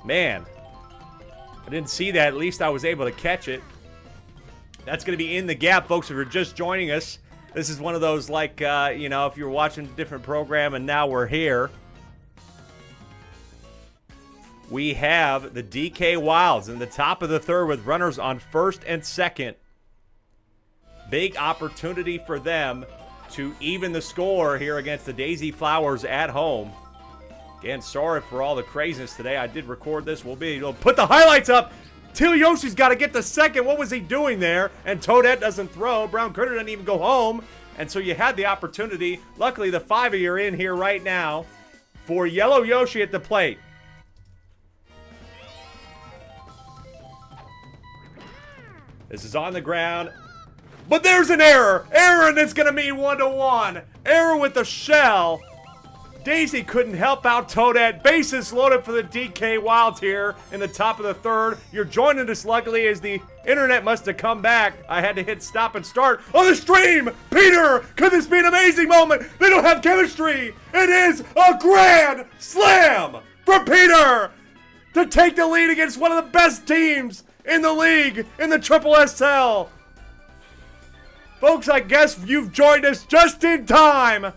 Man, I didn't see that. At least I was able to catch it. That's going to be in the gap, folks, if you're just joining us. This is one of those, like, you know, if you're watching a different program and now we're here. We have the DK Wilds in the top of the third with runners on first and second. Big opportunity for them to even the score here against the Daisy Flowers at home. Again, sorry for all the craziness today. I did record this. We'll put the highlights up. Till Yoshi's got to get the second. What was he doing there? And Toadette doesn't throw. Brown Critter doesn't even go home. And so you had the opportunity. Luckily, the 5 of you are in here right now for Yellow Yoshi at the plate. This is on the ground. But there's an error. Error, and it's going to mean 1-1. Error with the shell. Daisy couldn't help out Toadette. Bases loaded for the DK Wilds here in the top of the third. You're joining us luckily as the internet must have come back. I had to hit stop and start on the stream. Peter, could this be an amazing moment? They don't have chemistry. It is a grand slam for Peter to take the lead against one of the best teams in the league in the SSSL. Folks, I guess you've joined us just in time.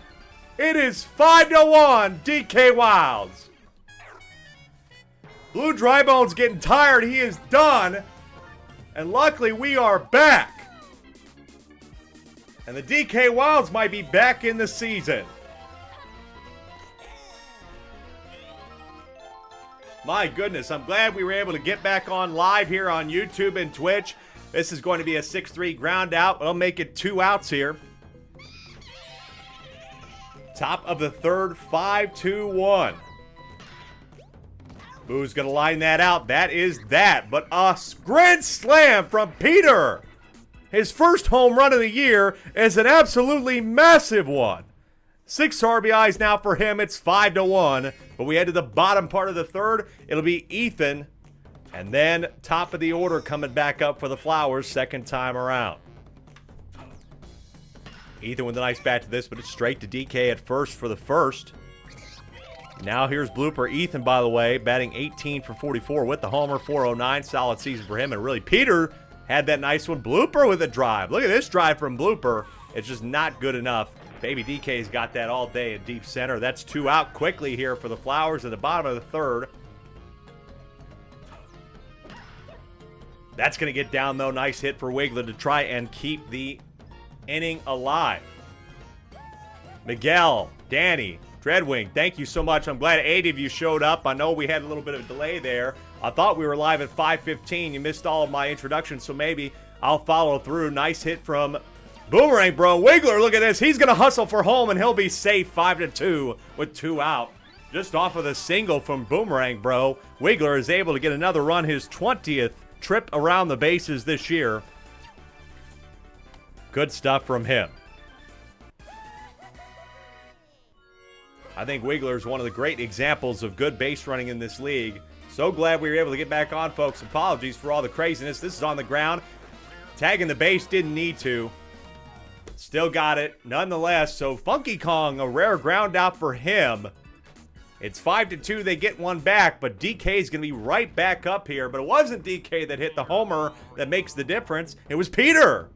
It is 5-1, DK Wilds. Blue Drybone's getting tired. He is done. And luckily, we are back. And the DK Wilds might be back in the season. My goodness, I'm glad we were able to get back on live here on YouTube and Twitch. This is going to be a 6-3 ground out. We'll make it 2 outs here. Top of the third, 5-2-1. Boo's going to line that out. That is that. But a grand slam from Peter. His first home run of the year is an absolutely massive one. 6 RBIs now for him. It's 5-1. But we head to the bottom part of the third. It'll be Ethan. And then top of the order coming back up for the Flowers second time around. Ethan with a nice bat to this, but it's straight to DK at first for the first. Now here's Blooper. Ethan, by the way, batting 18 for 44 with the homer, 409. Solid season for him. And really, Peter had that nice one. Blooper with a drive. Look at this drive from Blooper. It's just not good enough. Baby DK's got that all day at deep center. That's 2 out quickly here for the Flowers at the bottom of the third. That's going to get down, though. Nice hit for Wiggler to try and keep the inning alive. Miguel, Danny, Dreadwing, thank you so much. I'm glad 8 of you showed up. I know we had a little bit of a delay there. I thought we were live at 5:15. You missed all of my introduction, so maybe I'll follow through. Nice hit from Boomerang Bro. Wiggler, look at this. He's going to hustle for home, and he'll be safe 5-2 with 2 out. Just off of the single from Boomerang Bro, Wiggler is able to get another run, his 20th trip around the bases this year. Good stuff from him. I think Wiggler is one of the great examples of good base running in this league. So glad we were able to get back on, folks. Apologies for all the craziness. This is on the ground. Tagging the base, didn't need to. Still got it, nonetheless. So Funky Kong, a rare ground out for him. It's 5-2. They get one back, but DK is going to be right back up here. But it wasn't DK that hit the homer that makes the difference. It was Peter.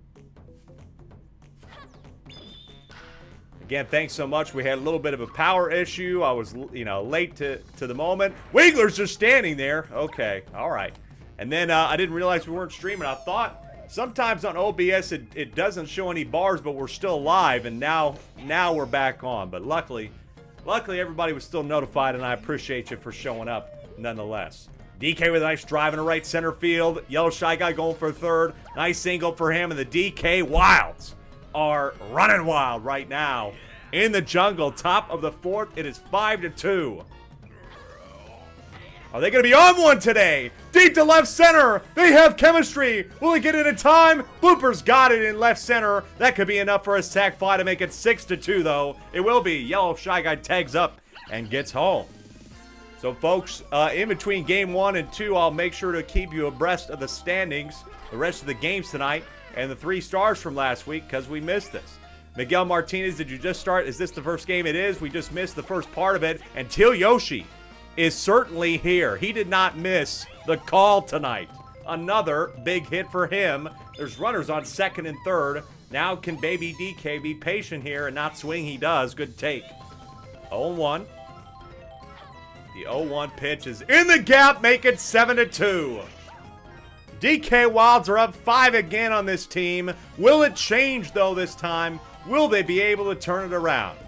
Again, thanks so much. We had a little bit of a power issue. I was, late to the moment. Wiggler's just standing there. Okay, all right. And then I didn't realize we weren't streaming. I thought sometimes on OBS it doesn't show any bars, but we're still live. And now we're back on. But luckily everybody was still notified, and I appreciate you for showing up nonetheless. DK with a nice drive in the right center field. Yellow Shy Guy going for third. Nice single for him, and the DK Wilds are running wild right now in the jungle. Top of the fourth, it is 5-2. Are they going to be on one today? Deep to left center. They have chemistry. Will he get it in time? Blooper's got it in left center. That could be enough for a sac fly to make it 6-2, though. It will be. Yellow Shy Guy tags up and gets home. So, folks, in between game 1 and 2, I'll make sure to keep you abreast of the standings, the rest of the games tonight, and the 3 stars from last week, because we missed this. Miguel Martinez, did you just start? Is this the first game? It is. We just missed the first part of it. And Till Yoshi is certainly here. He did not miss the call tonight. Another big hit for him. There's runners on second and third. Now can Baby DK be patient here and not swing? He does. Good take. 0-1. The 0-1 pitch is in the gap. Make it 7-2. DK Wilds are up 5 again on this team. Will it change, though, this time? Will they be able to turn it around?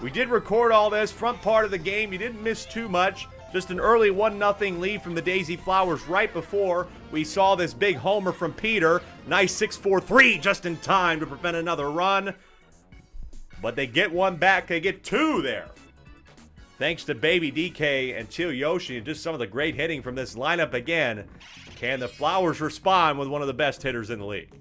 We did record all this front part of the game. You didn't miss too much. Just an early 1-0 lead from the Daisy Flowers right before we saw this big homer from Peter. Nice 6-4-3 just in time to prevent another run. But they get one back. They get two there. Thanks to Baby DK and Teal Yoshi and just some of the great hitting from this lineup again. Can the Flowers respond with one of the best hitters in the league?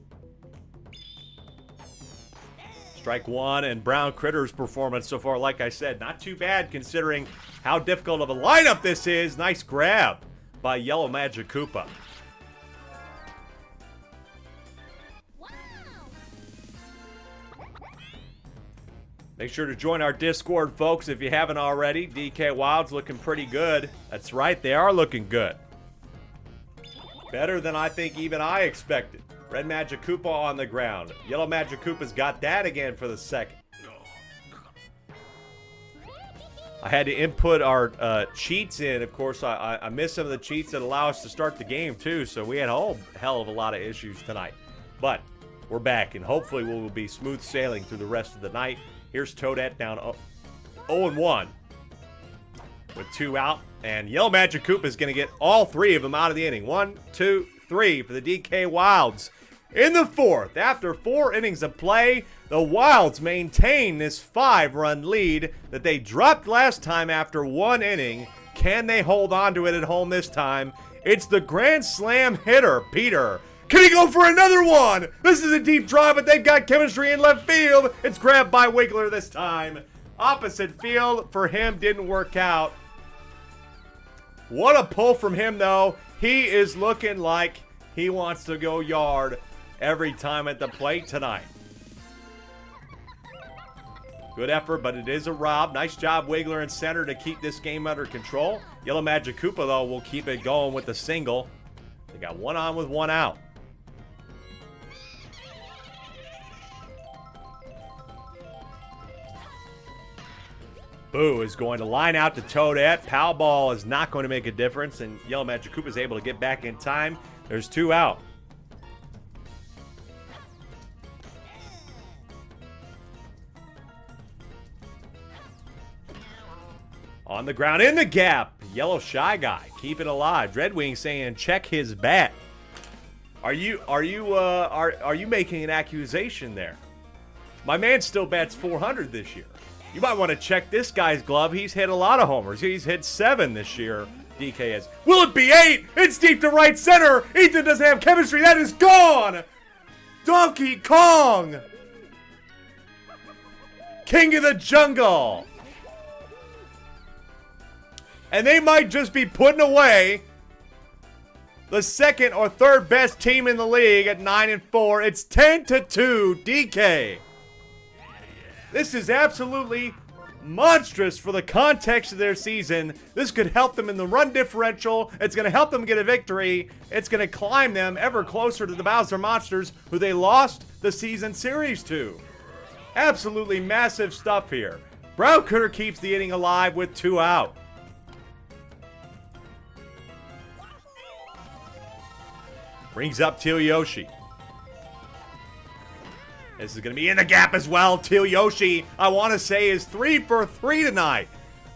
Strike one, and Brown Critter's performance so far, like I said, not too bad considering how difficult of a lineup this is. Nice grab by Yellow Magic Koopa. Make sure to join our Discord, folks, if you haven't already. DK Wild's looking pretty good. That's right, they are looking good. Better than I think even I expected. Red Magic Koopa on the ground. Yellow Magic Koopa's got that again for the second. I had to input our cheats in. Of course, I missed some of the cheats that allow us to start the game, too. So we had a whole hell of a lot of issues tonight. But we're back, and hopefully we will be smooth sailing through the rest of the night. Here's Toadette down 0-1 with 2 out. And Yellow Magic Koopa is going to get all 3 of them out of the inning. 1, 2, 3 for the DK Wilds. In the 4th, after 4 innings of play, the Wilds maintain this 5-run lead that they dropped last time after 1 inning. Can they hold on to it at home this time? It's the Grand Slam hitter, Peter. Can he go for another one? This is a deep drive, but they've got chemistry in left field. It's grabbed by Wiggler this time. Opposite field for him didn't work out. What a pull from him, though. He is looking like he wants to go yard every time at the plate tonight. Good effort, but it is a rob. Nice job, Wiggler in center, to keep this game under control. Yellow Magic Koopa, though, will keep it going with the single. They got 1 on with 1 out. Boo is going to line out to Toadette. Pow ball is not going to make a difference, and Yellow Magic Koopa is able to get back in time. There's 2 out. On the ground, in the gap. Yellow Shy Guy, keep it alive. Dreadwing saying, check his bat. Are you making an accusation there? My man still bats 400 this year. You might want to check this guy's glove. He's hit a lot of homers. He's hit 7 this year. DK has. Will it be 8? It's deep to right center. Ethan doesn't have chemistry. That is gone. Donkey Kong. King of the jungle. And they might just be putting away the second or third best team in the league at 9-4. It's 10-2, DK. This is absolutely monstrous for the context of their season. This could help them in the run differential. It's going to help them get a victory. It's going to climb them ever closer to the Bowser Monsters, who they lost the season series to. Absolutely massive stuff here. Brown Critter keeps the inning alive with 2 out. Brings up Teal Yoshi. This is going to be in the gap as well. Teal Yoshi, I want to say, is 3 for 3 tonight.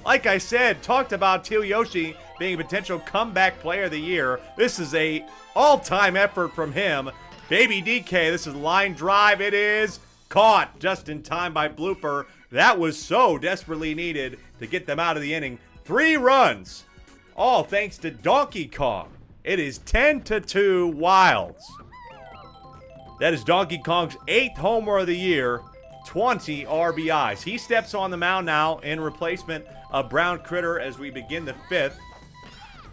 Like I said, talked about Teal Yoshi being a potential comeback player of the year. This is a all-time effort from him. Baby DK, this is line drive. It is caught just in time by Blooper. That was so desperately needed to get them out of the inning. 3 runs, all thanks to Donkey Kong. It is 10-2 Wilds. That is Donkey Kong's 8th homer of the year, 20 RBIs. He steps on the mound now in replacement of Brown Critter as we begin the 5th.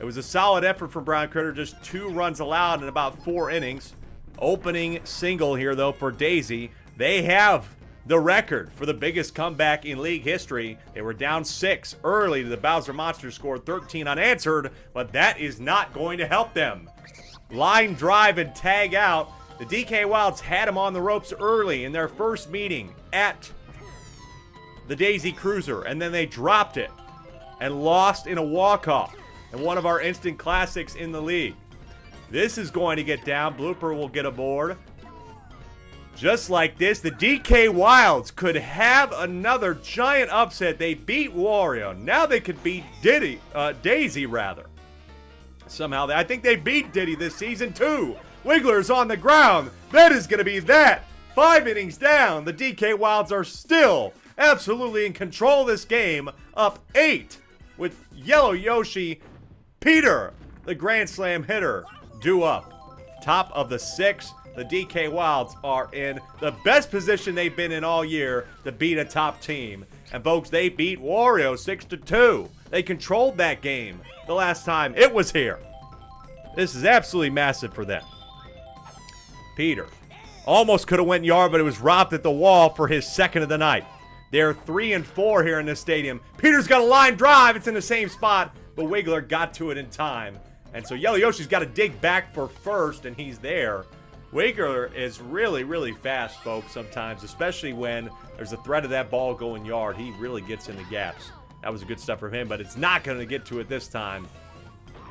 It was a solid effort from Brown Critter, just 2 runs allowed in about 4 innings. Opening single here, though, for Daisy. They have the record for the biggest comeback in league history. They were down 6 early to the Bowser Monsters, scored 13 unanswered, but that is not going to help them. Line drive and tag out. The DK Wilds had them on the ropes early in their first meeting at the Daisy Cruiser, and then they dropped it and lost in a walk-off and one of our instant classics in the league. This is going to get down. Blooper will get aboard. Just like this, the DK Wilds could have another giant upset. They beat Wario. Now they could beat Daisy, rather. Somehow, I think they beat Diddy this season, too. Wiggler's on the ground. That is going to be that. 5 innings down. The DK Wilds are still absolutely in control of this game. Up 8 with Yellow Yoshi. Peter, the Grand Slam hitter, due up. Top of the 6th. The DK Wilds are in the best position they've been in all year to beat a top team. And folks, they beat Wario 6-2. They controlled that game the last time it was here. This is absolutely massive for them. Peter almost could have went yard, but it was robbed at the wall for his second of the night. They're 3-4 here in this stadium. Peter's got a line drive. It's in the same spot, but Wiggler got to it in time. And so Yellow Yoshi's got to dig back for first, and he's there. Wiggler is really, really fast, folks, sometimes, especially when there's a threat of that ball going yard. He really gets in the gaps. That was good stuff from him, but it's not going to get to it this time.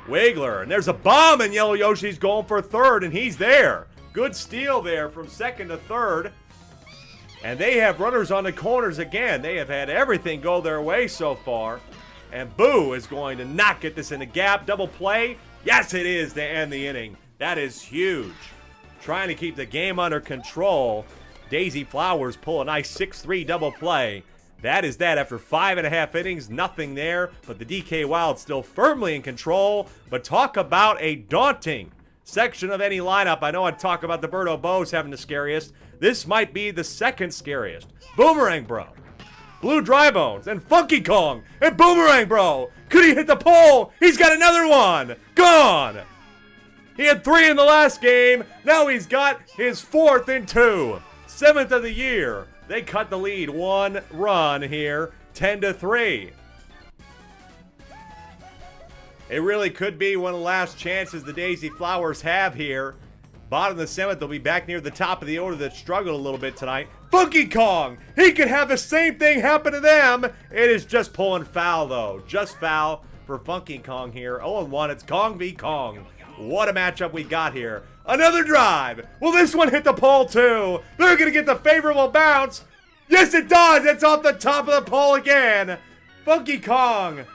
Wiggler, and there's a bomb, and Yellow Yoshi's going for third, and he's there. Good steal there from second to third. And they have runners on the corners again. They have had everything go their way so far. And Boo is going to not get this in the gap. Double play. Yes, it is to end the inning. That is huge. Trying to keep the game under control. Daisy Flowers pull a nice 6-3 double play. That is that after 5.5 innings. Nothing there, but the DK Wild still firmly in control. But talk about a daunting section of any lineup. I know I'd talk about the Birdo Bows having the scariest. This might be the second scariest. Boomerang Bro, Blue Dry Bones, and Funky Kong, and Boomerang Bro. Could he hit the pole? He's got another one. Gone. He had 3 in the last game. Now he's got his 4th in 2. 7th of the year. They cut the lead 1 run here, 10-3. It really could be one of the last chances the Daisy Flowers have here. Bottom of the 7th, they'll be back near the top of the order that struggled a little bit tonight. Funky Kong! He could have the same thing happen to them. It is just pulling foul, though. Just foul for Funky Kong here. 0-1, it's Kong v. Kong. What a matchup we got here. Another drive. Will this one hit the pole, too? They're going to get the favorable bounce. Yes, it does. It's off the top of the pole again. Funky Kong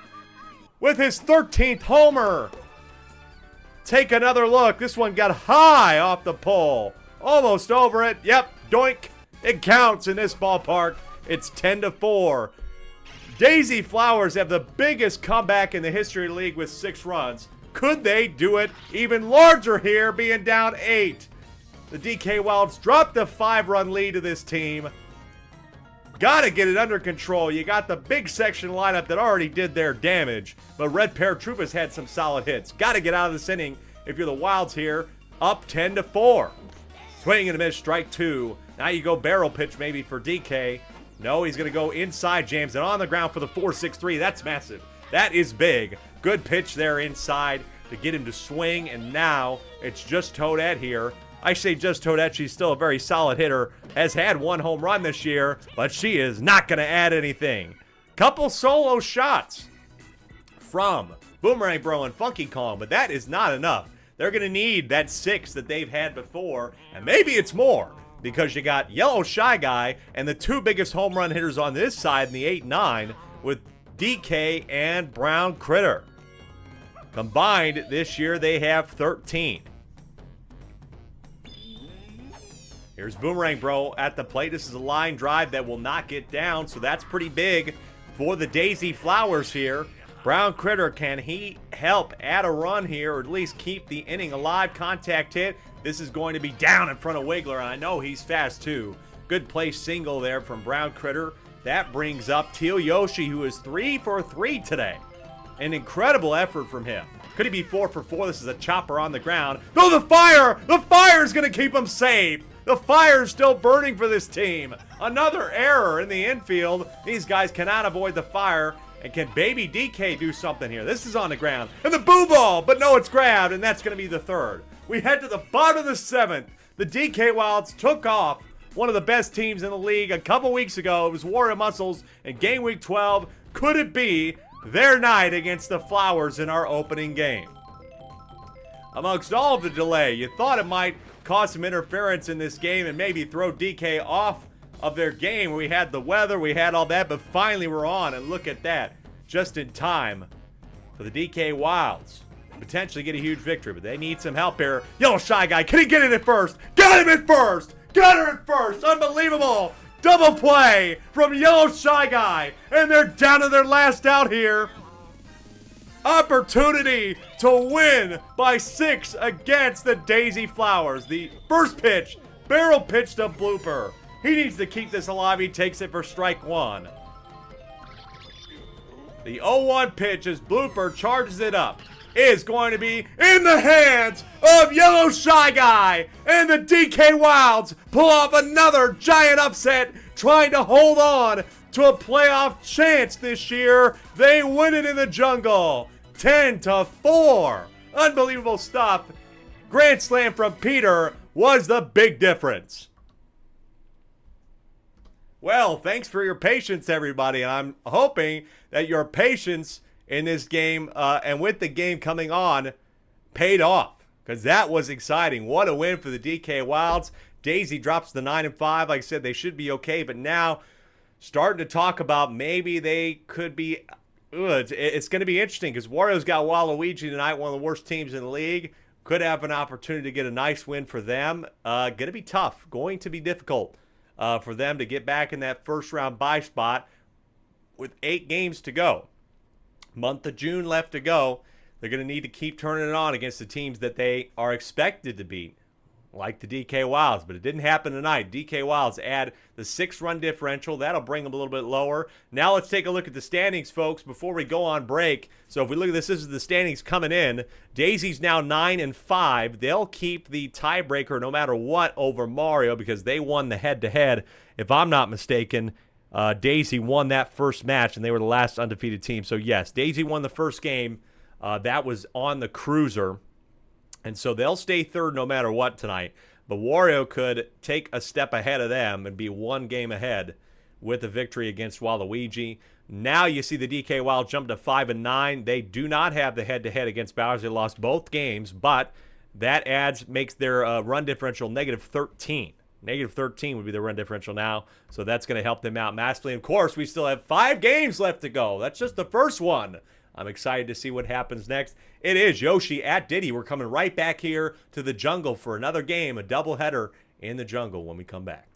with his 13th homer. Take another look. This one got high off the pole. Almost over it. Yep, doink. It counts in this ballpark. It's 10-4. Daisy Flowers have the biggest comeback in the history of the league with 6 runs. Could they do it even larger here, being down 8? The DK Wilds dropped the 5-run lead to this team. Gotta get it under control. You got the big section lineup that already did their damage, but Red Paratroopas had some solid hits. Gotta get out of this inning if you're the Wilds here. Up 10-4. Swing and a miss, strike 2. Now you go barrel pitch maybe for DK. No, he's gonna go inside, jams it on the ground for the 4-6-3. That's massive. That is big. Good pitch there inside to get him to swing, and now it's just Toadette here. I say just Toadette, she's still a very solid hitter, has had 1 home run this year, but she is not going to add anything. Couple solo shots from Boomerang Bro and Funky Kong, but that is not enough. They're going to need that 6 that they've had before, and maybe it's more, because you got Yellow Shy Guy and the 2 biggest home run hitters on this side in the 8-9 with DK and Brown Critter. Combined this year, they have 13. Here's Boomerang Bro at the plate. This is a line drive that will not get down, so that's pretty big for the Daisy Flowers here. Brown Critter, can he help add a run here, or at least keep the inning alive? Contact hit. This is going to be down in front of Wiggler, and I know he's fast too. Good play single there from Brown Critter. That brings up Teal Yoshi, who is 3 for 3 today. An incredible effort from him. Could he be 4 for 4? This is a chopper on the ground. No, the fire's going to keep him safe. The fire's still burning for this team. Another error in the infield. These guys cannot avoid the fire. And can baby DK do something here? This is on the ground. And the boo ball, but no, it's grabbed, and that's going to be the third. We head to the bottom of the 7th. The DK Wilds took off one of the best teams in the league a couple weeks ago. It was Warrior Muscles in game week 12. Could it be their night against the Flowers in our opening game? Amongst all of the delay, you thought it might cause some interference in this game and maybe throw DK off of their game. We had the weather, we had all that, but finally we're on, and look at that. Just in time for the DK Wilds to potentially get a huge victory, but they need some help here. Yellow Shy Guy, can he get it at first? Got him at first! Got her at first! Unbelievable! Double play from Yellow Shy Guy, and they're down to their last out here. Opportunity to win by 6 against the Daisy Flowers. The first pitch, barrel pitch to Blooper. He needs to keep this alive. He takes it for strike 1. The 0-1 pitch as Blooper charges it up is going to be in the hands of Yellow Shy Guy. And the DK Wilds pull off another giant upset, trying to hold on to a playoff chance this year. They win it in the jungle. 10-4. Unbelievable stuff. Grand slam from Peter was the big difference. Well, thanks for your patience, everybody. And I'm hoping that your patience in this game and with the game coming on paid off, because that was exciting. What a win for the DK Wilds. Daisy drops the 9-5. Like I said, they should be okay, but now starting to talk about maybe they could be. It's going to be interesting because Wario's got Waluigi tonight, one of the worst teams in the league. Could have an opportunity to get a nice win for them. Going to be tough. Going to be difficult for them to get back in that first round bye spot with 8 games to go. Month of June left to go. They're going to need to keep turning it on against the teams that they are expected to beat, like the DK Wilds, but it didn't happen tonight. DK Wilds add the 6-run differential. That'll bring them a little bit lower. Now let's take a look at the standings, folks, before we go on break. So if we look at this is the standings coming in. Daisy's now 9-5. They'll keep the tiebreaker no matter what over Mario because they won the head-to-head. If I'm not mistaken, Daisy won that first match, and they were the last undefeated team. So, yes, Daisy won the first game. That was on the Cruiser. And so they'll stay third no matter what tonight. But Wario could take a step ahead of them and be 1 game ahead with a victory against Waluigi. Now you see the DK Wild jump to 5-9. They do not have the head-to-head against Bowser. They lost both games, but that makes their run differential -13. -13 would be the run differential now, so that's going to help them out massively. Of course, we still have 5 games left to go. That's just the first one. I'm excited to see what happens next. It is Yoshi at Diddy. We're coming right back here to the jungle for another game, a doubleheader in the jungle when we come back.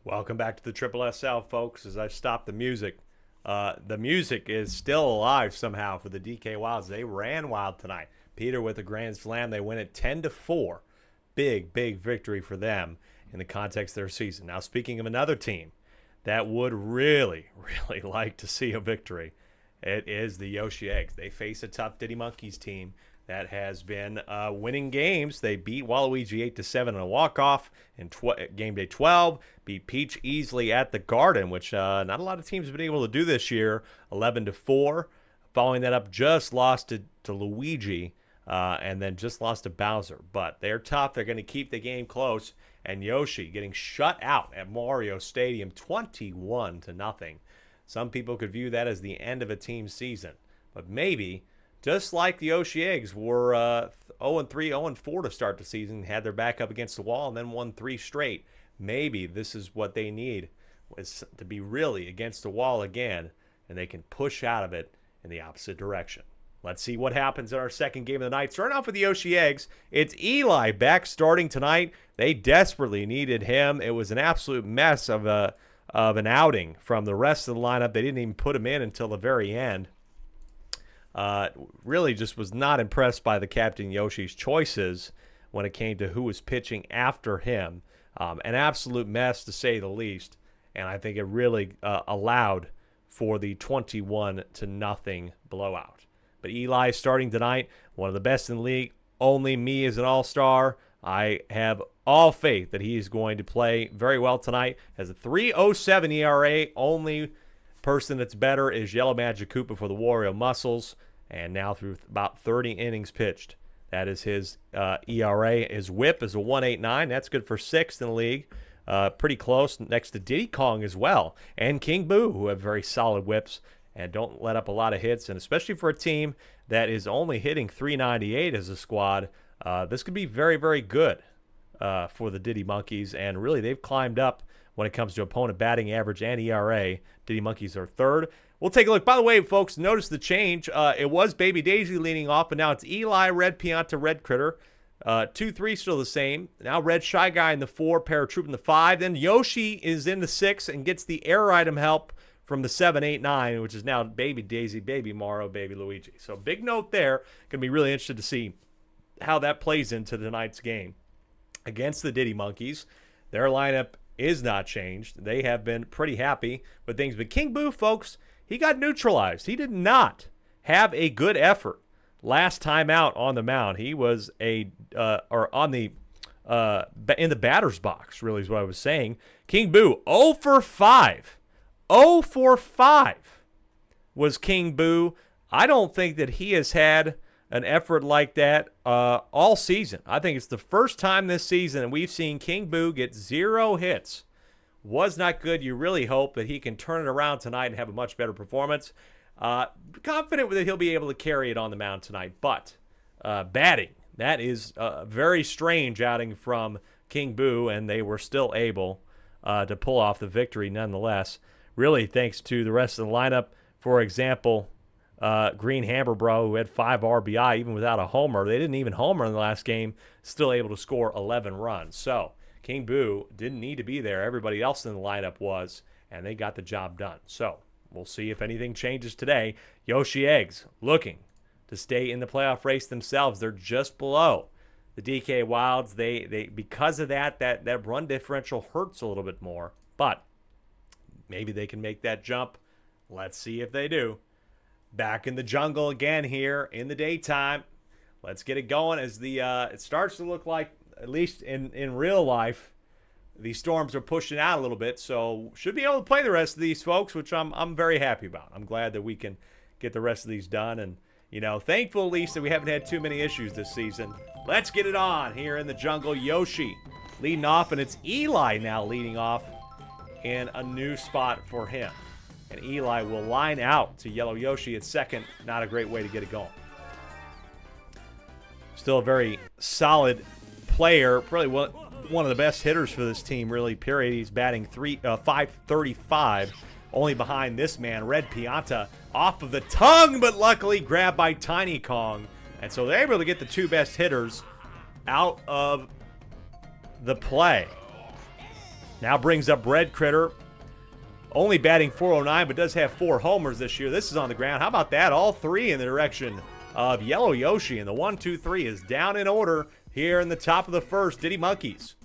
Welcome back to the Triple SL, folks. As I stop the music is still alive somehow for the DK Wilds. They ran wild tonight. Peter with a grand slam. They win it 10-4. Big victory for them in the context of their season. Now, speaking of another team that would really like to see a victory, it is the Yoshi Eggs. They face a tough Diddy Monkeys team that has been winning games. They beat Waluigi 8-7 in a walk-off in game day 12. Beat Peach easily at the Garden, which not a lot of teams have been able to do this year, 11-4. Following that up, just lost to Luigi, and then just lost to Bowser. But they're tough. They're going to keep the game close. And Yoshi getting shut out at Mario Stadium 21-0. Some people could view that as the end of a team's season. But maybe, just like the Yoshi Eggs were 0-3, 0-4 to start the season, had their back up against the wall, and then won 3 straight. Maybe this is what they need, is to be really against the wall again, and they can push out of it in the opposite direction. Let's see what happens in our second game of the night. Starting off with the Yoshi Eggs, it's Eli back starting tonight. They desperately needed him. It was an absolute mess of an outing from the rest of the lineup. They didn't even put him in until the very end. Really just was not impressed by the Captain Yoshi's choices when it came to who was pitching after him. An absolute mess, to say the least. And I think it really allowed for the 21-0 blowout. But Eli starting tonight, one of the best in the league. Only me as an all-star. I have all faith that he is going to play very well tonight. Has a 3.07 ERA. Only person that's better is Yellow Magic Koopa for the Wario Muscles. And now through about 30 innings pitched, that is his ERA. His whip is a 1.89. That's good for 6th in the league. Pretty close next to Diddy Kong as well. And King Boo, who have very solid whips and don't let up a lot of hits. And especially for a team that is only hitting 398 as a squad, this could be very good for the Diddy Monkeys. And really, they've climbed up when it comes to opponent batting average and ERA. Diddy Monkeys are 3rd. We'll take a look. By the way, folks, notice the change. It was Baby Daisy leading off, but now it's Eli, Red Pianta, Red Critter. 2-3 still the same. Now Red Shy Guy in the 4, Paratroop in the 5. Then Yoshi is in the 6 and gets the error item help from the 7, 8, 9, which is now Baby Daisy, Baby Mario, Baby Luigi. So big note there. Going to be really interested to see how that plays into tonight's game against the Diddy Monkeys. Their lineup is not changed. They have been pretty happy with things. But King Boo, folks, he got neutralized. He did not have a good effort last time out on the mound. He was in the batter's box, really is what I was saying. King Boo, 0 for 5. 0 for 5 was King Boo. I don't think that he has had an effort like that all season. I think it's the first time this season that we've seen King Boo get 0 hits. Was not good. You really hope that he can turn it around tonight and have a much better performance. Confident that he'll be able to carry it on the mound tonight. But batting, that is a very strange outing from King Boo, and they were still able to pull off the victory nonetheless. Really thanks to the rest of the lineup. For example, Green Hammer Bro, who had 5 RBI even without a homer. They didn't even homer in the last game, still able to score 11 runs. So King Boo didn't need to be there. Everybody else in the lineup was, and they got the job done. So we'll see if anything changes today. Yoshi Eggs looking to stay in the playoff race themselves. They're just below the DK Wilds. They because of that run differential hurts a little bit more, but maybe they can make that jump. Let's see if they do. Back in the jungle again here in the daytime. Let's get it going as it starts to look like, at least in real life, these storms are pushing out a little bit. So should be able to play the rest of these, folks, which I'm very happy about. I'm glad that we can get the rest of these done. And, thankful at least that we haven't had too many issues this season. Let's get it on here in the jungle. Yoshi leading off, and it's Eli now leading off in a new spot for him. And Eli will line out to Yellow Yoshi at second. Not a great way to get it going. Still a very solid player. Probably one of the best hitters for this team, really, period. He's batting 535. Only behind this man, Red Pianta, off of the tongue, but luckily grabbed by Tiny Kong. And so they're able to get the 2 best hitters out of the play. Now brings up Red Critter. Only batting .409, but does have 4 homers this year. This is on the ground. How about that? All 3 in the direction of Yellow Yoshi. And the 1, 2, 3 is down in order here in the top of the first. Diddy Monkeys.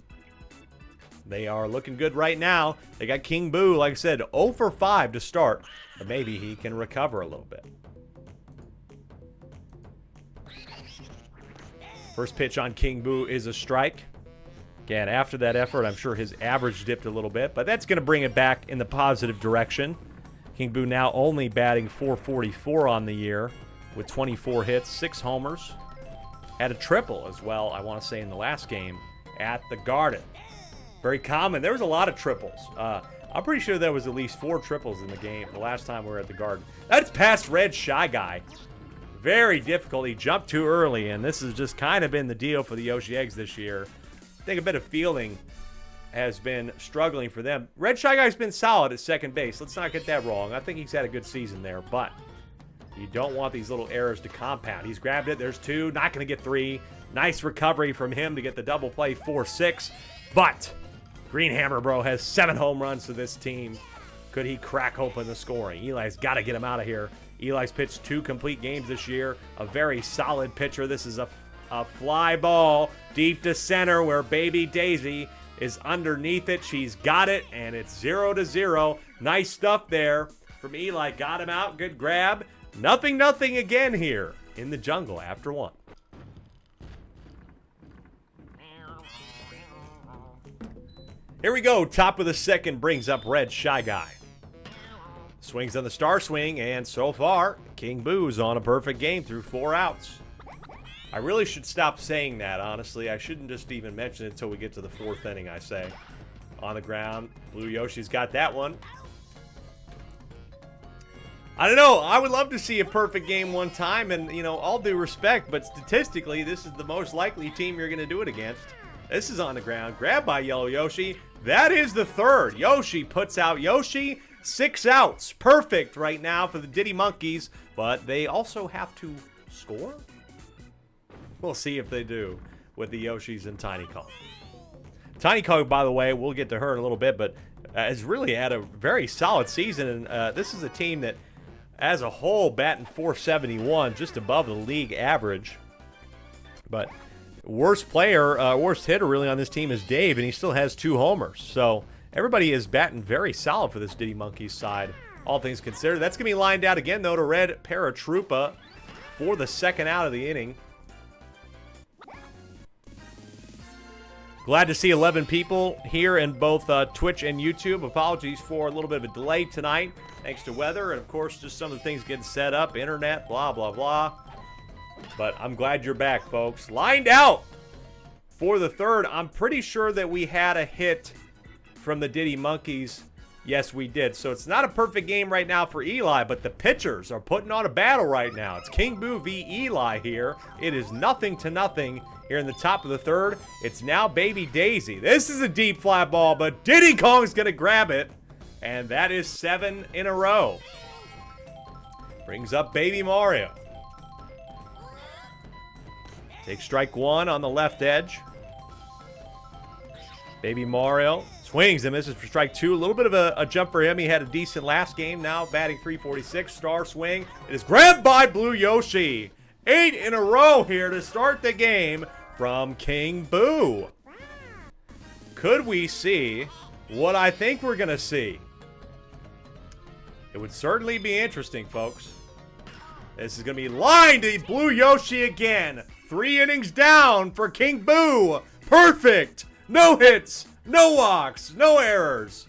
They are looking good right now. They got King Boo, like I said, 0 for 5 to start. But maybe he can recover a little bit. First pitch on King Boo is a strike. Again, after that effort, I'm sure his average dipped a little bit, but that's going to bring it back in the positive direction. King Boo now only batting .444 on the year with 24 hits, 6 homers. Had a triple as well, I want to say, in the last game at the Garden. Very common. There was a lot of triples. I'm pretty sure there was at least 4 triples in the game the last time we were at the Garden. That's past Red Shy Guy. Very difficult. He jumped too early, and this has just kind of been the deal for the Yoshi Eggs this year. I think a bit of fielding has been struggling for them. Red Shy Guy's been solid at second base. Let's not get that wrong. I think he's had a good season there, but you don't want these little errors to compound. He's grabbed it. There's 2. Not going to get 3. Nice recovery from him to get the double play, 4-6. But Green Hammer Bro has 7 home runs to this team. Could he crack open the scoring? Eli's got to get him out of here. Eli's pitched 2 complete games this year. A very solid pitcher. This is a fly ball deep to center where Baby Daisy is underneath it. She's got it, and it's 0-0. Nice stuff there from Eli. Got him out. Good grab. Nothing again here in the jungle after 1. Here we go. Top of the second brings up Red Shy Guy. Swings on the star swing, and so far, King Boo's on a perfect game through 4 outs. I really should stop saying that, honestly. I shouldn't just even mention it until we get to the 4th inning, I say. On the ground, Blue Yoshi's got that one. I don't know. I would love to see a perfect game one time, and, you know, all due respect, but statistically, this is the most likely team you're going to do it against. This is on the ground. Grabbed by Yellow Yoshi. That is the 3rd. Yoshi puts out Yoshi. 6 outs. Perfect right now for the Diddy Monkeys, but they also have to score? We'll see if they do with the Yoshis and Tiny Kong. Tiny Kong, by the way, we'll get to her in a little bit, but has really had a very solid season. And this is a team that, as a whole, batting .471, just above the league average. But worst hitter really on this team is Dave, and he still has 2 homers. So everybody is batting very solid for this Diddy Monkeys side, all things considered. That's going to be lined out again, though, to Red Paratroopa for the 2nd out of the inning. Glad to see 11 people here in both Twitch and YouTube. Apologies for a little bit of a delay tonight, thanks to weather, and of course just some of the things getting set up, internet, blah, blah, blah. But I'm glad you're back, folks. Lined out for the 3rd. I'm pretty sure that we had a hit from the Diddy Monkeys. Yes, we did. So it's not a perfect game right now for Eli, but the pitchers are putting on a battle right now. It's King Boo v. Eli here. It is 0-0 here in the top of the 3rd. It's now Baby Daisy. This is a deep fly ball, but Diddy Kong's going to grab it. And that is 7 in a row. Brings up Baby Mario. Takes strike 1 on the left edge. Baby Mario swings and misses for strike 2. A little bit of a jump for him. He had a decent last game. Now batting .346. Star swing. It is grabbed by Blue Yoshi. 8 in a row here to start the game from King Boo. Could we see what I think we're going to see? It would certainly be interesting, folks. This is going to be lined to Blue Yoshi again. 3 innings down for King Boo. Perfect. No hits, no walks, no errors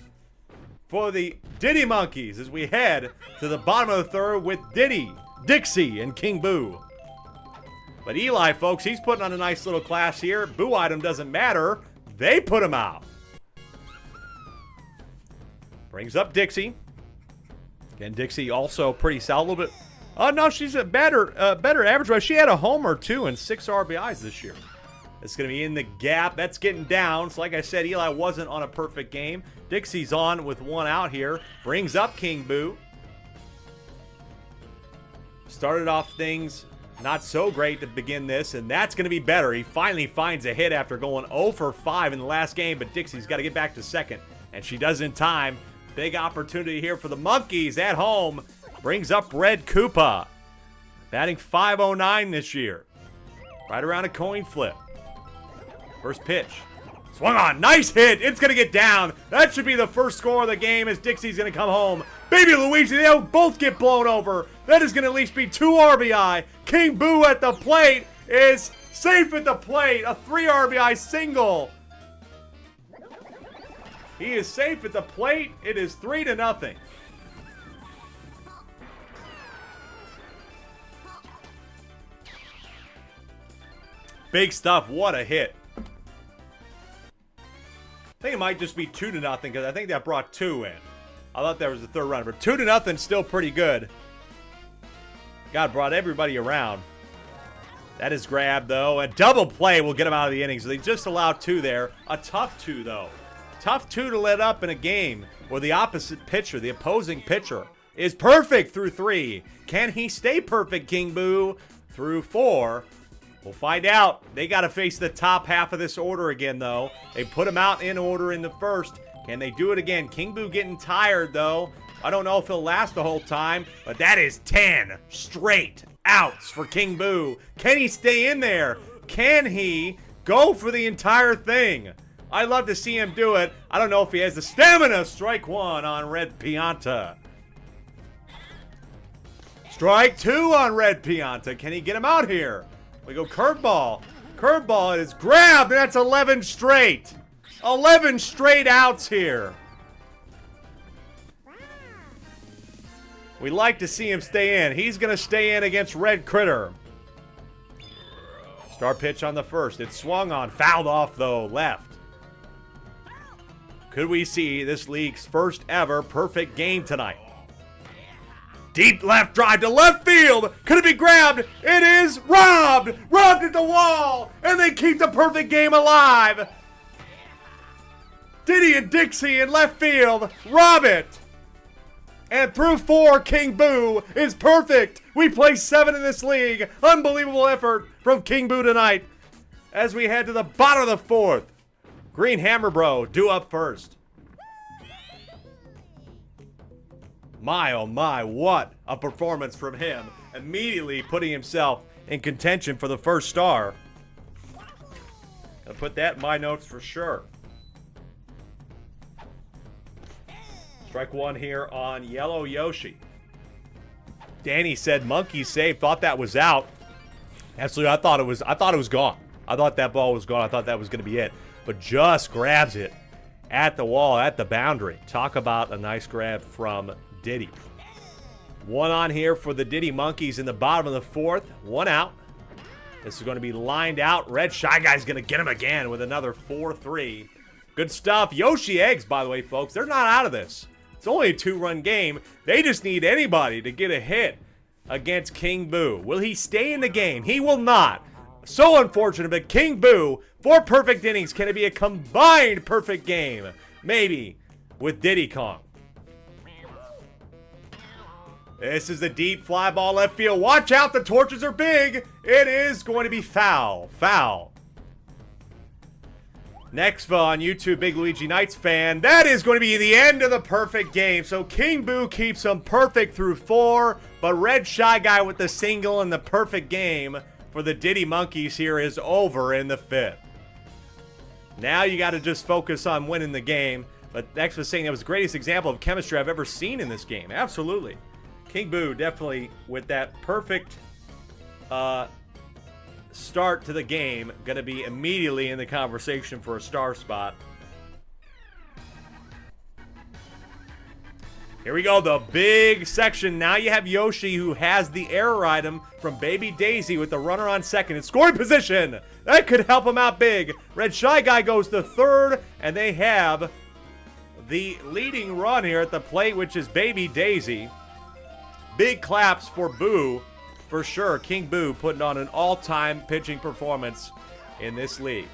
for the Diddy Monkeys as we head to the bottom of the 3rd with Diddy, Dixie, and King Boo. But Eli, folks, he's putting on a nice little class here. Boo item doesn't matter. They put him out. Brings up Dixie. Again, Dixie also pretty solid. A little bit. Oh, no, she's a better average. But she had a homer, too, and 6 RBIs this year. It's going to be in the gap. That's getting down. So, like I said, Eli wasn't on a perfect game. Dixie's on with 1 out here. Brings up King Boo. Started off things not so great to begin this, and that's going to be better. He finally finds a hit after going 0 for 5 in the last game, but Dixie's got to get back to second. And she does in time. Big opportunity here for the Monkeys at home. Brings up Red Koopa. Batting .509 this year. Right around a coin flip. First pitch. Swung on. Nice hit. It's going to get down. That should be the first score of the game as Dixie's going to come home. Baby Luigi, they'll both get blown over. That is going to at least be 2 RBI. King Boo at the plate is safe at the plate. A 3 RBI single. He is safe at the plate. It is 3-0. Big stuff. What a hit. I think it might just be 2-0 because I think that brought 2 in. I thought that was the third runner, but 2-0 still pretty good. God brought everybody around. That is grabbed though. A double play will get him out of the inning. So they just allowed 2 there. A tough 2 though. Tough 2 to let up in a game where the opposite pitcher, the opposing pitcher, is perfect through 3. Can he stay perfect, King Boo, through 4? We'll find out. They got to face the top half of this order again, though. They put him out in order in the first. Can they do it again? King Boo getting tired, though. I don't know if he'll last the whole time, but that is 10 straight outs for King Boo. Can he stay in there? Can he go for the entire thing? I'd love to see him do it. I don't know if he has the stamina. Strike 1 on Red Pianta. Strike 2 on Red Pianta. Can he get him out here? We go curveball. Curveball is grabbed. That's 11 straight. 11 straight outs here. We like to see him stay in. He's going to stay in against Red Critter. Start pitch on the first. It's swung on. Fouled off, though. Left. Could we see this league's first ever perfect game tonight? Deep left drive to left field. Could it be grabbed? It is robbed. Robbed at the wall. And they keep the perfect game alive. Diddy and Dixie in left field. Rob it. And through 4, King Boo is perfect. We play 7 in this league. Unbelievable effort from King Boo tonight. As we head to the bottom of the 4th. Green Hammer Bro due up first. My, oh my, what a performance from him. Immediately putting himself in contention for the first star. I'll put that in my notes for sure. Strike 1 here on Yellow Yoshi. Danny said monkey safe, thought that was out. Absolutely, I thought it was gone. I thought that ball was gone. I thought that was going to be it. But just grabs it at the wall, at the boundary. Talk about a nice grab from Diddy. 1 on here for the Diddy Monkeys in the bottom of the 4th. 1 out. This is going to be lined out. Red Shy Guy's going to get him again with another 4-3. Good stuff. Yoshi Eggs, by the way, folks, they're not out of this. It's only a 2-run game. They just need anybody to get a hit against King Boo. Will he stay in the game? He will not. So unfortunate, but King Boo, 4 perfect innings. Can it be a combined perfect game? Maybe with Diddy Kong. This is a deep fly ball left field. Watch out, the torches are big. It is going to be foul. Foul. Next on YouTube, Big Luigi Knights fan. That is going to be the end of the perfect game. So King Boo keeps him perfect through 4, but Red Shy Guy with the single and the perfect game for the Diddy Monkeys here is over in the 5th. Now you got to just focus on winning the game. But X was saying that was the greatest example of chemistry I've ever seen in this game. Absolutely. King Boo definitely with that perfect start to the game, going to be immediately in the conversation for a star spot. Here we go, the big section. Now you have Yoshi, who has the error item from Baby Daisy with the runner on second in scoring position. That could help him out big. Red Shy Guy goes to 3rd, and they have the leading run here at the plate, which is Baby Daisy. Big claps for Boo, for sure. King Boo putting on an all-time pitching performance in this league.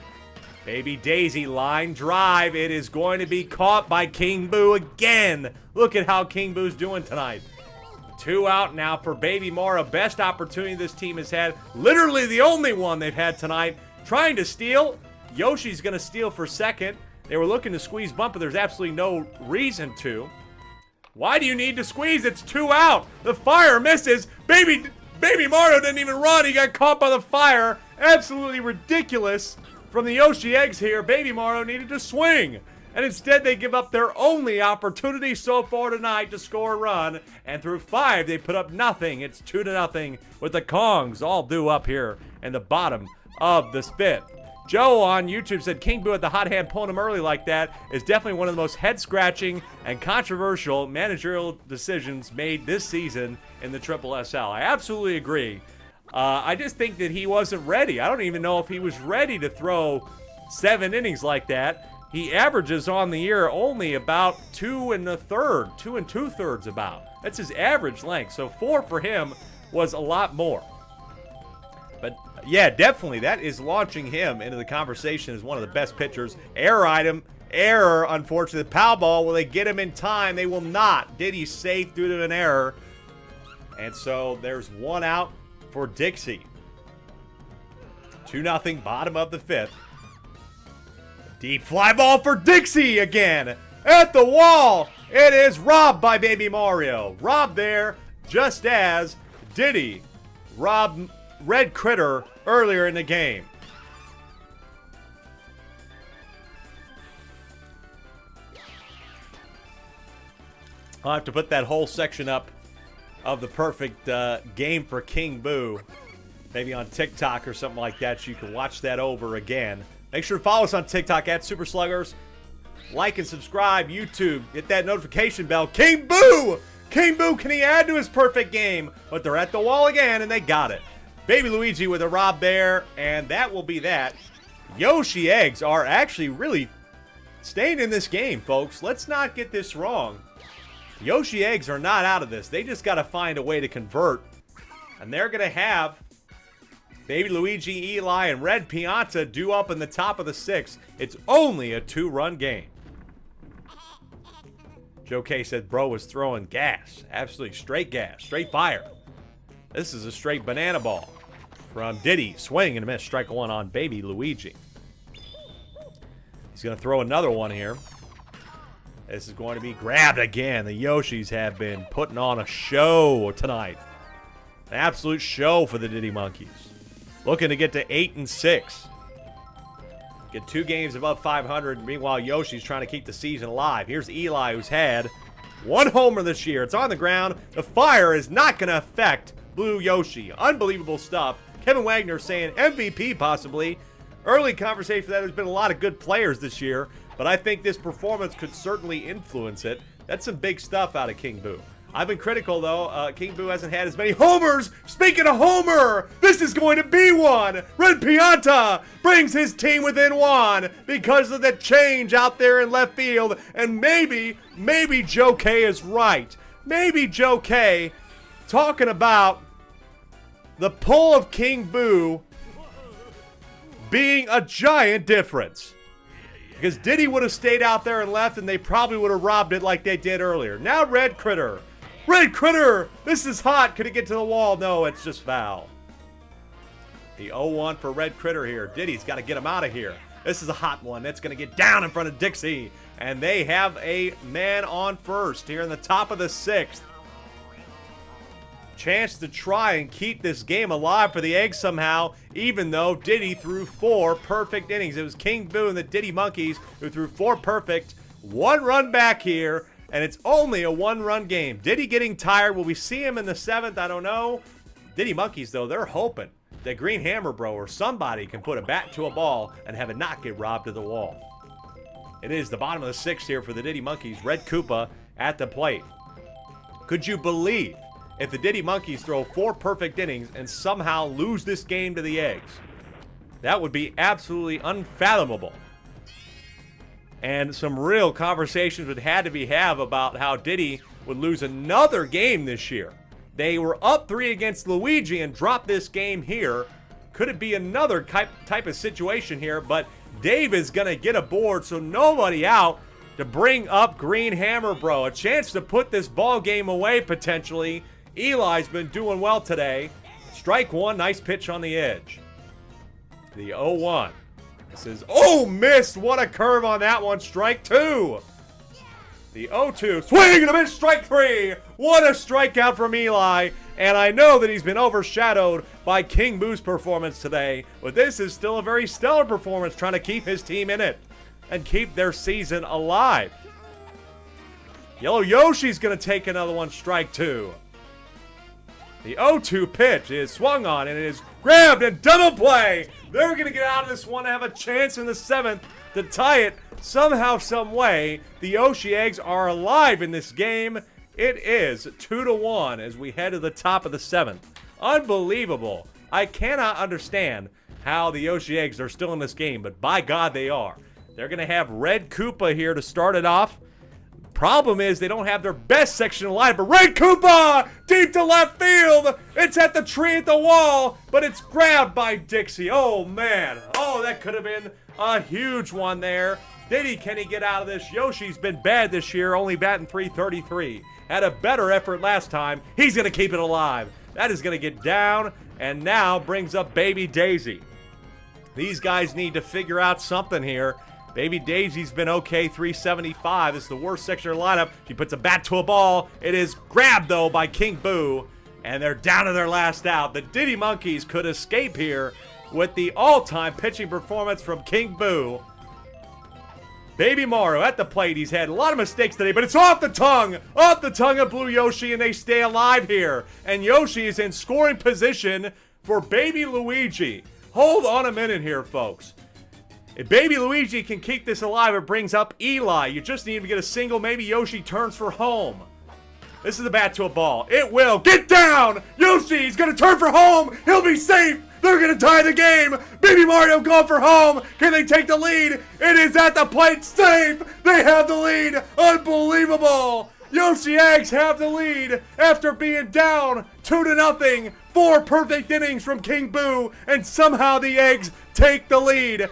Baby Daisy, line drive. It is going to be caught by King Boo again. Look at how King Boo's doing tonight. 2 out now for Baby Mara. Best opportunity this team has had. Literally the only one they've had tonight. Trying to steal. Yoshi's going to steal for second. They were looking to squeeze bunt, but there's absolutely no reason to. Why do you need to squeeze? It's 2 out. The fire misses. Baby Mario didn't even run. He got caught by the fire. Absolutely ridiculous from the Yoshi Eggs here. Baby Mario needed to swing. And instead, they give up their only opportunity so far tonight to score a run. And through 5, they put up nothing. It's 2-0 with the Kongs all due up here in the bottom of the 5th. Joe on YouTube said King Boo at the hot hand pulling him early like that is definitely one of the most head-scratching and controversial managerial decisions made this season in the SSSL. I absolutely agree. I just think that he wasn't ready. I don't even know if he was ready to throw 7 innings like that. He averages on the year only about 2 2/3 about. That's his average length. So 4 for him was a lot more. But yeah, definitely that is launching him into the conversation as one of the best pitchers. Error item, error, unfortunately. Pow ball, will they get him in time? They will not. Diddy's safe due to an error. And so there's 1 out for Dixie. 2-0, bottom of the 5th. Deep fly ball for Dixie again. At the wall. It is robbed by Baby Mario. Robbed there just as Diddy robbed Red Critter earlier in the game. I'll have to put that whole section up of the perfect game for King Boo, maybe on TikTok or something like that, so you can watch that over again. Make sure to follow us on TikTok at Super Sluggers. Like and subscribe, YouTube. Hit that notification bell. King Boo! King Boo, can he add to his perfect game? But they're at the wall again, and they got it. Baby Luigi with a rob there, and that will be that. Yoshi Eggs are actually really staying in this game, folks. Let's not get this wrong. Yoshi Eggs are not out of this. They just got to find a way to convert. And they're going to have Baby Luigi, Eli, and Red Pianta due up in the top of the 6th. It's only a 2-run game. Joe K said bro was throwing gas. Absolutely straight gas. Straight fire. This is a straight banana ball from Diddy. Swing and a miss. Strike 1 on Baby Luigi. He's going to throw another one here. This is going to be grabbed again. The Yoshis have been putting on a show tonight. An absolute show for the Diddy Monkeys. Looking to get to 8-6. Get 2 games above 500. Meanwhile, Yoshi's trying to keep the season alive. Here's Eli, who's had 1 homer this year. It's on the ground. The fire is not going to affect Blue Yoshi. Unbelievable stuff. Kevin Wagner saying MVP possibly. Early conversation for that. There's been a lot of good players this year, but I think this performance could certainly influence it. That's some big stuff out of King Boo. I've been critical, though. King Boo hasn't had as many homers. Speaking of homer, this is going to be one. Red Pianta brings his team within 1 because of the change out there in left field. And maybe Joe K is right. Maybe Joe K talking about the pull of King Boo being a giant difference. Because Diddy would have stayed out there and left, and they probably would have robbed it like they did earlier. Now Red Critter. Red Critter! This is hot. Could it get to the wall? No, it's just foul. The 0-1 for Red Critter here. Diddy's got to get him out of here. This is a hot one. That's going to get down in front of Dixie. And they have a man on first here in the top of the 6th. Chance to try and keep this game alive for the Eggs somehow, even though Diddy threw 4 perfect innings. It was King Boo and the Diddy Monkeys who threw 4 perfect. 1 run back here, and it's only a 1-run game. Diddy getting tired. Will we see him in the 7th? I don't know. Diddy Monkeys, though, they're hoping that Green Hammer Bro or somebody can put a bat to a ball and have it not get robbed to the wall. It is the bottom of the 6th here for the Diddy Monkeys. Red Koopa at the plate. Could you believe if the Diddy Monkeys throw 4 perfect innings and somehow lose this game to the Eggs? That would be absolutely unfathomable. And some real conversations would have to be about how Diddy would lose another game this year. They were up 3 against Luigi and dropped this game here. Could it be another type of situation here? But Dave is going to get aboard, so nobody out to bring up Green Hammer Bro. A chance to put this ball game away potentially. Eli's been doing well today. Strike 1, nice pitch on the edge. The 0-1. This is, oh, missed. What a curve on that one. Strike 2. The 0-2, swing and a miss, strike 3. What a strikeout from Eli. And I know that he's been overshadowed by King Boo's performance today, but this is still a very stellar performance trying to keep his team in it and keep their season alive. Yellow Yoshi's going to take another one, strike 2. The 0-2 pitch is swung on and it is grabbed and double play. They're going to get out of this one and have a chance in the 7th to tie it somehow, some way. The Yoshi Eggs are alive in this game. It is 2-1 as we head to the top of the 7th. Unbelievable. I cannot understand how the Yoshi Eggs are still in this game, but by God they are. They're going to have Red Koopa here to start it off. Problem is they don't have their best section of line, but Red Koopa deep to left field. It's at the tree at the wall, but it's grabbed by Dixie. Oh, man. Oh, that could have been a huge one there. Can he get out of this? Yoshi's been bad this year, only batting .333. Had a better effort last time. He's going to keep it alive. That is going to get down, and now brings up Baby Daisy. These guys need to figure out something here. Baby Daisy's been okay, 375. This is the worst section of the lineup. She puts a bat to a ball. It is grabbed, though, by King Boo, and they're down to their last out. The Diddy Monkeys could escape here with the all-time pitching performance from King Boo. Baby Mario at the plate. He's had a lot of mistakes today, but it's off the tongue of Blue Yoshi, and they stay alive here. And Yoshi is in scoring position for Baby Luigi. Hold on a minute here, folks. If Baby Luigi can keep this alive, it brings up Eli. You just need to get a single. Maybe Yoshi turns for home. This is the bat to a ball. It will. Get down! Yoshi's going to turn for home. He'll be safe. They're going to tie the game. Baby Mario going for home. Can they take the lead? It is at the plate. Safe. They have the lead. Unbelievable. Yoshi Eggs have the lead after being down 2-0. 4 perfect innings from King Boo, and somehow the Eggs take the lead.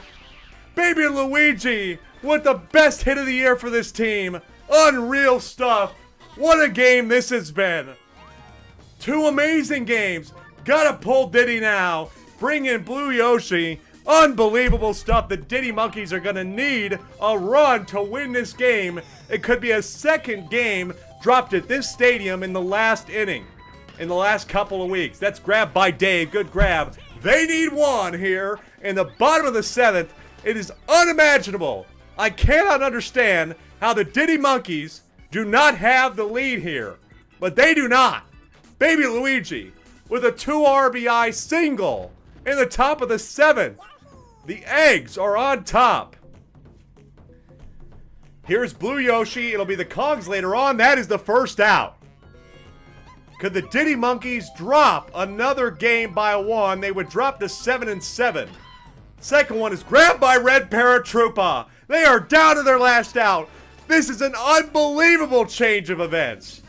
Baby Luigi with the best hit of the year for this team. Unreal stuff. What a game this has been. 2 amazing games. Gotta pull Diddy now. Bring in Blue Yoshi. Unbelievable stuff. The Diddy Monkeys are gonna need a run to win this game. It could be a second game dropped at this stadium in the last inning. In the last couple of weeks. That's grabbed by Dave. Good grab. They need one here in the bottom of the 7th. It is unimaginable. I cannot understand how the Diddy Monkeys do not have the lead here. But they do not. Baby Luigi with a 2 RBI single in the top of the 7th. The Eggs are on top. Here's Blue Yoshi. It'll be the Cogs later on. That is the first out. Could the Diddy Monkeys drop another game by 1? They would drop to 7-7. Second one is grabbed by Red Paratroopa. They are down to their last out. This is an unbelievable change of events.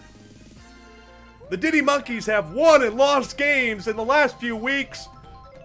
The Diddy Monkeys have won and lost games in the last few weeks.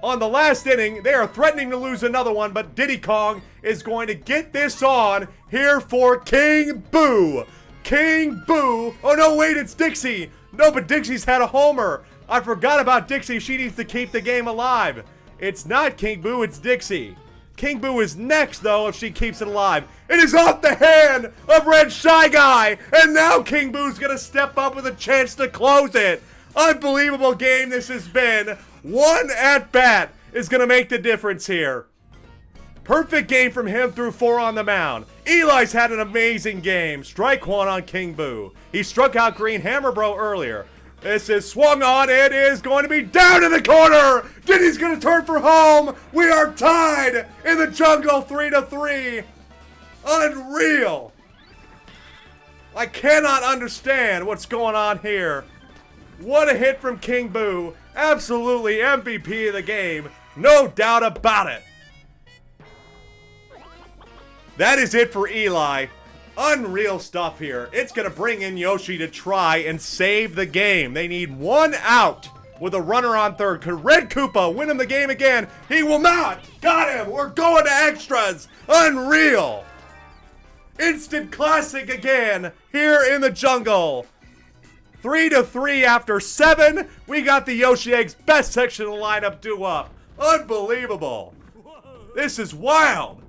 On the last inning, they are threatening to lose another one, but Diddy Kong is going to get this on here for King Boo. King Boo. Oh, no, wait, it's Dixie. No, but Dixie's had a homer. I forgot about Dixie. She needs to keep the game alive. It's not King Boo, it's Dixie. King Boo is next, though, if she keeps it alive. It is off the hand of Red Shy Guy. And now King Boo's going to step up with a chance to close it. Unbelievable game this has been. One at-bat is going to make the difference here. Perfect game from him through 4 on the mound. Eli's had an amazing game. Strike 1 on King Boo. He struck out Green Hammer Bro earlier. This is swung on. It is going to be down in the corner. Diddy's going to turn for home. We are tied in the jungle 3-3. Unreal. I cannot understand what's going on here. What a hit from King Boo. Absolutely MVP of the game. No doubt about it. That is it for Eli. Unreal stuff here. It's going to bring in Yoshi to try and save the game. They need 1 out with a runner on third. Could Red Koopa win him the game again? He will not. Got him. We're going to extras. Unreal. Instant classic again here in the jungle. 3-3 after 7. We got the Yoshi Eggs best section of the lineup due up. Unbelievable. This is wild.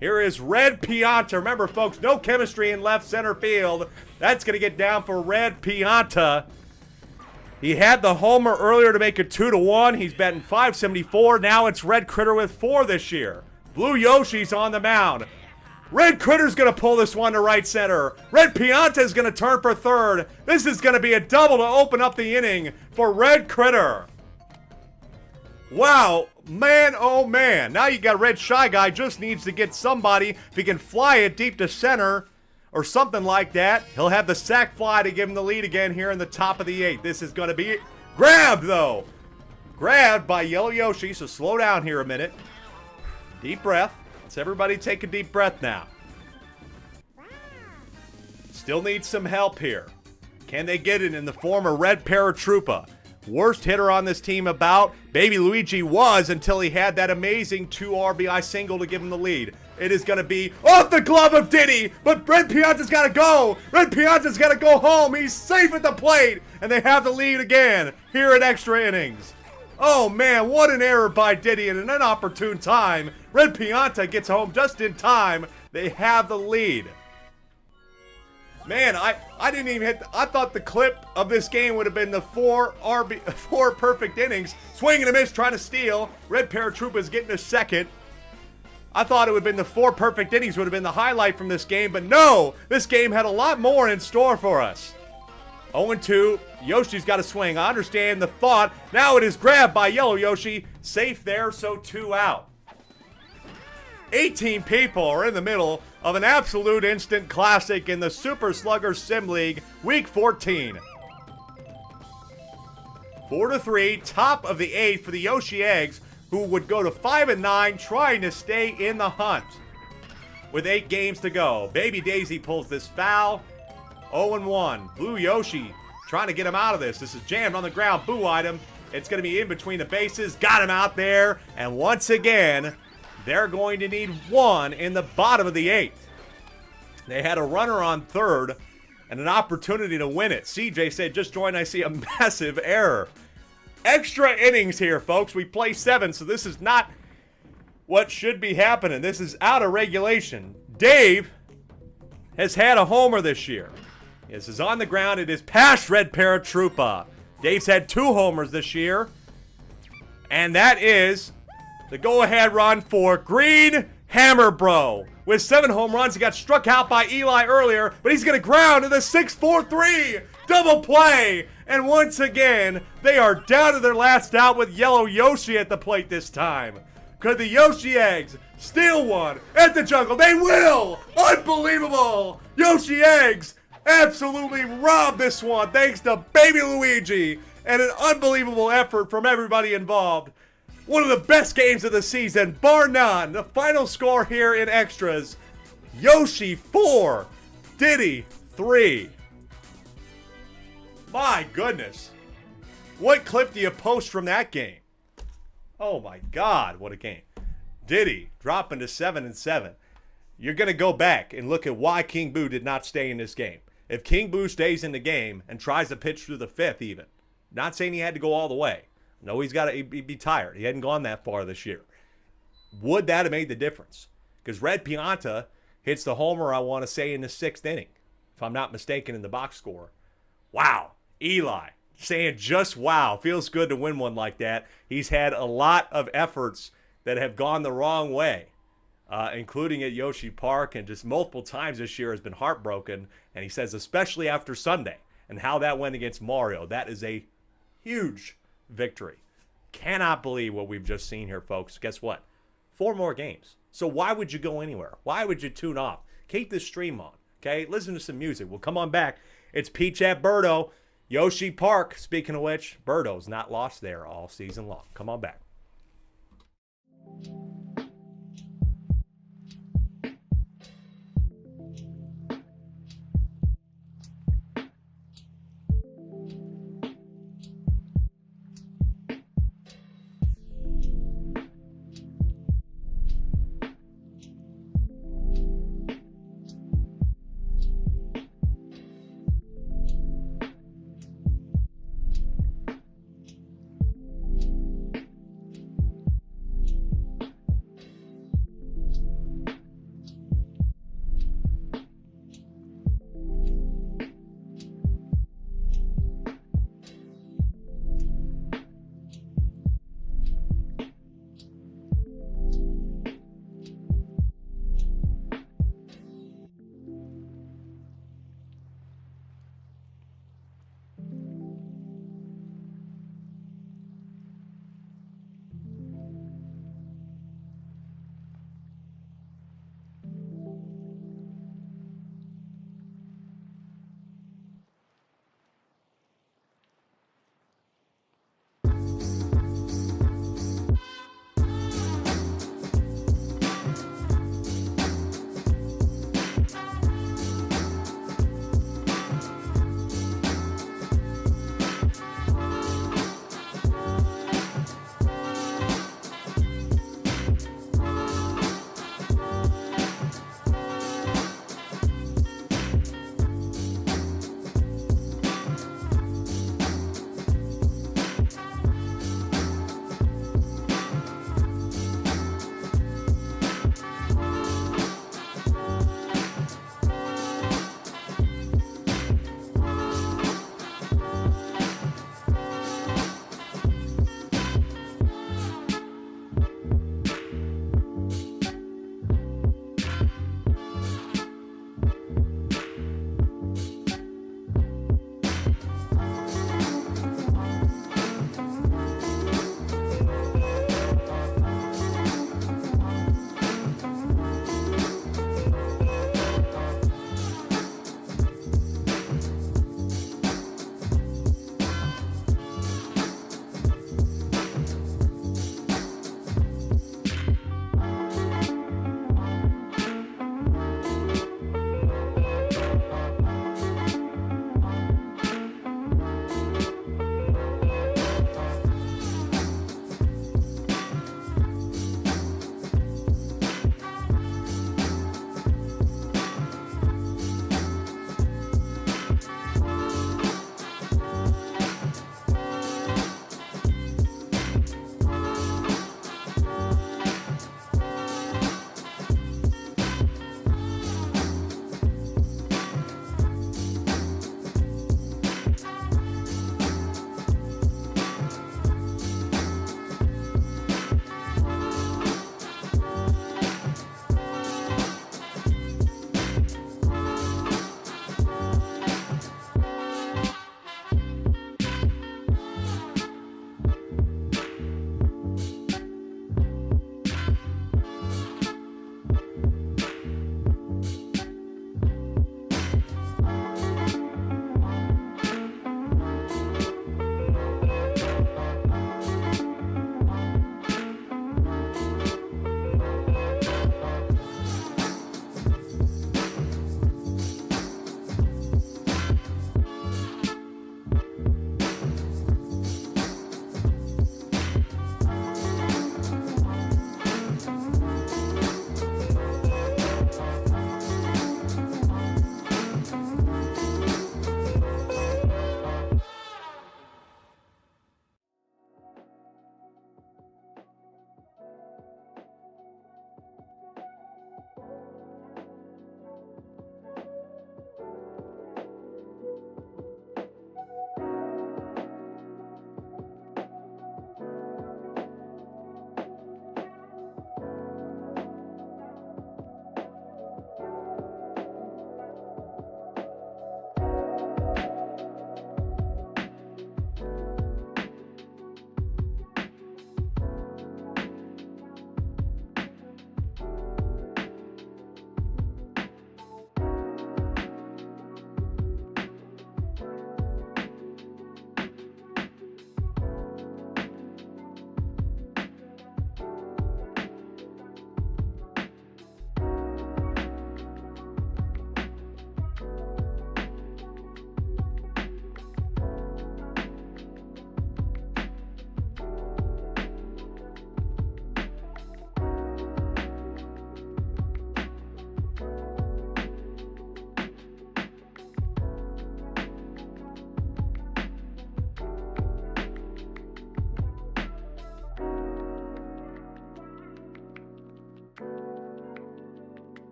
Here is Red Pianta. Remember, folks, no chemistry in left center field. That's going to get down for Red Pianta. He had the homer earlier to make it 2-1. He's batting .574. Now it's Red Critter with 4 this year. Blue Yoshi's on the mound. Red Critter's going to pull this one to right center. Red Pianta's going to turn for third. This is going to be a double to open up the inning for Red Critter. Wow, man, oh man. Now you got Red Shy Guy, just needs to get somebody. If he can fly it deep to center or something like that, he'll have the sac fly to give him the lead again here in the top of the 8th. This is going to be grabbed, though. Grabbed by Yellow Yoshi, so slow down here a minute. Deep breath. Let's everybody take a deep breath now. Still needs some help here. Can they get it in the form of Red Paratroopa? Worst hitter on this team about. Baby Luigi was until he had that amazing 2 RBI single to give him the lead. It is going to be off the glove of Diddy, but Red Pianta's got to go. Red Pianta's got to go home. He's safe at the plate, and they have the lead again here in extra innings. Oh, man, what an error by Diddy in an inopportune time. Red Pianta gets home just in time. They have the lead. Man, I didn't even hit. I thought the clip of this game would have been the 4 perfect innings. Swing and a miss, trying to steal. Red Paratroopa's getting a second. I thought it would have been the 4 perfect innings would have been the highlight from this game, but no, this game had a lot more in store for us. 0-2. Yoshi's got to swing. I understand the thought. Now it is grabbed by Yellow Yoshi. Safe there, so 2 out. 18 people are in the middle of an absolute instant classic in the Super Sluggers Sim League, Week 14. 4-3, top of the 8th for the Yoshi Eggs, who would go to 5-9, trying to stay in the hunt. With 8 games to go, Baby Daisy pulls this foul. 0-1. Blue Yoshi trying to get him out of this. This is jammed on the ground. Boo item. It's going to be in between the bases. Got him out there. And once again, they're going to need 1 in the bottom of the 8th. They had a runner on third and an opportunity to win it. CJ said, just joined, I see a massive error. Extra innings here, folks. We play 7, so this is not what should be happening. This is out of regulation. Dave has had a homer this year. This is on the ground. It is past Red Paratroopa. Dave's had 2 homers this year. And that is the go-ahead run for Green Hammer Bro. With 7 home runs, he got struck out by Eli earlier, but he's going to ground to the 6-4-3 double play. And once again, they are down to their last out with Yellow Yoshi at the plate this time. Could the Yoshi Eggs steal one at the jungle? They will! Unbelievable! Yoshi Eggs absolutely robbed this one thanks to Baby Luigi and an unbelievable effort from everybody involved. One of the best games of the season, bar none. The final score here in extras, Yoshi 4, Diddy 3. My goodness. What clip do you post from that game? Oh my God, what a game. Diddy dropping to 7-7. You're going to go back and look at why King Boo did not stay in this game. If King Boo stays in the game and tries to pitch through the 5th even, not saying he had to go all the way. No, he'd be tired. He hadn't gone that far this year. Would that have made the difference? Because Red Pianta hits the homer, I want to say, in the 6th inning, if I'm not mistaken, in the box score. Wow. Eli saying just wow. Feels good to win one like that. He's had a lot of efforts that have gone the wrong way, including at Yoshi Park, and just multiple times this year has been heartbroken. And he says, especially after Sunday and how that went against Mario, that is a huge victory. Cannot believe what we've just seen here, folks. Guess what? 4 more games. So why would you go anywhere? Why would you tune off? Keep the stream on, okay? Listen to some music. We'll come on back. It's Peach at Birdo. Yoshi Park, speaking of which, Birdo's not lost there all season long. Come on back.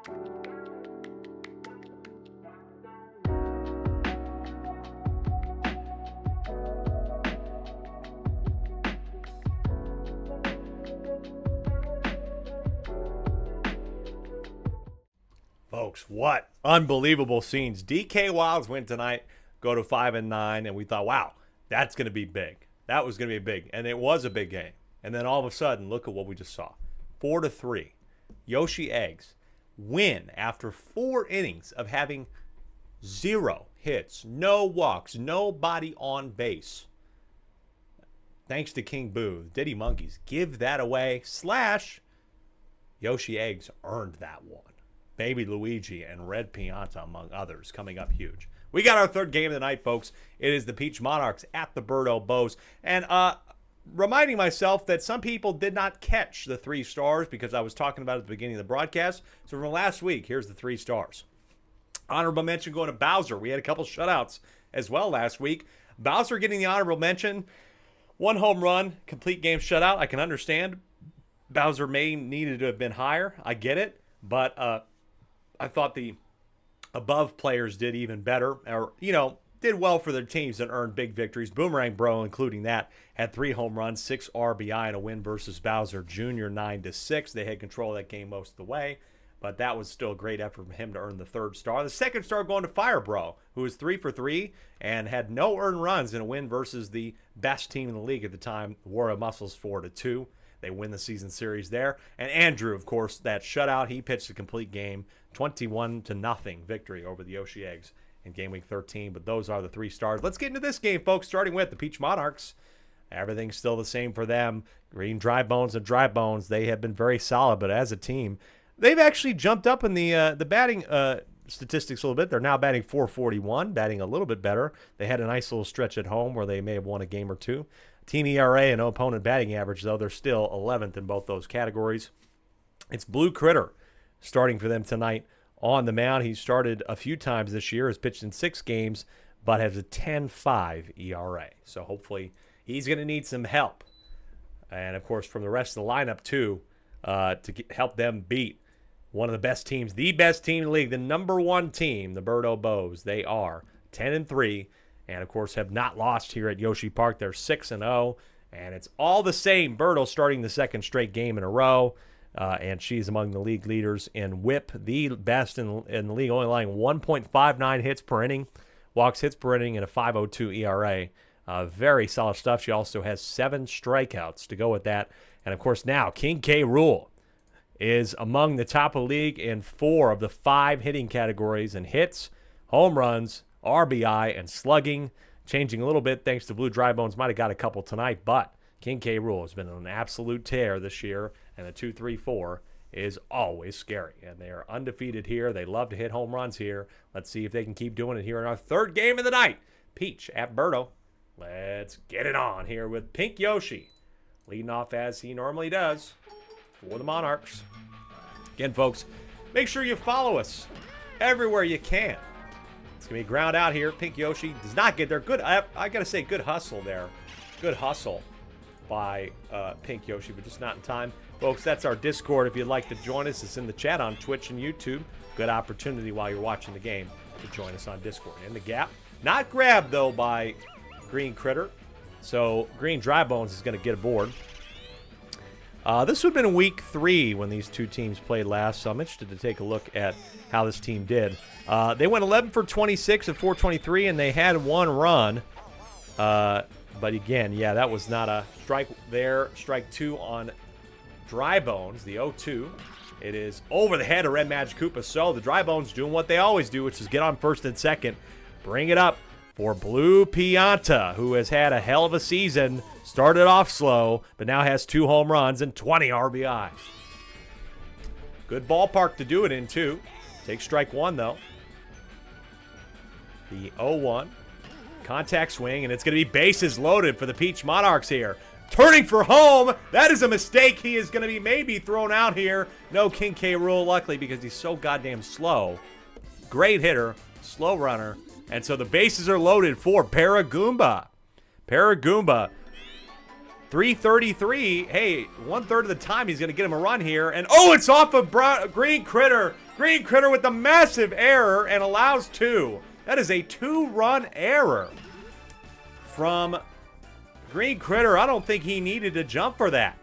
Folks, what unbelievable scenes. DK Wilds win tonight, go to 5-9, and we thought, wow, that's going to be big. That was going to be big, and it was a big game. And then all of a sudden, look at what we just saw. 4-3. Yoshi Eggs win after 4 innings of having 0 hits, no walks, nobody on base. Thanks to King Boo. Diddy Monkeys give that away. / Yoshi Eggs earned that one. Baby Luigi and Red Pianta, among others, coming up huge. We got our third game of the night, folks. It is the Peach Monarchs at the Birdo Bows. And reminding myself that some people did not catch the 3 stars because I was talking about it at the beginning of the broadcast. So from last week, here's the 3 stars. Honorable mention going to Bowser. We had a couple shutouts as well last week. Bowser getting the honorable mention. 1 home run, complete game shutout. I can understand. Bowser may needed to have been higher. I get it. But I thought the above players did even better, or, did well for their teams and earned big victories. Boomerang Bro, including that, had 3 home runs, 6 RBI, and a win versus Bowser Jr. 9-6. They had control of that game most of the way, but that was still a great effort for him to earn the 3rd star. The 2nd star going to Fire Bro, who was 3 for 3 and had no earned runs in a win versus the best team in the league at the time, War of Muscles 4-2. They win the season series there. And Andrew, of course, that shutout, he pitched a complete game, 21-0 victory over the Yoshi Eggs in game week 13. But those are the 3 stars. Let's get into this game, folks, starting with the Peach Monarchs. Everything's still the same for them. Green Dry Bones and Dry Bones, they have been very solid, but as a team, they've actually jumped up in the batting statistics a little bit. They're now batting .441, batting a little bit better. They had a nice little stretch at home where they may have won a game or 2. Team ERA and opponent batting average, though, they're still 11th in both those categories. It's Blue Critter starting for them tonight on the mound. He started a few times this year, has pitched in 6 games, but has a 10.5 ERA. So hopefully he's going to need some help. And, of course, from the rest of the lineup, too, help them beat one of the best teams, the best team in the league, the number 1 team, the Birdo Bows. They are 10-3. And, of course, have not lost here at Yoshi Park. They're 6-0, and it's all the same. Birdo starting the 2nd straight game in a row, and she's among the league leaders in WHIP, the best in the league, only allowing 1.59 hits per inning, walks hits per inning, and a 5.02 ERA. Very solid stuff. She also has 7 strikeouts to go with that. And, of course, now King K. Rool is among the top of the league in 4 of the 5 hitting categories in hits, home runs, RBI, and slugging. Changing a little bit thanks to Blue Dry Bones. Might have got a couple tonight, but King K. Rool has been on an absolute tear this year, and the 2-3-4 is always scary. And they are undefeated here. They love to hit home runs here. Let's see if they can keep doing it here in our 3rd game of the night. Peach at Birdo. Let's get it on here with Pink Yoshi leading off as he normally does for the Monarchs. Again, folks, make sure you follow us everywhere you can. It's going to be ground out here. Pink Yoshi does not get there. Good, I got to say, good hustle there. Good hustle by Pink Yoshi, but just not in time. Folks, that's our Discord. If you'd like to join us, it's in the chat on Twitch and YouTube. Good opportunity while you're watching the game to join us on Discord. In the gap. Not grabbed, though, by Green Critter. So Green Dry Bones is going to get aboard. This would have been week 3 when these 2 teams played last, so I'm interested to take a look at how this team did. They went 11 for 26 at 423, and they had 1 run. But again, yeah, that was not a strike there. Strike 2 on Dry Bones, the 0-2. It is over the head of Red Magic Koopa. So the Dry Bones doing what they always do, which is get on 1st and 2nd. Bring it up for Blue Pianta, who has had a hell of a season. Started off slow, but now has 2 home runs and 20 RBIs. Good ballpark to do it in, too. Take strike 1, though. The 0-1. Contact swing, and it's going to be bases loaded for the Peach Monarchs here. Turning for home. That is a mistake. He is going to be maybe thrown out here. No King K. Rool, luckily, because he's so goddamn slow. Great hitter, slow runner. And so the bases are loaded for Paragoomba. Paragoomba 333. Hey, 1/3 of the time he's going to get him a run here. And oh, it's off of Green Critter. Green Critter with the massive error and allows 2. That is a 2-run error from Green Critter. I don't think he needed to jump for that.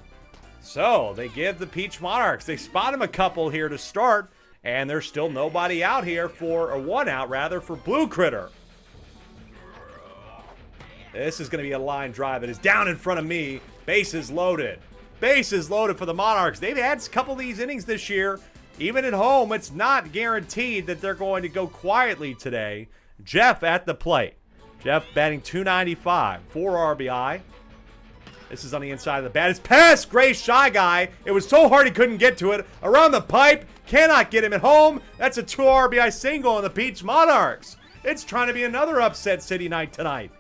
So they give the Peach Monarchs. They spot him a couple here to start. And there's still nobody out here for, or one out rather, for Blue Critter. This is going to be a line drive. It is down in front of me. Bases loaded. Bases loaded for the Monarchs. They've had a couple of these innings this year. Even at home, it's not guaranteed that they're going to go quietly today. Jeff at the plate. Jeff batting .295, 4 RBI. This is on the inside of the bat. It's past Gray Shy Guy. It was so hard he couldn't get to it. Around the pipe. Cannot get him at home. That's a 2 RBI single on the Peach Monarchs. It's trying to be another upset city night tonight.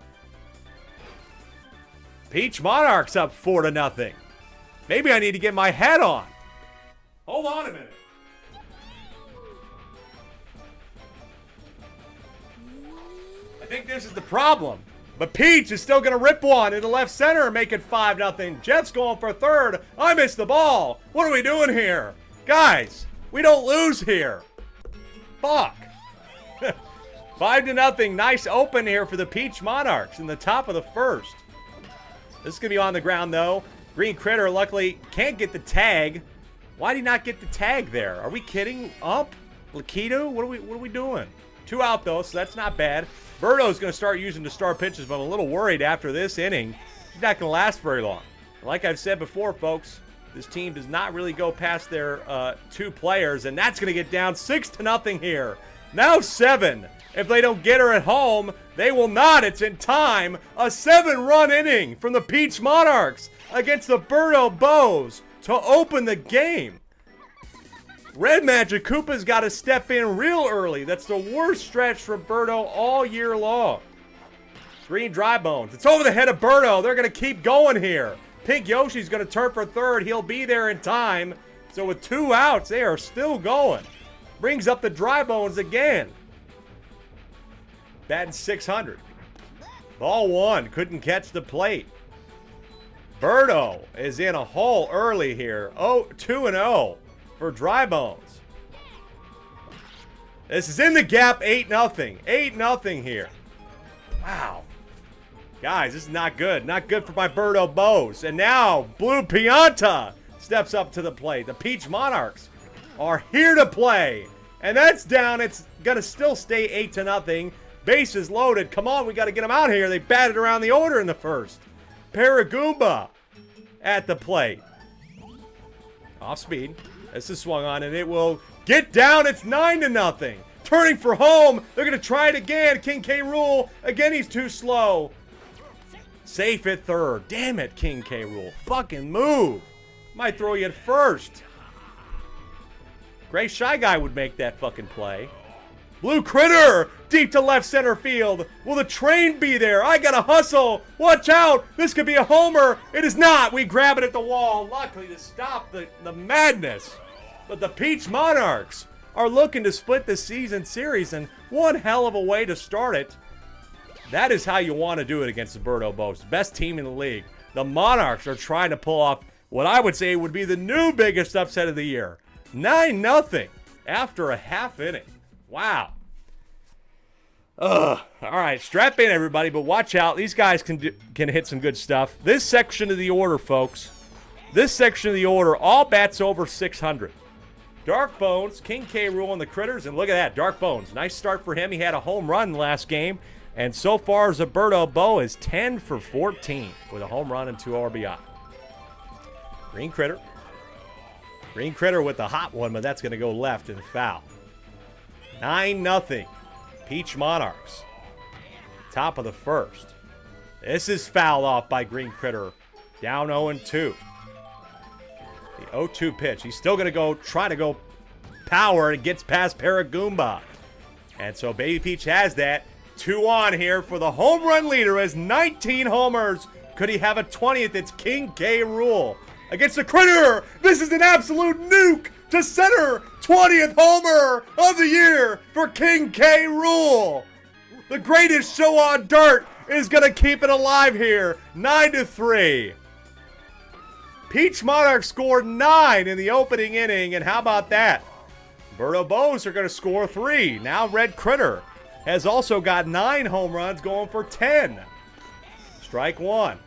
Peach Monarchs up 4-0. Maybe I need to get my hat on. Hold on a minute. I think this is the problem. But Peach is still going to rip one into left center and make it 5-0. Jeff's going for third. I missed the ball. What are we doing here? Guys, we don't lose here. Fuck. 5-0. Nice open here for the Peach Monarchs in the top of the first. This is going to be on the ground, though. Green Critter, luckily, can't get the tag. Why did he not get the tag there? Are we kidding? Up? Lakitu? What are we doing? 2 out, though, so that's not bad. Birdo's going to start using the star pitches, but I'm a little worried after this inning. He's not going to last very long. Like I've said before, folks, this team does not really go past their 2 players, and that's going to get down 6-0 here. Now 7. If they don't get her at home, they will not. It's in time. A 7-run inning from the Peach Monarchs against the Birdo Bows to open the game. Red Magic Koopa's got to step in real early. That's the worst stretch for Birdo all year long. Green Dry Bones. It's over the head of Birdo. They're going to keep going here. Pink Yoshi's going to turn for third. He'll be there in time. So with 2 outs, they are still going. Brings up the Dry Bones again. Batting .600. Ball 1. Couldn't catch the plate. Birdo is in a hole early here. 2-0 for Dry Bones. This is in the gap. 8-0. 8-0 here. Wow. Guys, this is not good. Not good for my Birdo Bows. And now Blue Pianta steps up to the plate. The Peach Monarchs are here to play. And that's down. It's going to still stay 8-0. Bases loaded. Come on, we got to get them out here. They batted around the order in the first. Paragoomba at the plate. Off speed. This is swung on, and it will get down. It's 9-0. Turning for home. They're going to try it again. King K. Rool. Again, he's too slow. Safe at third. Damn it, King K. Rool. Fucking move. Might throw you at first. Gray Shy Guy would make that fucking play. Blue Critter deep to left center field. Will the train be there? I gotta hustle. Watch out. This could be a homer. It is not. We grab it at the wall. Luckily to stop the madness. But the Peach Monarchs are looking to split the season series, and one hell of a way to start it. That is how you want to do it against the Birdo Bows. Best team in the league. The Monarchs are trying to pull off what I would say would be the new biggest upset of the year. 9-0 after a half inning. Wow. All right, strap in, everybody, but watch out. These guys can hit some good stuff. This section of the order, folks, this section of the order, all bats over 600. Dark Bones, King K. Rool, and the Critters, and look at that, Dark Bones. Nice start for him. He had a home run last game, and so far as a Birdo Bow is 10 for 14 with a home run and 2 RBI. Green Critter. Green Critter with the hot one, but that's going to go left and foul. 9-0. Peach Monarchs. Top of the first. This is fouled off by Green Critter. Down 0-2. The 0-2 pitch. He's still going to try to go power, and gets past Paragoomba. And so Baby Peach has that. 2 on here for the home run leader as 19 homers. Could he have a 20th? It's King K. Rool against the Critter. This is an absolute nuke to center. 20th homer of the year for King K. Rool. The greatest show on dirt is going to keep it alive here. 9-3. Peach Monarchs scored 9 in the opening inning, and how about that? Birdo Bows are going to score 3. Now Red Critter has also got 9 home runs, going for 10. Strike 1.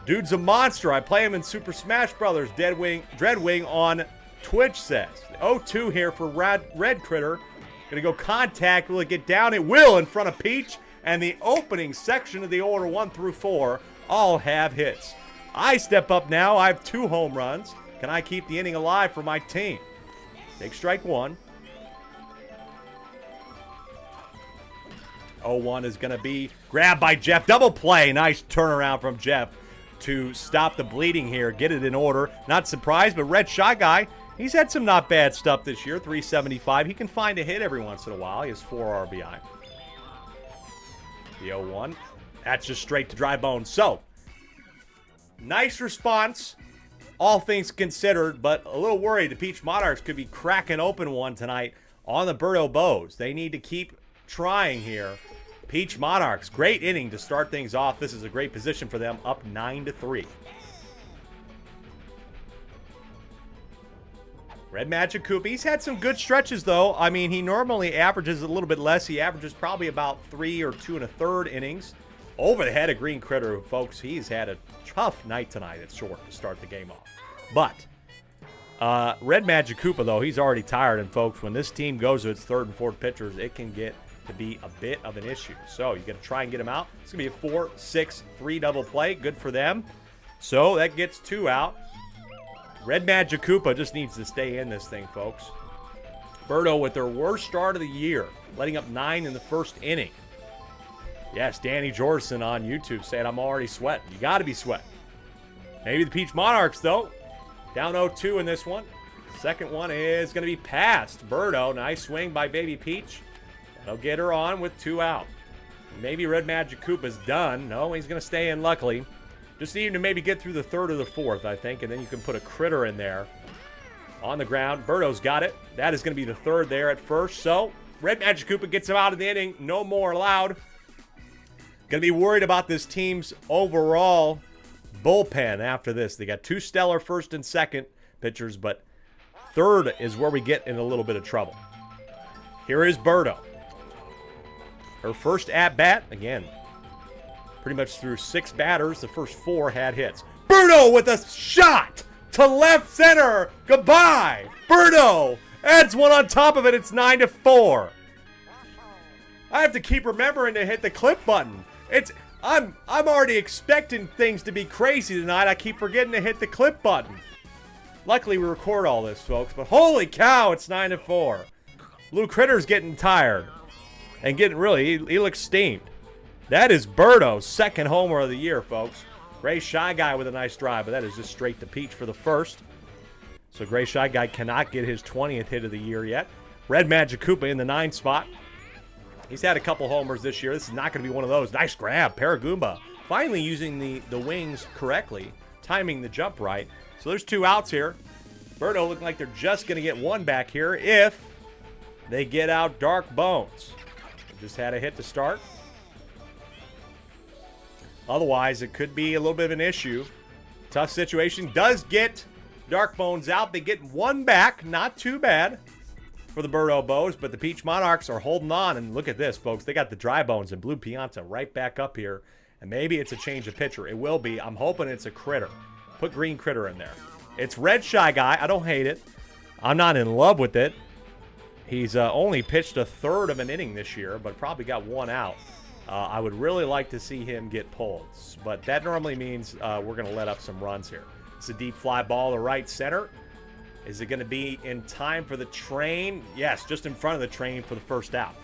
Dude's a monster. I play him in Super Smash Brothers. Dreadwing on Twitch says. 0-2 here for Red Critter. Going to go contact. Will it get down? It will in front of Peach. And the opening section of the order 1 through 4 all have hits. I step up now. I have 2 home runs. Can I keep the inning alive for my team? Take strike 1. 0-1 is going to be grabbed by Jeff. Double play. Nice turnaround from Jeff to stop the bleeding here. Get it in order. Not surprised, but Red Shy Guy, he's had some not bad stuff this year. 375. He can find a hit every once in a while. He has 4 RBI. The 0-1. That's just straight to dry bones. So, nice response, all things considered, but a little worried the Peach Monarchs could be cracking open one tonight on the Birdo Bows. They need to keep trying here. Peach Monarchs, great inning to start things off. This is a great position for them, up 9-3. Red Magic Koopa, he's had some good stretches, though. I mean, he normally averages a little bit less. He averages probably about 3 or 2 1/3 innings. Over the head of Green Critter, folks, he's had a tough night tonight at short to start the game off. But Red Magic Koopa, though, he's already tired. And, folks, when this team goes to its 3rd and 4th pitchers, it can get to be a bit of an issue. So you got to try and get him out. It's going to be a 4-6-3 double play. Good for them. So that gets 2 out. Red Magic Koopa just needs to stay in this thing, folks. Birdo with their worst start of the year, letting up 9 in the first inning. Yes, Danny Jorgensen on YouTube saying, I'm already sweating. You got to be sweating. Maybe the Peach Monarchs, though. Down 0-2 in this one. Second one is going to be past Birdo. Nice swing by Baby Peach. They'll get her on with 2 out. Maybe Red Magic Koopa's done. No, he's going to stay in, luckily. Just need him to maybe get through the 3rd or the 4th, I think, and then you can put a critter in there. On the ground, Birdo's got it. That is going to be the 3rd there at first. So, Red Magic Koopa gets him out of the inning. No more allowed. Going to be worried about this team's overall bullpen after this. They got 2 stellar 1st and 2nd pitchers, but 3rd is where we get in a little bit of trouble. Here is Birdo. Her first at-bat, again, pretty much through 6 batters. The first 4 had hits. Birdo with a shot to left center. Goodbye. Birdo adds one on top of it. It's 9-4. I have to keep remembering to hit the clip button. I'm already expecting things to be crazy tonight. I keep forgetting to hit the clip button. Luckily, we record all this, folks. But holy cow, it's 9-4. Blue Critter's getting tired. And getting really, he looks steamed. That is Birdo's 2nd homer of the year, folks. Gray Shy Guy with a nice drive, but that is just straight to Peach for the 1st. So Gray Shy Guy cannot get his 20th hit of the year yet. Red Magic Koopa in the 9th spot. He's had a couple homers this year. This is not going to be one of those. Nice grab. Paragoomba finally using the wings correctly, timing the jump right. So there's 2 outs here. Birdo looking like they're just going to get 1 back here if they get out Dark Bones. Just had a hit to start. Otherwise, it could be a little bit of an issue. Tough situation. Does get Dark Bones out. They get 1 back. Not too bad for the Birdo Bows, but the Peach Monarchs are holding on. And look at this, folks. They got the Dry Bones and Blue Pianta right back up here. And maybe it's a change of pitcher. It will be. I'm hoping it's a critter. Put Green Critter in there. It's Red Shy Guy. I don't hate it. I'm not in love with it. He's only pitched a 1/3 of an inning this year, but probably got 1 out. I would really like to see him get pulled, but that normally means we're going to let up some runs here. It's a deep fly ball to right center. Is it going to be in time for the train? Yes, just in front of the train for the 1st out.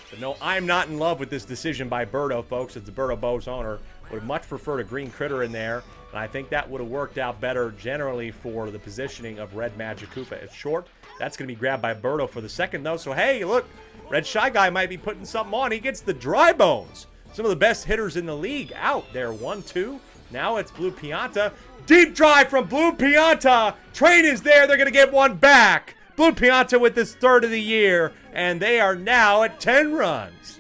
But no, I'm not in love with this decision by Birdo, folks. As the Birdo Bows owner, would much prefer a Green Critter in there, and I think that would have worked out better generally for the positioning of Red Magic Koopa at short. That's going to be grabbed by Birdo for the 2nd, though. So, hey, look, Red Shy Guy might be putting something on. He gets the Dry Bones. Some of the best hitters in the league out there. 1-2. Now it's Blue Pianta. Deep drive from Blue Pianta. Train is there. They're going to get 1 back. Blue Pianta with his 3rd of the year. And they are now at 10 runs.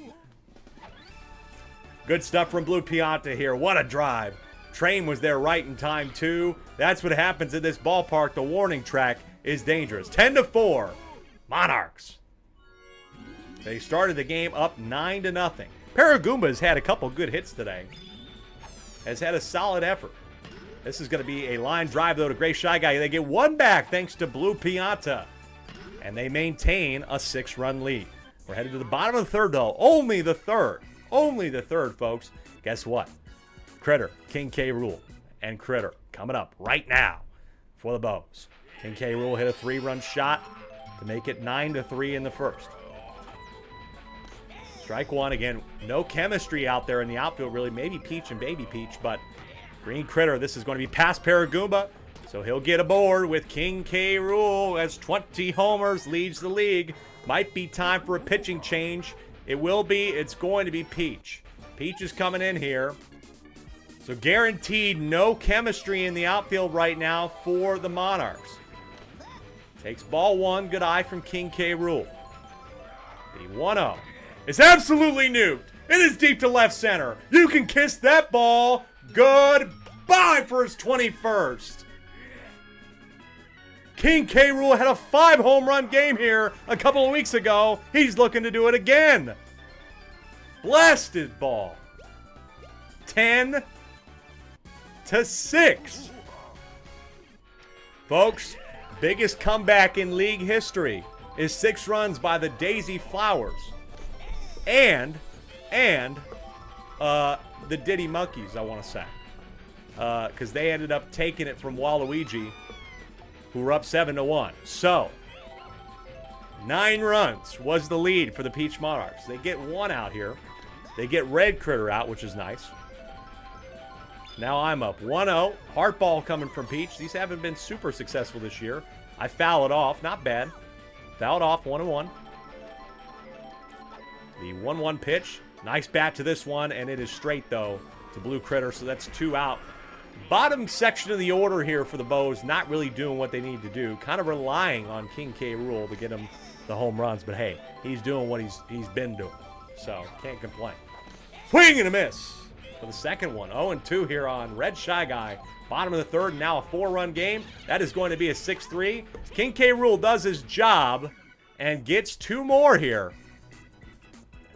Good stuff from Blue Pianta here. What a drive. Train was there right in time, too. That's what happens in this ballpark. The warning track is dangerous. 10-4, Monarchs. They started the game up 9-0. Paragoomba's had a couple good hits today. Has had a solid effort. This is going to be a line drive, though, to Gray Shy Guy. They get one back thanks to Blue Pianta. And they maintain a 6-run lead. We're headed to the bottom of the third, though. Only the third. Only the third, folks. Guess what? Critter, King K. Rool, and Critter coming up right now for the Bows. King K. Rool hit a 3-run shot to make it 9-3 in the first. Strike one. Again, no chemistry out there in the outfield, really. Maybe Peach and Baby Peach, but Green Critter, this is going to be past Paragoomba, so he'll get aboard with King K. Rool as 20 homers, leads the league. Might be time for a pitching change. It will be. It's going to be Peach. Peach is coming in here. So guaranteed no chemistry in the outfield right now for the Monarchs. Takes ball one. Good eye from King K. Rool. The 1-0 is absolutely nuked. It is deep to left center. You can kiss that ball. Goodbye for his 21st. King K. Rool had a 5-home run game here a couple of weeks ago. He's looking to do it again. Blasted ball. 10-6. Folks, biggest comeback in league history is 6 runs by the Daisy Flowers. And the Diddy Monkeys, I want to say. Because they ended up taking it from Waluigi, who were up 7-1. So, 9 runs was the lead for the Peach Monarchs. They get one out here. They get Red Critter out, which is nice. Now I'm up 1-0. Hard ball coming from Peach. These haven't been super successful this year. I foul it off. Not bad. Foul it off 1-1. The 1-1 pitch. Nice bat to this one, and it is straight, though, to Blue Critter, so that's 2 out. Bottom section of the order here for the Bows, not really doing what they need to do. Kind of relying on King K. Rool to get him the home runs, but hey, he's doing what he's been doing, so can't complain. Swing and a miss for the second one. 0-2 here on Red Shy Guy. Bottom of the third, now a 4-run game. That is going to be a 6-3. King K. Rool does his job and gets 2 more here.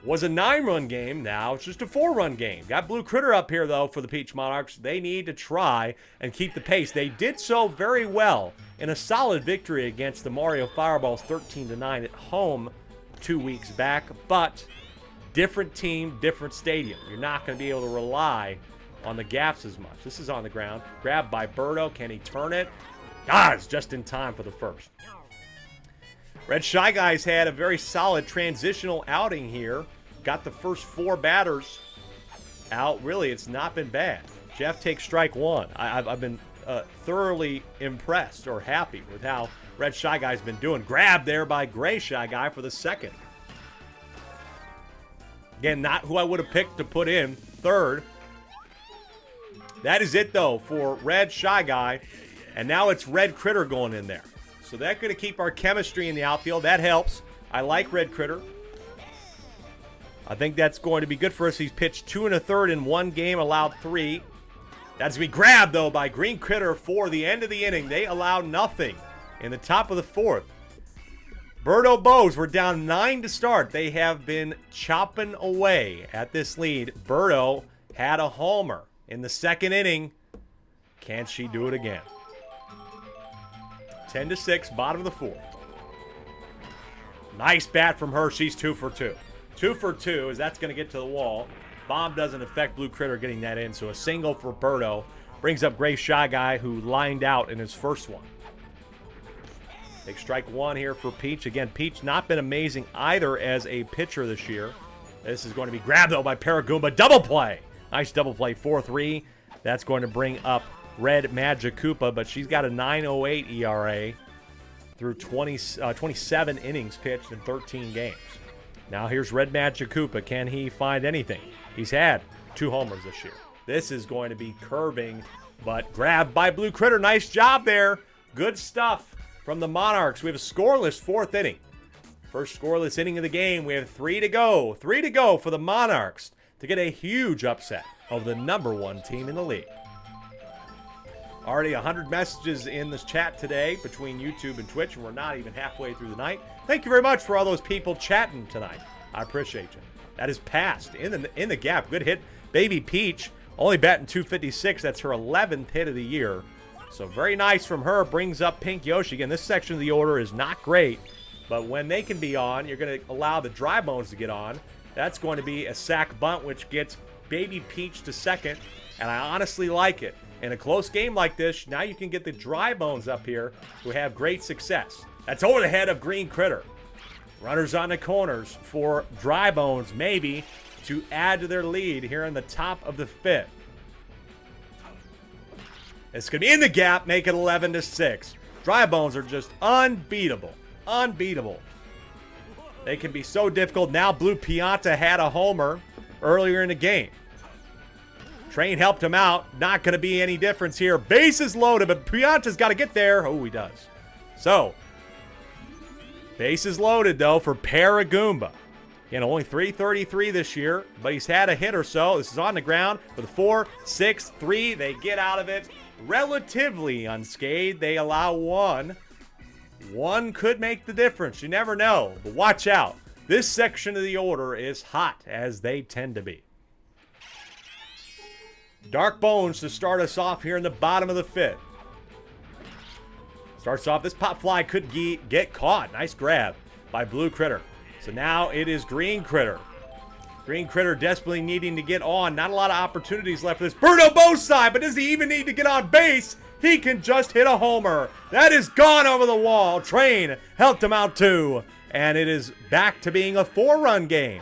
Was a 9-run game. Now it's just a 4-run game. Got Blue Critter up here, though, for the Peach Monarchs. They need to try and keep the pace. They did so very well in a solid victory against the Mario Fireballs 13-9 at home 2 weeks back. But different team, different stadium. You're not going to be able to rely on the gaps as much. This is on the ground. Grabbed by Birdo. Can he turn it? God, it's just in time for the first. Red Shy Guys had a very solid transitional outing here. Got the first 4 batters out. Really, it's not been bad. Jeff takes strike one. I've been thoroughly impressed or happy with how Red Shy Guy's been doing. Grabbed there by Gray Shy Guy for the second. Again, not who I would have picked to put in third. That is it, though, for Red Shy Guy. And now it's Red Critter going in there. So that's going to keep our chemistry in the outfield. That helps. I like Red Critter. I think that's going to be good for us. He's pitched 2 1/3 in one game, allowed 3. That's going to be grabbed, though, by Green Critter for the end of the inning. They allowed nothing in the top of the 4th. Birdo Bows were down 9 to start. They have been chopping away at this lead. Birdo had a homer in the second inning. Can she do it again? 10-6, bottom of the 4th. Nice bat from her. She's 2 for 2. 2 for 2 as that's going to get to the wall. Bomb doesn't affect Blue Critter getting that in, so a single for Birdo brings up Gray Shy Guy, who lined out in his first one. Take strike one here for Peach. Again, Peach not been amazing either as a pitcher this year. This is going to be grabbed, though, by Paragoomba. Double play. Nice double play, 4-3. That's going to bring up Red Magikoopa, but she's got a 9.08 ERA through 27 innings pitched in 13 games. Now here's Red Magikoopa. Can he find anything? He's had 2 homers this year. This is going to be curving, but grabbed by Blue Critter. Nice job there. Good stuff from the Monarchs. We have a scoreless 4th inning. First scoreless inning of the game. We have 3 to go. 3 to go for the Monarchs to get a huge upset of the #1 team in the league. Already 100 messages in this chat today between YouTube and Twitch, and we're not even halfway through the night. Thank you very much for all those people chatting tonight. I appreciate you. That is passed in the gap. Good hit. Baby Peach only batting 256. That's her 11th hit of the year. So very nice from her. Brings up Pink Yoshi. Again, this section of the order is not great, but when they can be on, you're going to allow the dry bones to get on. That's going to be a sack bunt, which gets Baby Peach to second, and I honestly like it. In a close game like this, now you can get the dry bones up here who have great success. That's over the head of Green Critter. Runners on the corners for dry bones, maybe, to add to their lead here in the top of the 5th. It's going to be in the gap, make it 11-6. Dry bones are just unbeatable. Unbeatable. They can be so difficult. Now Blue Pianta had a homer earlier in the game. Train helped him out. Not going to be any difference here. Bases loaded, but Pianta's got to get there. Oh, he does. So, bases loaded, though, for Paragoomba. You know, only 333 this year, but he's had a hit or so. This is on the ground for the 4-6-3. They get out of it relatively unscathed. They allow one. One could make the difference. You never know, but watch out. This section of the order is hot, as they tend to be. Dark Bones to start us off here in the bottom of the 5th. Starts off, this pop fly could get caught. Nice grab by Blue Critter. So now it is Green Critter. Green Critter desperately needing to get on. Not a lot of opportunities left for this. Birdo both side, but does he even need to get on base? He can just hit a homer. That is gone over the wall. Train helped him out too. And it is back to being a 4-run game.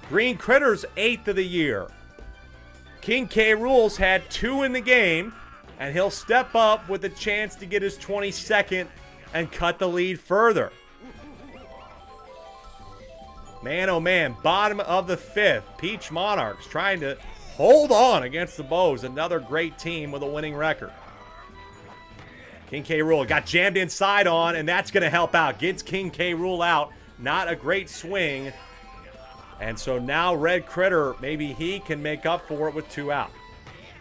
Green Critter's 8th of the year. King K. Rules had 2 in the game, and he'll step up with a chance to get his 22nd and cut the lead further. Man, oh man, bottom of the 5th. Peach Monarchs trying to hold on against the Bows. Another great team with a winning record. King K. Rool got jammed inside on, and that's going to help out. Gets King K. Rool out. Not a great swing. And so now Red Critter, maybe he can make up for it with 2 out.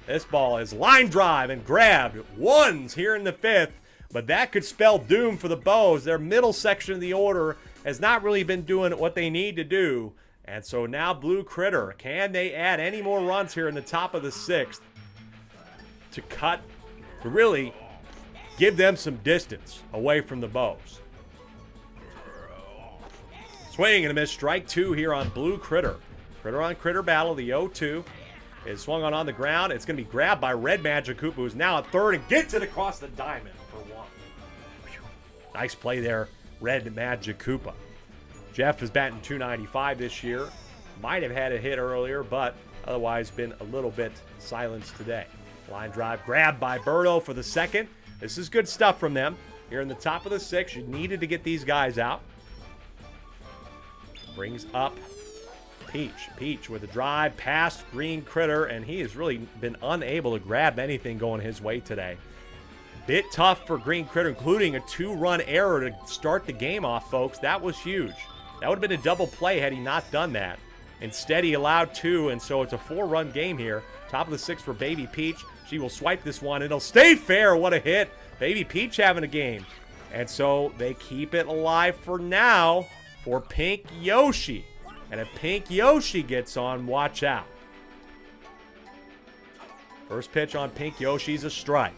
This ball is line drive and grabbed. Ones here in the 5th, but that could spell doom for the Bows. Their middle section of the order has not really been doing what they need to do. And so now Blue Critter, can they add any more runs here in the top of the 6th to really give them some distance away from the Bows? Swing and a miss. Strike 2 here on Blue Critter. Critter on Critter battle. The 0-2 is swung on the ground. It's going to be grabbed by Red Magic Koopa, who's now at 3rd and gets it across the diamond for 1. Whew. Nice play there, Red Magic Koopa. Jeff is batting 295 this year. Might have had a hit earlier, but otherwise been a little bit silenced today. Line drive grabbed by Birdo for the 2nd. This is good stuff from them. Here in the top of the 6th, you needed to get these guys out. Brings up Peach. Peach with a drive past Green Critter, and he has really been unable to grab anything going his way today. Bit tough for Green Critter, including a 2-run error to start the game off, folks. That was huge. That would have been a double play had he not done that. Instead, he allowed 2, and so it's a 4-run game here. Top of the 6th for Baby Peach. She will swipe this one. It'll stay fair. What a hit. Baby Peach having a game. And so they keep it alive for now for Pink Yoshi. And if Pink Yoshi gets on, watch out. First pitch on Pink Yoshi's a strike.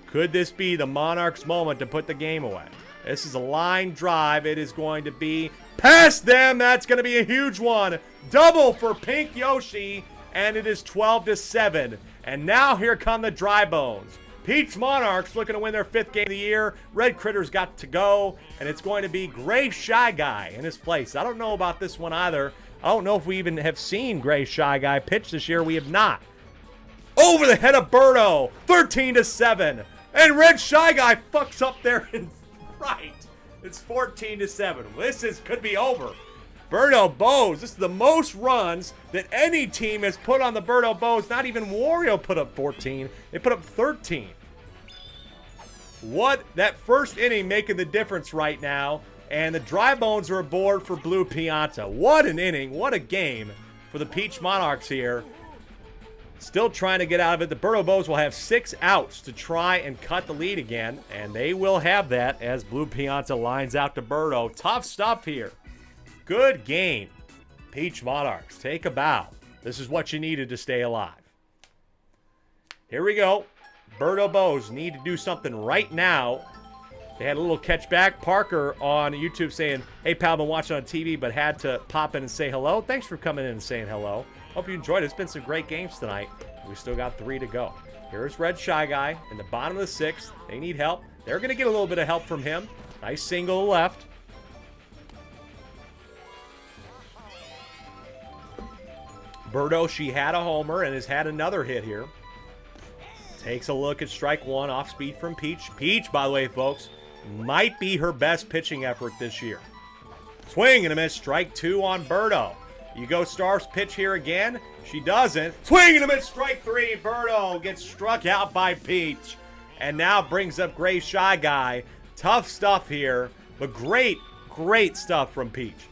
Could this be the Monarchs' moment to put the game away? This is a line drive. It is going to be past them. That's going to be a huge one. Double for Pink Yoshi, and it is 12-7. And now here come the Dry Bones. Peach Monarchs looking to win their 5th game of the year. Red Critter's got to go, and it's going to be Gray Shy Guy in his place. I don't know about this one either. I don't know if we even have seen Gray Shy Guy pitch this year. We have not. Over the head of Birdo, 13-7. And Red Shy Guy fucks up there in right. It's 14-7. This could be over. Birdo Bows, this is the most runs that any team has put on the Birdo Bows. Not even Wario put up 14. They put up 13. What, that first inning making the difference right now. And the Dry Bones are aboard for Blue Pianta. What an inning. What a game for the Peach Monarchs here. Still trying to get out of it. The Birdo Bows will have 6 outs to try and cut the lead again, and they will have that as Blue Pianta lines out to Birdo. Tough stuff here. Good game. Peach Monarchs, take a bow. This is what you needed to stay alive. Here we go. Birdo Bows need to do something right now. They had a little catch back. Parker on YouTube saying, hey, pal, been watching on TV, but had to pop in and say hello. Thanks for coming in and saying hello. Hope you enjoyed it. It's been some great games tonight. We still got 3 to go. Here's Red Shy Guy in the bottom of the 6th. They need help. They're going to get a little bit of help from him. Nice single left. Birdo, she had a homer and has had another hit here. Takes a look at strike 1 off speed from Peach. Peach, by the way, folks, might be her best pitching effort this year. Swing and a miss. Strike 2 on Birdo. You go Stars pitch here again. She doesn't. Swing and a miss. Strike 3. Birdo gets struck out by Peach. And now brings up Gray Shy Guy. Tough stuff here, but great stuff from Peach.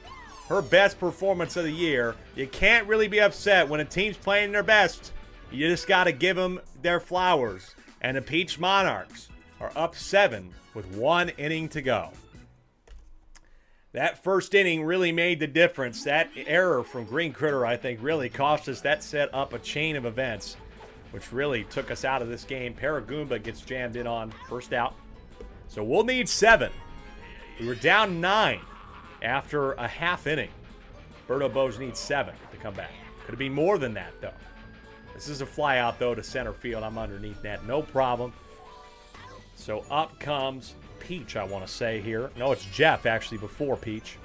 Her best performance of the year. You can't really be upset when a team's playing their best. You just got to give them their flowers. And the Peach Monarchs are up 7 with 1 inning to go. That first inning really made the difference. That error from Green Critter, I think, really cost us. That set up a chain of events, which really took us out of this game. Paragoomba gets jammed in on first out. So we'll need 7. We were down 9 after a half inning. Birdo Bows needs 7 to come back. Could it be more than that, though? This is a fly out, though, to center field. I'm underneath that. No problem. So up comes Peach, I want to say here. No, it's Jeff, actually, before Peach.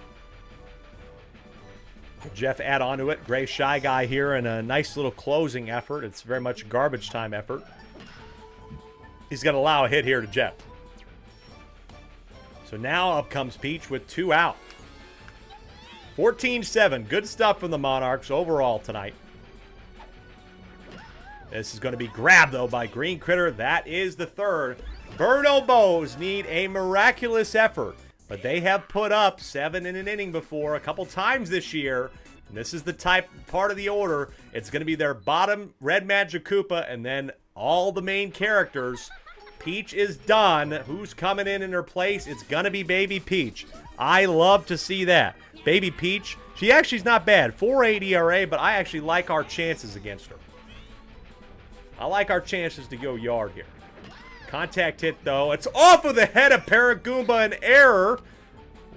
Jeff add on to it. Gray Shy Guy here and a nice little closing effort. It's very much a garbage time effort. He's going to allow a hit here to Jeff. So now up comes Peach with 2 out. 14-7. Good stuff from the Monarchs overall tonight. This is going to be grabbed, though, by Green Critter. That is the 3rd. Birdo Bows need a miraculous effort, but they have put up 7 in an inning before a couple times this year. And this is the part of the order. It's going to be their bottom Red Magic Koopa and then all the main characters. Peach is done. Who's coming in her place? It's going to be Baby Peach. I love to see that. Baby Peach, she actually is not bad. 4.8 ERA, but I actually like our chances against her. I like our chances to go yard here. Contact hit, though. It's off of the head of Paragoomba, an error.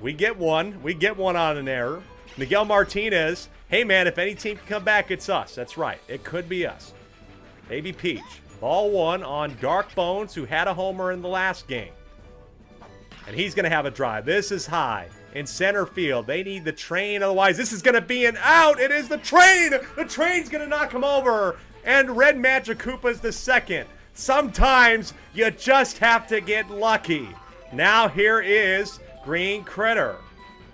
We get one. We get one on an error. Miguel Martinez, hey, man, if any team can come back, it's us. That's right. It could be us. Baby Peach. Ball 1 on Dark Bones, who had a homer in the last game. And he's going to have a drive. This is high in center field. They need the train. Otherwise, this is going to be an out. It is the train. The train's going to knock him over. And Red Magic Koopa's the 2nd. Sometimes you just have to get lucky. Now here is Green Critter.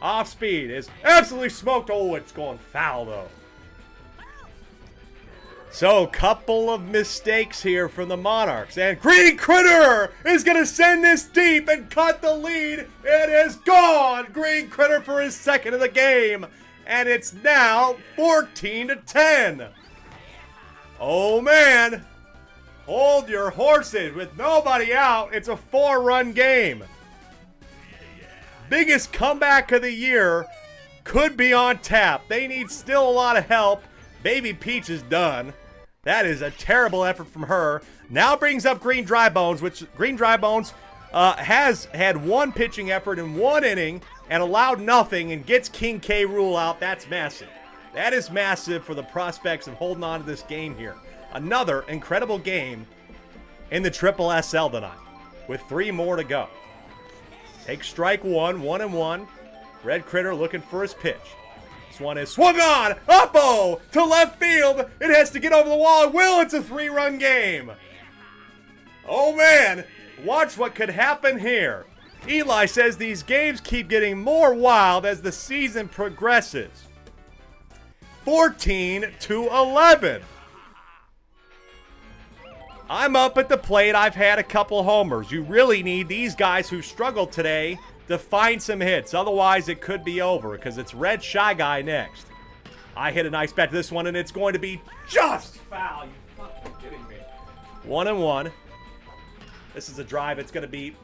Off speed is absolutely smoked. Oh, it's going foul, though. So, couple of mistakes here from the Monarchs. And Green Critter is going to send this deep and cut the lead. It is gone. Green Critter for his 2nd of the game. And it's now 14-10. Oh, man. Hold your horses. With nobody out, it's a 4-run game. Biggest comeback of the year could be on tap. They need still a lot of help. Baby Peach is done. That is a terrible effort from her. Now brings up Green Dry Bones, which Green Dry Bones has had 1 pitching effort in 1 inning and allowed nothing and gets King K. Rool out. That's massive. That is massive for the prospects of holding on to this game here. Another incredible game in the SSSL tonight with 3 more to go. Take strike 1, 1-1. Red Critter looking for his pitch. This one is swung on, up-o, to left field. It has to get over the wall. It will. It's a 3-run game. Oh, man. Watch what could happen here. Eli says these games keep getting more wild as the season progresses. 14-11. I'm up at the plate. I've had a couple homers. You really need these guys who struggled today to find some hits. Otherwise, it could be over because it's Red Shy Guy next. I hit a nice bat to this one, and it's going to be just foul. You 1-1. This is a drive. It's going to be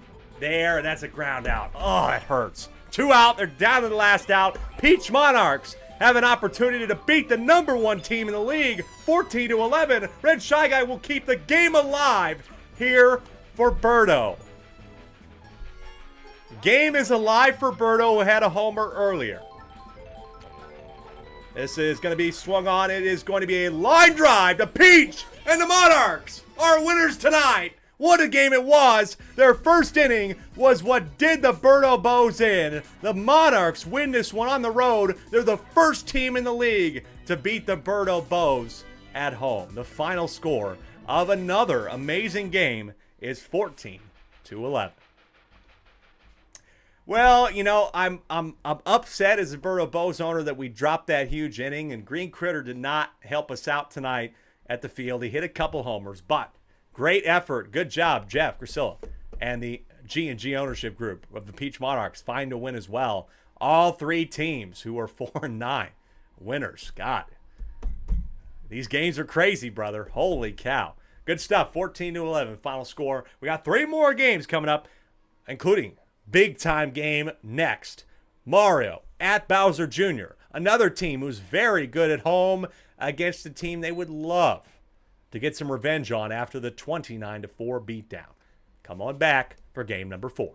there, and that's a ground out. Oh, it hurts. 2 out. They're down to the last out. Peach Monarchs have an opportunity to beat the #1 team in the league, 14-11. Red Shy Guy will keep the game alive here for Birdo. Game is alive for Birdo, who had a homer earlier. This is going to be swung on. It is going to be a line drive to Peach, and the Monarchs are winners tonight. What a game it was. Their first inning was what did the Birdo Bows in. The Monarchs win this one on the road. They're the first team in the league to beat the Birdo Bows at home. The final score of another amazing game is 14-11. Well, you know, I'm upset as a Birdo Bows owner that we dropped that huge inning, and Green Critter did not help us out tonight at the field. He hit a couple homers, but great effort. Good job, Jeff, Priscilla, and the G&G ownership group of the Peach Monarchs find a win as well. All 3 teams who are 4-9 winners. God, these games are crazy, brother. Holy cow. Good stuff. 14-11 final score. We got 3 more games coming up, including big time game next. Mario at Bowser Jr., another team who's very good at home against a team they would love to get some revenge on after the 29-4 beatdown. Come on back for game number 4.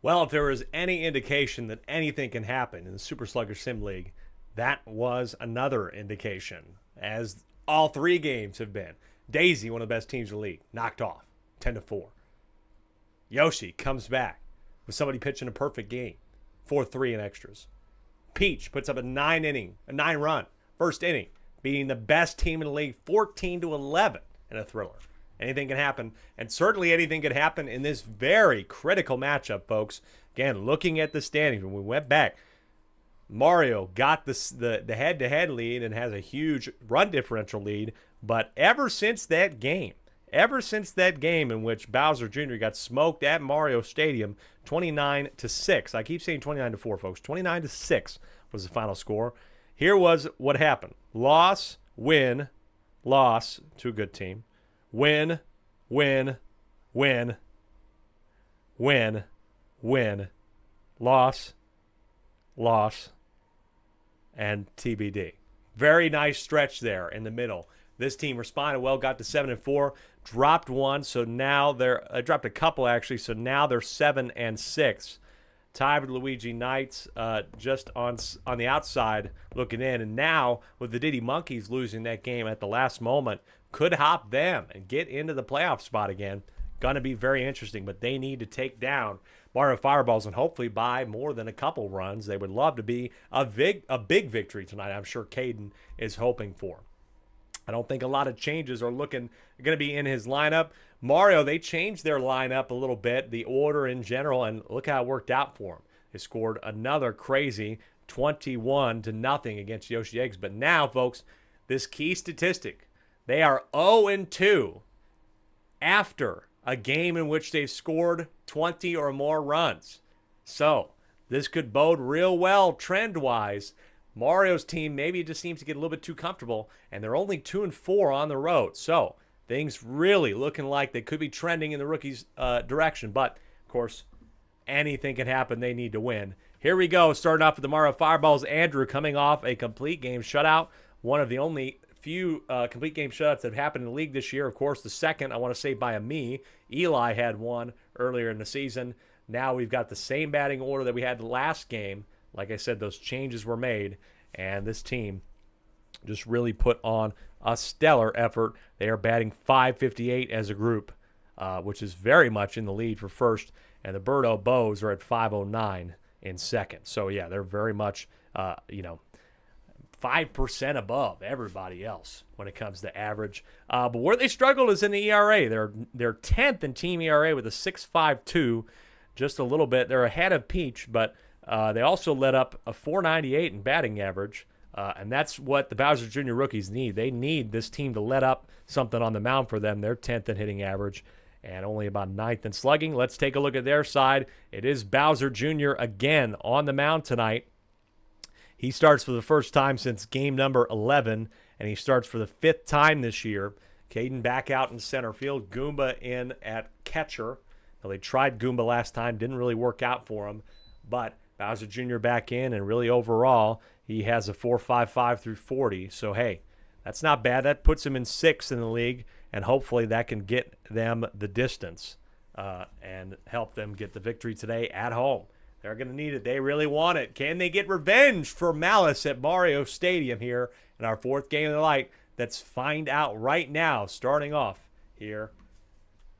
Well, if there was any indication that anything can happen in the Super Slugger Sim League, that was another indication, as all 3 games have been. Daisy, one of the best teams in the league, knocked off 10-4. Yoshi comes back with somebody pitching a perfect game, 4-3 in extras. Peach puts up a 9-run first inning, beating the best team in the league 14-11 in a thriller. Anything can happen, and certainly anything could happen in this very critical matchup, folks. Again, looking at the standings, when we went back, Mario got the head-to-head lead and has a huge run differential lead, but ever since that game in which Bowser Jr. got smoked at Mario Stadium, 29-6. I keep saying 29-4, folks. 29-6 was the final score. Here was what happened. Loss, win, loss to a good team. Win, win, win, win, win, loss, loss, and TBD. Very nice stretch there in the middle. This team responded well, got to 7-4, dropped one, so now they're dropped a couple actually, so now they're 7-6. Tied with Luigi Knights, just on the outside looking in, and now with the Diddy Monkeys losing that game at the last moment, could hop them and get into the playoff spot again. Going to be very interesting, but they need to take down Mario Fireballs and hopefully by more than a couple runs. They would love to be a big victory tonight. I'm sure Caden is hoping for. I don't think a lot of changes are going to be in his lineup. Mario, they changed their lineup a little bit, the order in general, and look how it worked out for them. They scored another crazy 21-0 against Yoshi Eggs. But now, folks, this key statistic, they are 0-2 after a game in which they've scored 20 or more runs. So this could bode real well trend-wise. Mario's team maybe just seems to get a little bit too comfortable, and they're only 2-4 on the road. So things really looking like they could be trending in the rookies' direction. But, of course, anything can happen. They need to win. Here we go, starting off with the Mario Fireballs. Andrew coming off a complete game shutout, one of the only few complete game shutouts that have happened in the league this year. Of course, the second, I want to say by a me. Eli had one earlier in the season. Now we've got the same batting order that we had the last game. Like I said, those changes were made, and this team just really put on a stellar effort. They are batting .558 as a group, which is very much in the lead for first, and the Birdo Bows are at .509 in second. So, yeah, they're very much, 5% above everybody else when it comes to average. But where they struggled is in the ERA. They're 10th in team ERA with a 6.52, just a little bit. They're ahead of Peach, but they also let up a 4.98 in batting average, and that's what the Bowser Jr. rookies need. They need this team to let up something on the mound for them. They're 10th in hitting average and only about 9th in slugging. Let's take a look at their side. It is Bowser Jr. again on the mound tonight. He starts for the first time since game number 11, and he starts for the 5th time this year. Caden back out in center field. Goomba in at catcher. Now, they tried Goomba last time. Didn't really work out for him. But Bowser Jr. back in, and really overall, he has a 4.55 through 40. So, hey, that's not bad. That puts him in 6th in the league, and hopefully that can get them the distance and help them get the victory today at home. They're going to need it. They really want it. Can they get revenge for Malice at Mario Stadium here in our 4th game of the night? Let's find out right now, starting off here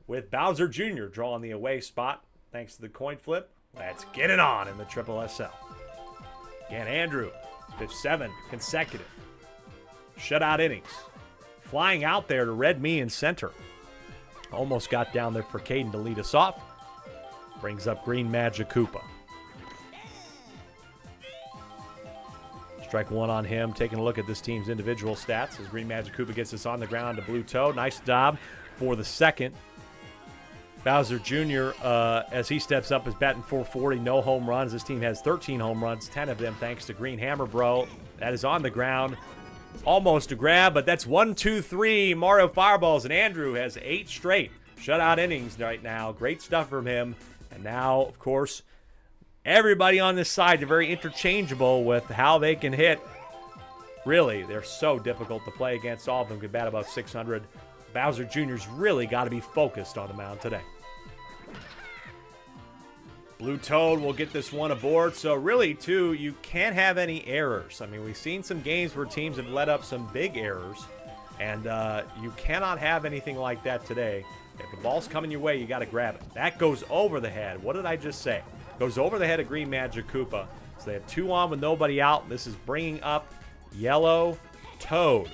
with Bowser Jr. drawing the away spot thanks to the coin flip. Let's get it on in the SSSL. Again, Andrew, pitched 7 consecutive shutout innings. Flying out there to red me in center. Almost got down there for Caden to lead us off. Brings up Green Magic Koopa. Strike one on him. Taking a look at this team's individual stats as Green Magic Koopa gets us on the ground to Blue Toe. Nice job for the second. Bowser Jr., as he steps up, is batting .440, no home runs. This team has 13 home runs, 10 of them thanks to Green Hammer Bro. That is on the ground. Almost a grab, but that's 1, 2, 3 Mario Fireballs, and Andrew has 8 straight shutout innings right now. Great stuff from him. And now, of course, everybody on this side are very interchangeable with how they can hit. Really, they're so difficult to play against. All of them can bat above 600. Bowser Jr.'s really got to be focused on the mound today. Blue Toad will get this one aboard. So really, too, you can't have any errors. I mean, we've seen some games where teams have let up some big errors, and you cannot have anything like that today. If the ball's coming your way, you got to grab it. That goes over the head. What did I just say? Goes over the head of Green Magic Koopa. So they have 2 on with nobody out. This is bringing up Yellow Toad.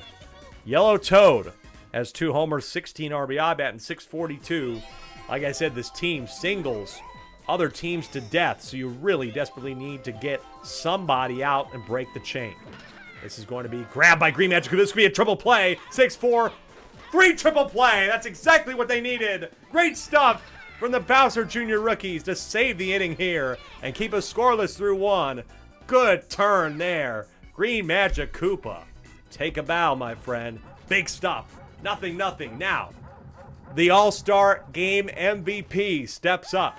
Yellow Toad has 2 homers, 16 RBI, batting .642. Like I said, this team singles other teams to death, so you really desperately need to get somebody out and break the chain. This is going to be grabbed by Green Magic Koopa. This could be a triple play. 6-4, 3 triple play. That's exactly what they needed. Great stuff from the Bowser Jr. rookies to save the inning here and keep us scoreless through 1. Good turn there. Green Magic Koopa. Take a bow, my friend. Big stuff. Nothing. Now, the All-Star Game MVP steps up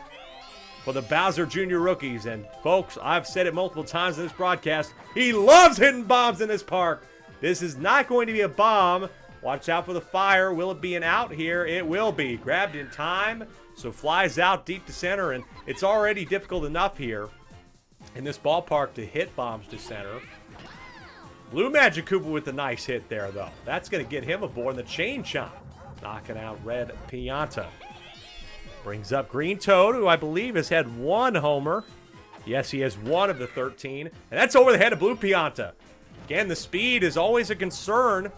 for the Bowser Jr. rookies. And, folks, I've said it multiple times in this broadcast. He loves hitting bombs in this park. This is not going to be a bomb. Watch out for the fire. Will it be an out here? It will be. Grabbed in time. So flies out deep to center. And it's already difficult enough here in this ballpark to hit bombs to center. Blue Magic Koopa with a nice hit there, though. That's going to get him aboard the chain chomp. Knocking out Red Pianta. Brings up Green Toad, who I believe has had 1 homer. Yes, he has 1 of the 13. And that's over the head of Blue Pianta. Again, the speed is always a concern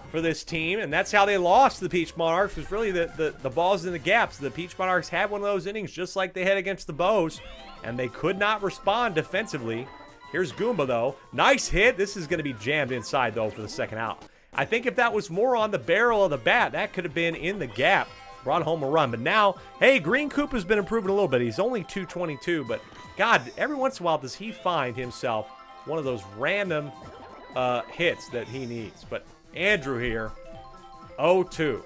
for this team, and that's how they lost to the Peach Monarchs, was really the balls in the gaps. The Peach Monarchs had one of those innings just like they had against the Bows, and they could not respond defensively. Here's Goomba, though. Nice hit. This is going to be jammed inside, though, for the second out. I think if that was more on the barrel of the bat, that could have been in the gap. Brought home a run. But now, hey, Green Koopa's been improving a little bit. He's only 222, but God, every once in a while does he find himself one of those random hits that he needs. But Andrew here, 0-2.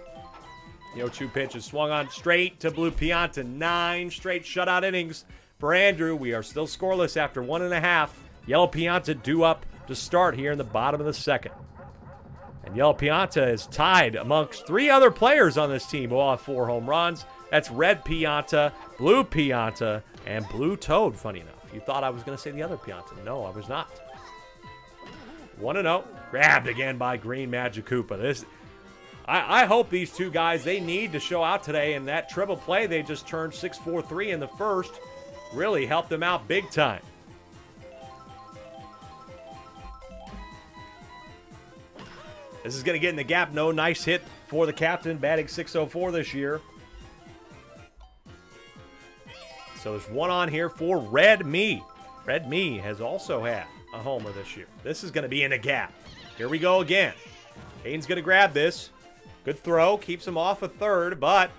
The 0-2 pitch is swung on straight to Blue Pianta. 9 straight shutout innings for Andrew. We are still scoreless after 1.5. Yellow Pianta due up to start here in the bottom of the second. And Yellow Pianta is tied amongst 3 other players on this team who all have 4 home runs. That's Red Pianta, Blue Pianta, and Blue Toad, funny enough. You thought I was going to say the other Pianta. No, I was not. 1-0. Grabbed again by Green Magic Koopa. I hope these 2 guys, they need to show out today. And that triple play they just turned 6-4-3 in the first really helped them out big time. This is going to get in the gap. No, nice hit for the captain, batting .604 this year. So there's 1 on here for Red Me. Red Me has also had a homer this year. This is going to be in the gap. Here we go again. Caden's going to grab this. Good throw. Keeps him off a third, but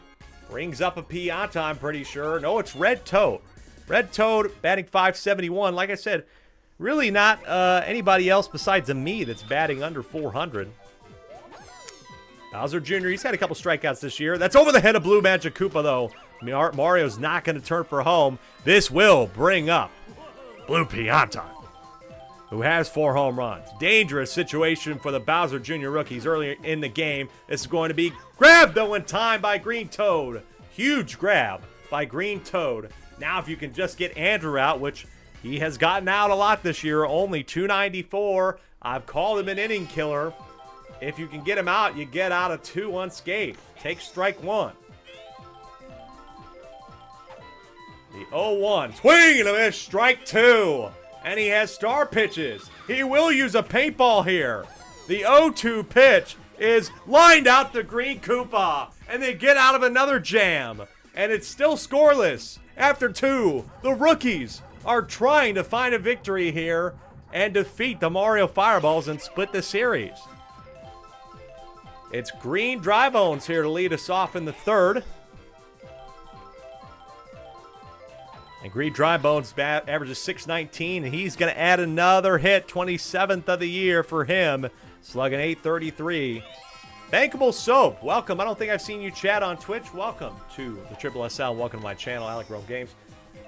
brings up a Pianta, I'm pretty sure. No, it's Red Toad. Red Toad batting .571. Like I said, really not anybody else besides a me that's batting under 400. Bowser Jr., he's had a couple strikeouts this year. That's over the head of Blue Magic Koopa, though. I mean, Mario's not going to turn for home. This will bring up Blue Pianta, who has 4 home runs. Dangerous situation for the Bowser Jr. rookies earlier in the game. This is going to be grabbed, though, in time by Green Toad. Huge grab by Green Toad. Now, if you can just get Andrew out, which he has gotten out a lot this year, only 294. I've called him an inning killer. If you can get him out, you get out of 2 unscathed. Take strike 1. The 0-1. Swing and a miss. Strike 2. And he has star pitches. He will use a paintball here. The 0-2 pitch is lined out to Green Koopa. And they get out of another jam. And it's still scoreless. After 2, the rookies are trying to find a victory here and defeat the Mario Fireballs and split the series. It's Green Drybones here to lead us off in the 3rd. And Green Drybones averages .619, and he's going to add another hit, 27th of the year for him, slugging .833. Bankable Soap, welcome. I don't think I've seen you chat on Twitch. Welcome to the SSSL. Welcome to my channel, Alec Rome Games.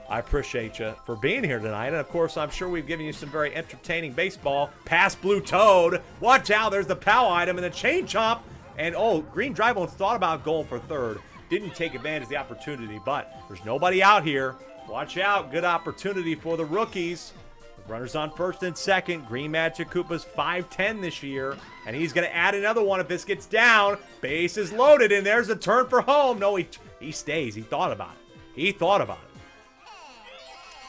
I appreciate you for being here tonight. And, of course, I'm sure we've given you some very entertaining baseball. Past Blue Toad. Watch out. There's the POW item and the chain chomp. And, oh, Green Drybones thought about going for 3rd. Didn't take advantage of the opportunity, but there's nobody out here. Watch out. Good opportunity for the rookies. Runners on first and second. Green Magic Koopa's 5'10 this year. And he's going to add another one if this gets down. Base is loaded, and there's a turn for home. No, he stays. He thought about it. He thought about it.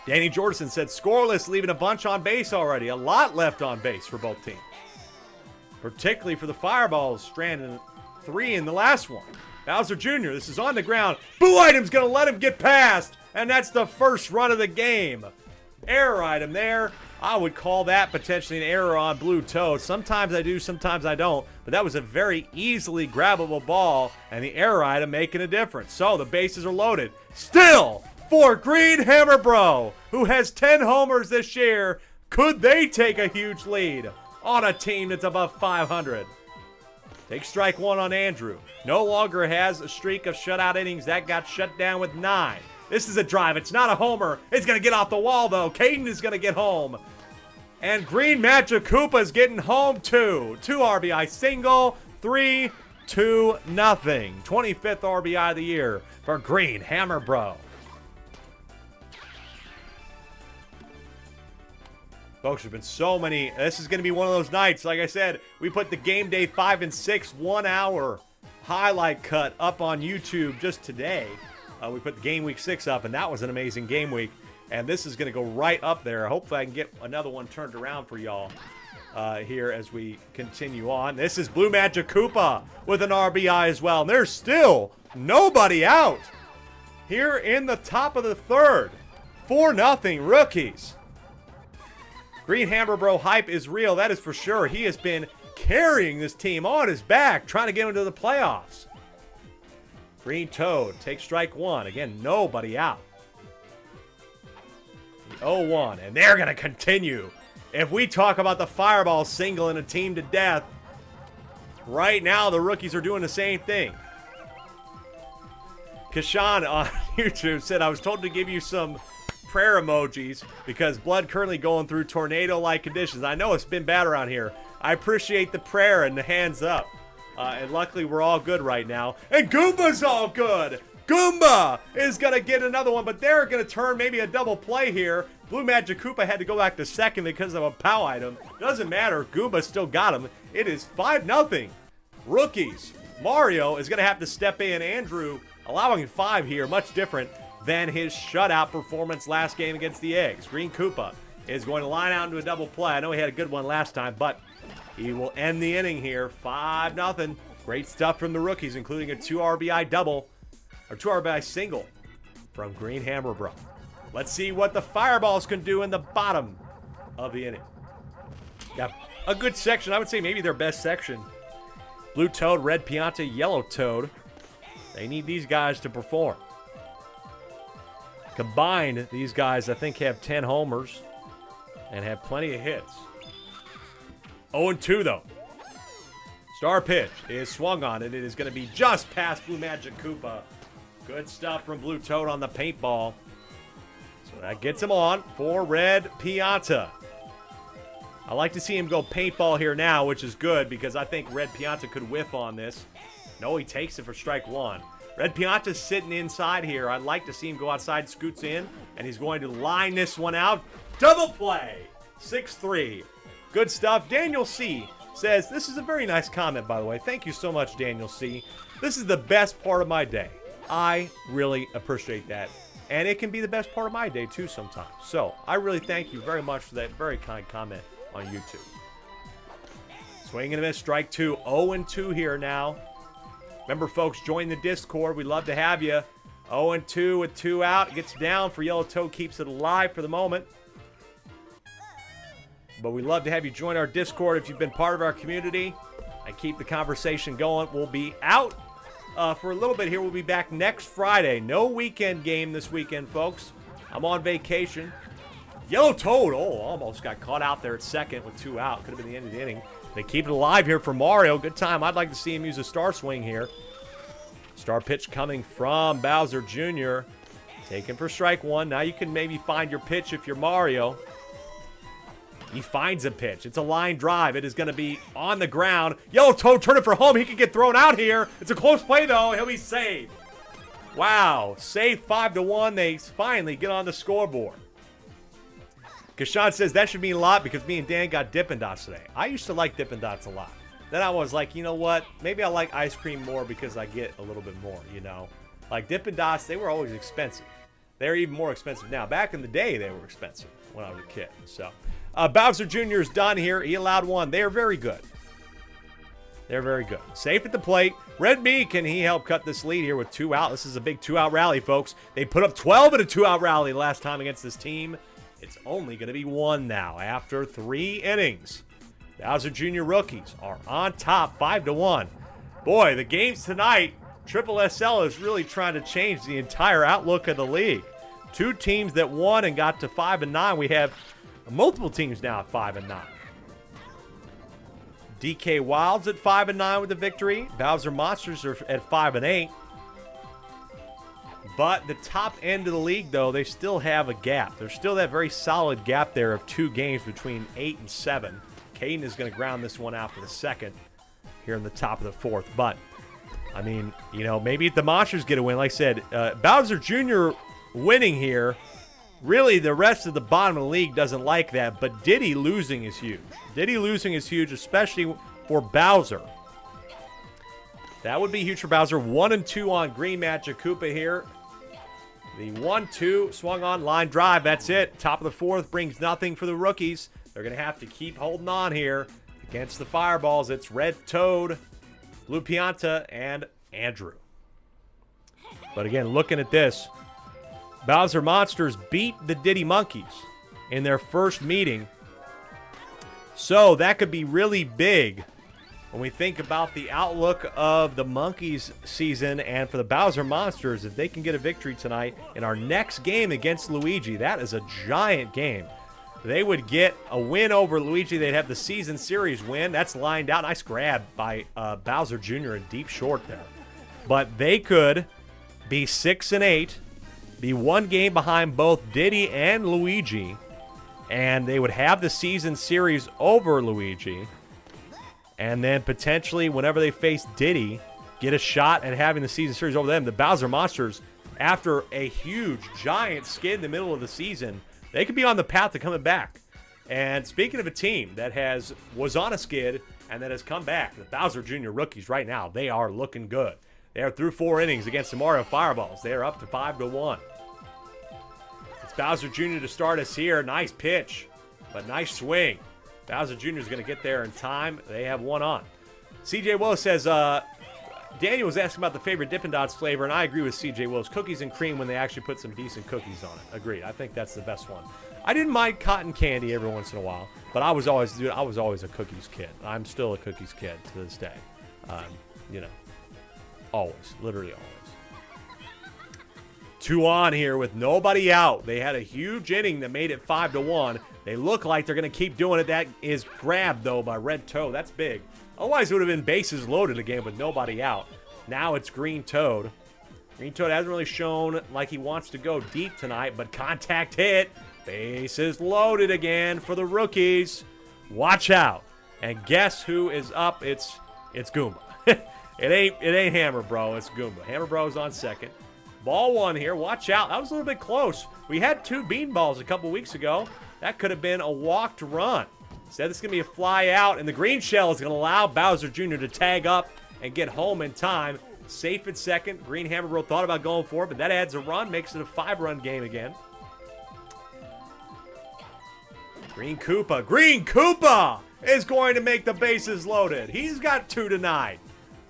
Danny Jorgensen said scoreless, leaving a bunch on base already. A lot left on base for both teams. Particularly for the Fireballs, stranding 3 in the last one. Bowser Jr., this is on the ground. Blue Item's going to let him get past. And that's the first run of the game. Error item there. I would call that potentially an error on Blue Toad. Sometimes I do, sometimes I don't. But that was a very easily grabbable ball, and the error item making a difference. So the bases are loaded. Still, for Green Hammer Bro, who has 10 homers this year, could they take a huge lead on a team that's above 500? Take strike one on Andrew. No longer has a streak of shutout innings. That got shut down with 9. This is a drive. It's not a homer. It's going to get off the wall, though. Caden is going to get home. And Green Magic Koopa is getting home, too. 2 RBI single. 3-2-0. 25th RBI of the year for Green Hammer Bro. Folks, there's been so many. This is going to be one of those nights. Like I said, we put the Game Day 5 and 6 1-hour highlight cut up on YouTube just today. We put the Game Week 6 up, and that was an amazing game week. And this is going to go right up there. Hopefully I can get another one turned around for y'all here as we continue on. This is Blue Magic Koopa with an RBI as well. And there's still nobody out here in the top of the third. 4-0 rookies. Green Hammer Bro hype is real. That is for sure. He has been carrying this team on his back, trying to get into the playoffs. Green Toad takes strike one. Again, nobody out. The 0-1, and they're going to continue. If we talk about the Fireball singling a team to death, right now the rookies are doing the same thing. Kashan on YouTube said, I was told to give you some prayer emojis because blood currently going through tornado-like conditions. I know it's been bad around here. I appreciate the prayer and the hands up. And luckily, we're all good right now. And Goomba's all good. Goomba is going to get another one, but they're going to turn maybe a double play here. Blue Magic Koopa had to go back to second because of a POW item. Doesn't matter. Goomba still got him. It is 5-0. Rookies. Mario is going to have to step in. Andrew allowing 5 here. Much different than his shutout performance last game against the Eggs. Green Koopa is going to line out into a double play. I know he had a good one last time, but he will end the inning here, 5-0. Great stuff from the rookies, including a 2 RBI double, or 2 RBI single from Green Hammer Bro. Let's see what the Fireballs can do in the bottom of the inning. Got a good section. I would say maybe their best section. Blue Toad, Red Pianta, Yellow Toad. They need these guys to perform. Combined, these guys, I think, have 10 homers and have plenty of hits. 0-2, though. Star pitch is swung on it. It is going to be just past Blue Magic Koopa. Good stuff from Blue Toad on the paintball. So that gets him on for Red Pianta. I like to see him go paintball here now, which is good because I think Red Pianta could whiff on this. No, he takes it for strike one. Red Pianta's sitting inside here. I'd like to see him go outside, scoots in, and he's going to line this one out. Double play. 6-3. Good stuff. Daniel C. says, this is a very nice comment, by the way. Thank you so much, Daniel C. This is the best part of my day. I really appreciate that. And it can be the best part of my day, too, sometimes. So, I really thank you very much for that very kind comment on YouTube. Swing and a miss, strike two. 0-2 here now. Remember, folks, join the Discord. We'd love to have you. 0-2 with 2 out. Gets down for Yellow Toad. Keeps it alive for the moment. But we'd love to have you join our Discord if you've been part of our community. I keep the conversation going. We'll be out for a little bit here. We'll be back next Friday. No weekend game this weekend, folks. I'm on vacation. Yellow Toad, almost got caught out there at second with 2 out. Could have been the end of the inning. They keep it alive here for Mario. Good time. I'd like to see him use a star swing here. Star pitch coming from Bowser Jr. Taken for strike one. Now you can maybe find your pitch if you're Mario. He finds a pitch. It's a line drive. It is going to be on the ground. Yellow Toad turning for home. He could get thrown out here. It's a close play, though. He'll be saved. Wow, safe 5-1. They finally get on the scoreboard. Kashan says that should mean a lot because me and Dan got Dippin' Dots today. I used to like Dippin' Dots a lot. Then I was like, you know what? Maybe I like ice cream more because I get a little bit more, you know? Like Dippin' Dots, they were always expensive. They're even more expensive now. Back in the day, they were expensive when I was a kid. So, Bowser Jr. is done here. He allowed one. They are very good. They're very good. Safe at the plate. Red B, can he help cut this lead here with 2 out? This is a big 2-out rally, folks. They put up 12 in a 2-out rally last time against this team. It's only going to be 1 now after 3 innings. Bowser Jr. rookies are on top 5-1. Boy, the games tonight, SSSL is really trying to change the entire outlook of the league. 2 teams that won and got to 5-9. We have multiple teams now at 5-9. DK Wilds at 5-9 with the victory. Bowser Monsters are at 5-8. But the top end of the league, though, they still have a gap. There's still that very solid gap there of 2 games between 8 and 7. Caden is going to ground this one out for the second here in the top of the 4th. But, I mean, you know, maybe if the Monsters get a win, like I said, Bowser Jr. winning here, really the rest of the bottom of the league doesn't like that. But Diddy losing is huge. Diddy losing is huge, especially for Bowser. That would be huge for Bowser. 1-2 on Green Magic Koopa here. The 1-2 swung on, line drive. That's it. Top of the 4th brings nothing for the rookies. They're going to have to keep holding on here against the Fireballs. It's Red Toad, Blue Pianta, and Andrew. But again, looking at this, Bowser Monsters beat the Diddy Monkeys in their first meeting. So that could be really big when we think about the outlook of the Monkeys season and for the Bowser Monsters. If they can get a victory tonight in our next game against Luigi, that is a giant game. They would get a win over Luigi. They'd have the season series win. That's lined out. Nice grab by Bowser Jr. in deep short there. But they could be 6-8, be 1 game behind both Diddy and Luigi, and they would have the season series over Luigi. And then potentially, whenever they face Diddy, get a shot at having the season series over them. The Bowser Monsters, after a huge, giant skid in the middle of the season, they could be on the path to coming back. And speaking of a team that was on a skid and that has come back, the Bowser Jr. rookies right now, they are looking good. They are through 4 innings against the Mario Fireballs. They are up to 5-1. It's Bowser Jr. to start us here. Nice pitch, but nice swing. Bowser Jr. is going to get there in time. They have 1 on. CJ Willis says, Daniel was asking about the favorite Dippin' Dots flavor, and I agree with CJ Willis. Cookies and cream when they actually put some decent cookies on it. Agreed. I think that's the best one. I didn't mind cotton candy every once in a while, but I was always a cookies kid. I'm still a cookies kid to this day. You know, always, literally always. 2 on here with nobody out. They had a huge inning that made it 5-1. They look like they're going to keep doing it. That is grabbed, though, by Red Toad. That's big. Otherwise, it would have been bases loaded again with nobody out. Now it's Green Toad. Green Toad hasn't really shown like he wants to go deep tonight, but contact hit. Bases loaded again for the rookies. Watch out. And guess who is up? It's Goomba. It ain't Hammer Bro. It's Goomba. Hammer Bro's on second. Ball 1 here. Watch out. That was a little bit close. We had 2 bean balls a couple weeks ago. That could have been a walked run. Instead, it's going to be a fly out, and the green shell is going to allow Bowser Jr. to tag up and get home in time. Safe at second. Green Hammer Bro thought about going for it, but that adds a run, makes it a 5-run game again. Green Koopa is going to make the bases loaded. He's got 2 tonight.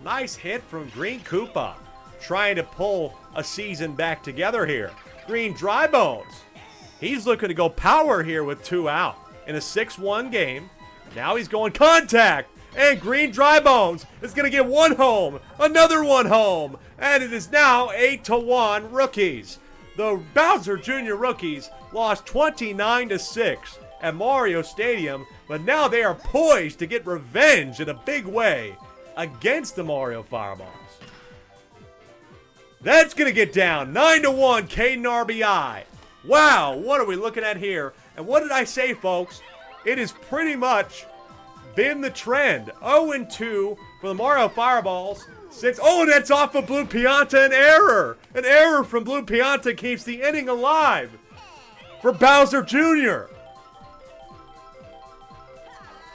Nice hit from Green Koopa, trying to pull a season back together here. Green Dry Bones. He's looking to go power here with 2 out in a 6-1 game. Now he's going contact, and Green Dry Bones is going to get 1 home, another 1 home, and it is now 8-1 rookies. The Bowser Jr. rookies lost 29-6 at Mario Stadium, but now they are poised to get revenge in a big way against the Mario Fireballs. That's going to get down 9-1 Caden RBI. Wow, what are we looking at here? And what did I say, folks? It has pretty much been the trend. 0-2 for the Mario Fireballs. Oh, and that's off of Blue Pianta, an error. An error from Blue Pianta keeps the inning alive for Bowser Jr.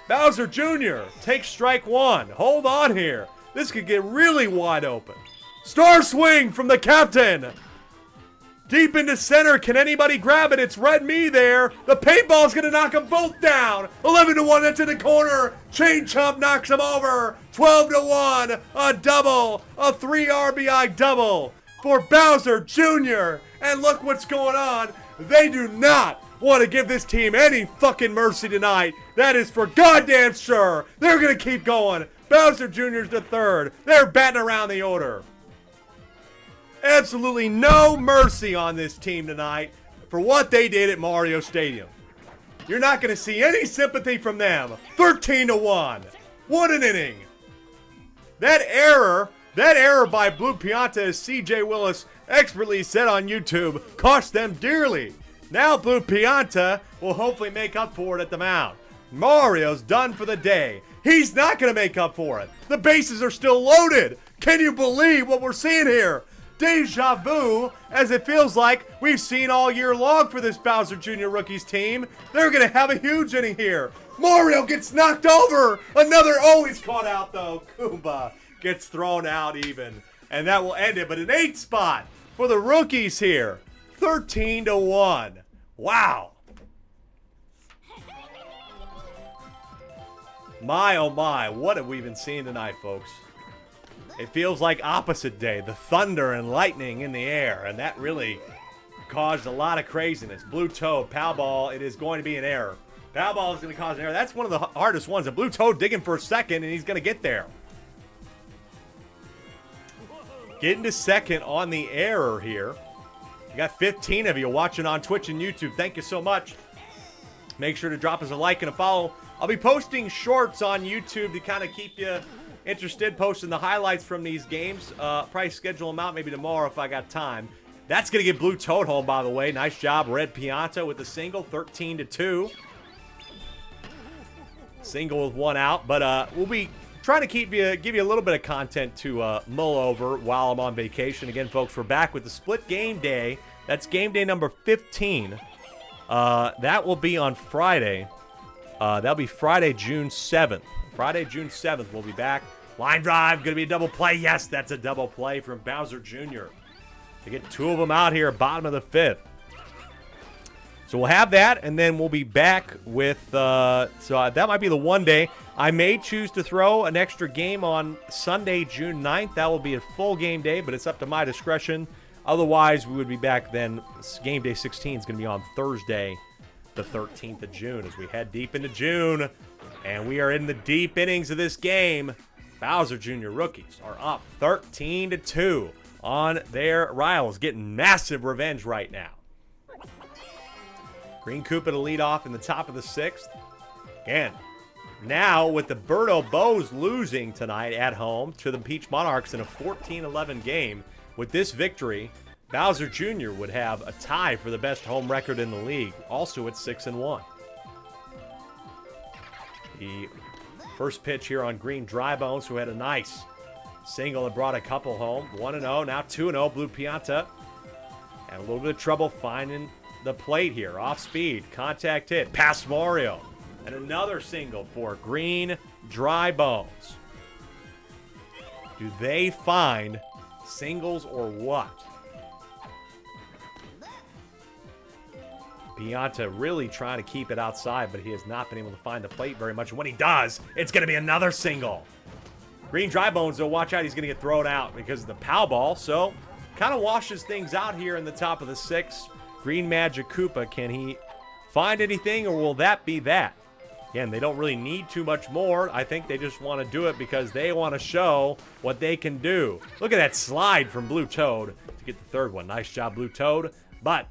Bowser Jr. takes strike one. Hold on here. This could get really wide open. Star swing from the captain. Deep into center. Can anybody grab it? It's Red Me there. The paintball's going to knock them both down. 11-1. That's in the corner. Chain Chomp knocks them over. 12-1. A double. A 3 RBI double for Bowser Jr. And look what's going on. They do not want to give this team any fucking mercy tonight. That is for goddamn sure. They're going to keep going. Bowser Jr.'s the third. They're batting around the order. Absolutely no mercy on this team tonight for what they did at Mario Stadium. You're not going to see any sympathy from them. 13-1. What an inning. That error by Blue Pianta, as CJ Willis expertly said on YouTube, cost them dearly. Now Blue Pianta will hopefully make up for it at the mound. Mario's done for the day. He's not going to make up for it. The bases are still loaded. Can you believe what we're seeing here? Deja vu, as it feels like we've seen all year long for this Bowser Jr. Rookies team. They're going to have a huge inning here. Mario gets knocked over. He's caught out though. Kumba gets thrown out even. And that will end it. But an 8th spot for the rookies here. 13-1. Wow. My, oh my, what have we been seeing tonight, folks? It feels like opposite day, the thunder and lightning in the air, and that really caused a lot of craziness. Blue Toad, Pow Ball, it is going to be an error. Pow Ball is going to cause an error. That's one of the hardest ones. A Blue Toad digging for a second, and he's going to get there. Getting to second on the error here. You got 15 of you watching on Twitch and YouTube. Thank you so much. Make sure to drop us a like and a follow. I'll be posting shorts on YouTube to kind of keep you interested, posting the highlights from these games. Probably schedule them out maybe tomorrow if I got time. That's going to get Blue Toad home, by the way. Nice job, Red Pianta with the single, 13-2. Single with one out. But we'll be trying to give you a little bit of content to mull over while I'm on vacation. Again, folks, we're back with the split game day. That's game day number 15. That will be on Friday. That'll be Friday, June 7th. Friday, June 7th, we'll be back. Line drive, going to be a double play. Yes, that's a double play from Bowser Jr. To get two of them out here, bottom of the 5th. So we'll have that, and then we'll be back with, that might be the one day. I may choose to throw an extra game on Sunday, June 9th. That will be a full game day, but it's up to my discretion. Otherwise, we would be back then. Game day 16 is going to be on Thursday, the 13th of June, as we head deep into June. And we are in the deep innings of this game. Bowser Jr. rookies are up 13-2 on their rivals, getting massive revenge right now. Green Koopa to lead off in the top of the 6th. Again, now with the Birdo Bows losing tonight at home to the Peach Monarchs in a 14-11 game, with this victory, Bowser Jr. would have a tie for the best home record in the league, also at 6-1. The first pitch here on Green Dry Bones, who had a nice single and brought a couple home. 1-0, now 2-0, Blue Pianta. And a little bit of trouble finding the plate here. Off speed, contact hit, past Mario. And another single for Green Dry Bones. Do they find singles or what? Pianta really trying to keep it outside, but he has not been able to find the plate very much. And when he does, it's going to be another single. Green Dry Bones, though, watch out. He's going to get thrown out because of the Pow Ball. So, kind of washes things out here in the top of the 6th. Green Magic Koopa, can he find anything, or will that be that? Again, they don't really need too much more. I think they just want to do it because they want to show what they can do. Look at that slide from Blue Toad to get the third one. Nice job, Blue Toad. But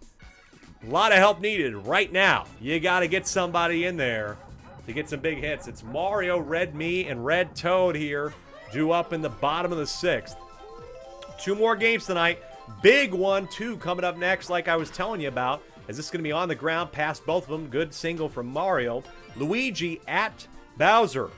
a lot of help needed right now. You got to get somebody in there to get some big hits. It's Mario, Red Me, and Red Toad here, due up in the bottom of the 6th. 2 more games tonight. Big one, too, coming up next, like I was telling you about. Is this going to be on the ground past both of them? Good single from Mario. Luigi at Bowser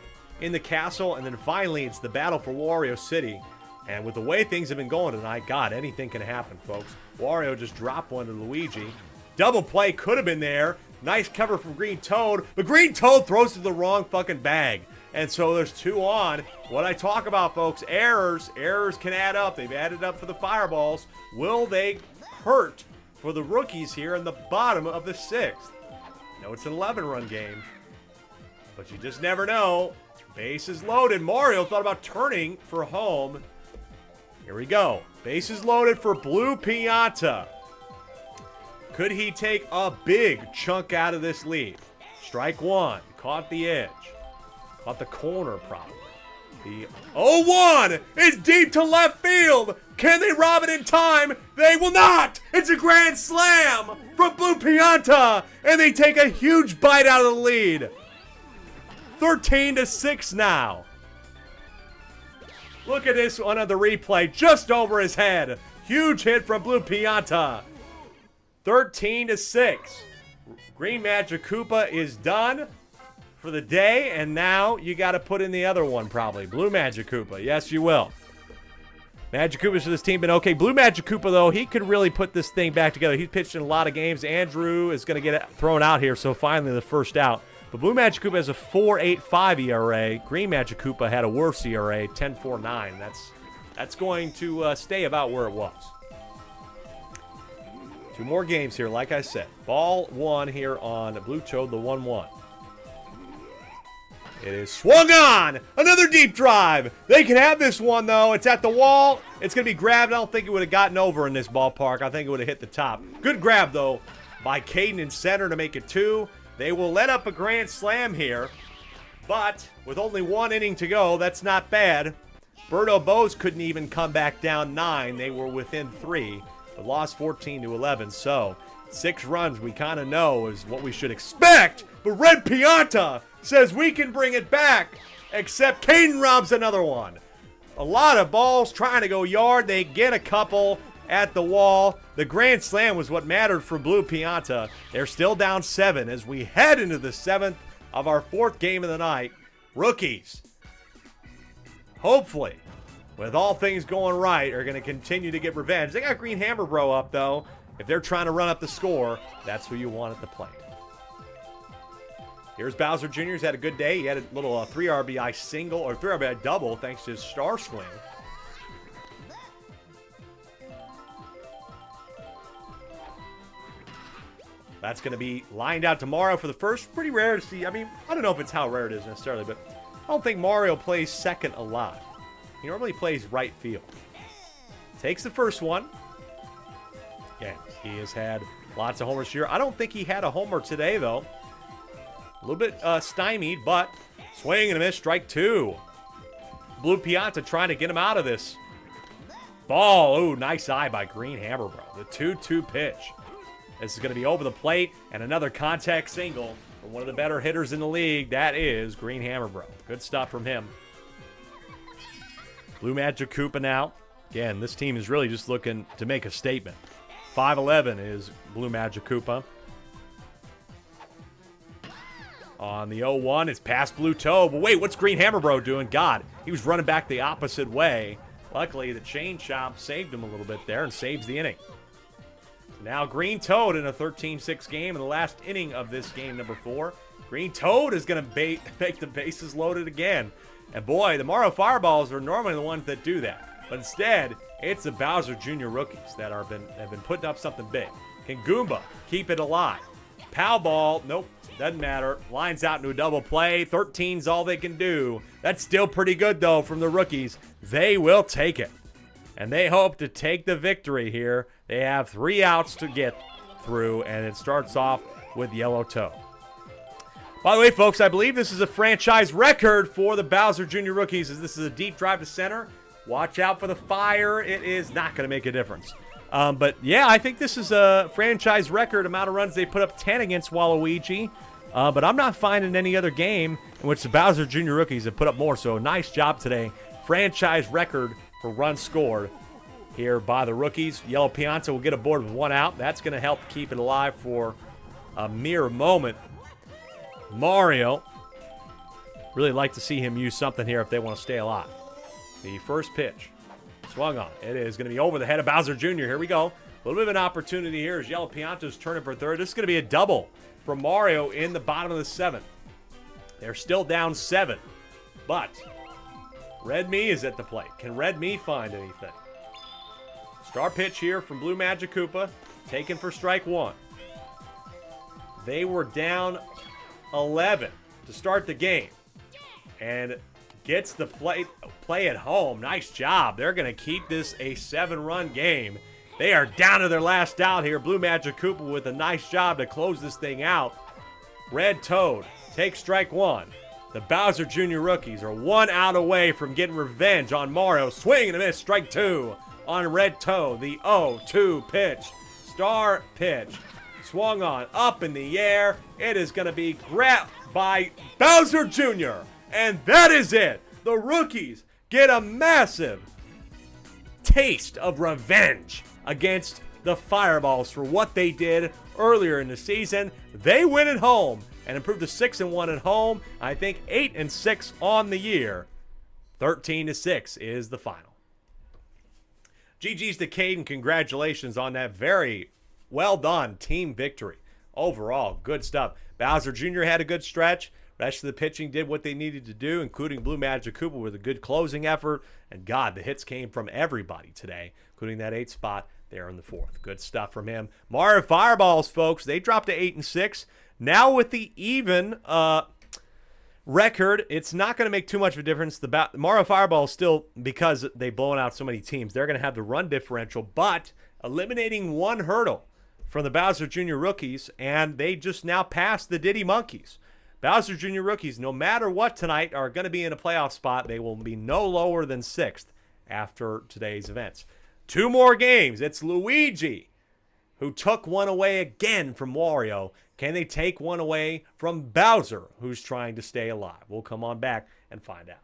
in the castle. And then finally, it's the battle for Wario City. And with the way things have been going tonight, God, anything can happen, folks. Wario just dropped one to Luigi. Double play could have been there. Nice cover from Green Toad, but Green Toad throws to the wrong fucking bag. And so there's 2 on. What I talk about, folks, errors can add up. They've added up for the Fireballs. Will they hurt for the rookies here in the bottom of the 6th? No, it's an 11-run game, but you just never know. Bases loaded. Mario thought about turning for home. Here we go. Bases loaded for Blue Pianta. Could he take a big chunk out of this lead? Strike 1. Caught the edge. Caught the corner, probably. The 0-1 is deep to left field. Can they rob it in time? They will not. It's a grand slam from Blue Pianta, and they take a huge bite out of the lead. 13-6 now. Look at this one on the replay, just over his head. Huge hit from Blue Pianta. 13-6. Green Magic Koopa is done for the day, and now you got to put in the other one probably. Blue Magic Koopa. Yes, you will. Magic Koopa's for this team been okay. Blue Magic Koopa, though, he could really put this thing back together. He's pitched in a lot of games. Andrew is going to get thrown out here, so finally the first out. But Blue Magic Koopa has a 4.85 ERA. Green Magic Koopa had a worse ERA, 10.49. That's going to stay about where it was. 2 more games here, like I said. Ball 1 here on Blue Toad, the 1-1. It is swung on. Another deep drive. They can have this one, though. It's at the wall. It's going to be grabbed. I don't think it would have gotten over in this ballpark. I think it would have hit the top. Good grab, though, by Caden in center to make it 2. They will let up a grand slam here, but with only 1 inning to go, that's not bad. Berto Bose couldn't even come back down 9. They were within 3, but lost 14-11. So 6 runs we kind of know is what we should expect. But Red Pianta says we can bring it back, except Caden robs another one. A lot of balls trying to go yard. They get a couple at the wall. The grand slam was what mattered for Blue Pianta. They're still down 7 as we head into the 7th of our 4th game of the night. Rookies, hopefully, with all things going right, are going to continue to get revenge. They got Green Hammer Bro up, though. If they're trying to run up the score, that's who you want at the plate. Here's Bowser Jr. He's had a good day. He had a little 3 RBI single, or 3 RBI double, thanks to his star swing. That's going to be lined out tomorrow for the first. Pretty rare to see. I mean, I don't know if it's how rare it is necessarily, but I don't think Mario plays second a lot. He normally plays right field. Takes the first one. Yeah, he has had lots of homers here. I don't think he had a homer today, though. A little bit stymied, but swing and a miss, strike 2. Blue Pianta trying to get him out of this. Ball, ooh, nice eye by Green Hammer Bro. The 2-2 pitch. This is going to be over the plate, and another contact single from one of the better hitters in the league. That is Green Hammer Bro. Good stuff from him. Blue Magic Koopa now. Again, this team is really just looking to make a statement. 5'11" is Blue Magic Koopa. On the 0-1, it's past Blue Toad. But wait, what's Green Hammer Bro doing? God, he was running back the opposite way. Luckily, the chain chomp saved him a little bit there and saves the inning. Now Green Toad in a 13-6 game in the last inning of this game, number 4. Green Toad is going to make the bases loaded again. And boy, the Mario Fireballs are normally the ones that do that. But instead, it's the Bowser Jr. rookies that have been putting up something big. Can Goomba keep it alive? Pow ball, nope, doesn't matter. Lines out into a double play. 13's all they can do. That's still pretty good, though, from the rookies. They will take it. And they hope to take the victory here. They have 3 outs to get through, and it starts off with Yellow Toe. By the way, folks, I believe this is a franchise record for the Bowser Jr. rookies, as this is a deep drive to center. Watch out for the fire. It is not going to make a difference. But, yeah, I think this is a franchise record amount of runs they put up, 10 against Waluigi. But I'm not finding any other game in which the Bowser Jr. rookies have put up more. So, nice job today. Franchise record for runs scored here by the rookies. Yellow Pianta will get aboard with 1 out. That's going to help keep it alive for a mere moment. Mario, really like to see him use something here if they want to stay alive. The first pitch. Swung on. It is going to be over the head of Bowser Jr. Here we go. A little bit of an opportunity here as Yellow Pianto's turning for third. This is going to be a double for Mario in the bottom of the 7th. They're still down 7, but Red Me is at the plate. Can Red Me find anything? Star pitch here from Blue Magic Koopa, taken for strike 1. They were down 11 to start the game, and gets the play at home. Nice job. They're going to keep this a 7-run game. They are down to their last out here. Blue Magic Koopa with a nice job to close this thing out. Red Toad takes strike 1. The Bowser Jr. rookies are 1 out away from getting revenge on Mario. Swing and a miss. Strike 2 on Red Toad. The 0-2 pitch. Star pitch. Swung on. Up in the air. It is going to be grabbed by Bowser Jr. And that is it. The rookies get a massive taste of revenge against the Fireballs for what they did earlier in the season. They win at home and improve to 6-1 at home. I think 8-6 on the year. 13-6 is the final. GG's to Caden. Congratulations on that very well done team victory. Overall, good stuff. Bowser Jr. had a good stretch. Rest of the pitching did what they needed to do, including Blue Magic Koopa with a good closing effort. And God, the hits came from everybody today, including that 8th spot there in the 4th. Good stuff from him. Mario Fireballs, folks, they dropped to 8-6. Now with the even record, it's not going to make too much of a difference. The Mario Fireballs still, because they've blown out so many teams, they're going to have the run differential, but eliminating 1 hurdle from the Bowser Jr. rookies, and they just now passed the Diddy Monkeys. Bowser Jr. rookies, no matter what tonight, are going to be in a playoff spot. They will be no lower than 6th after today's events. 2 more games. It's Luigi, who took 1 away again from Wario. Can they take 1 away from Bowser, who's trying to stay alive? We'll come on back and find out.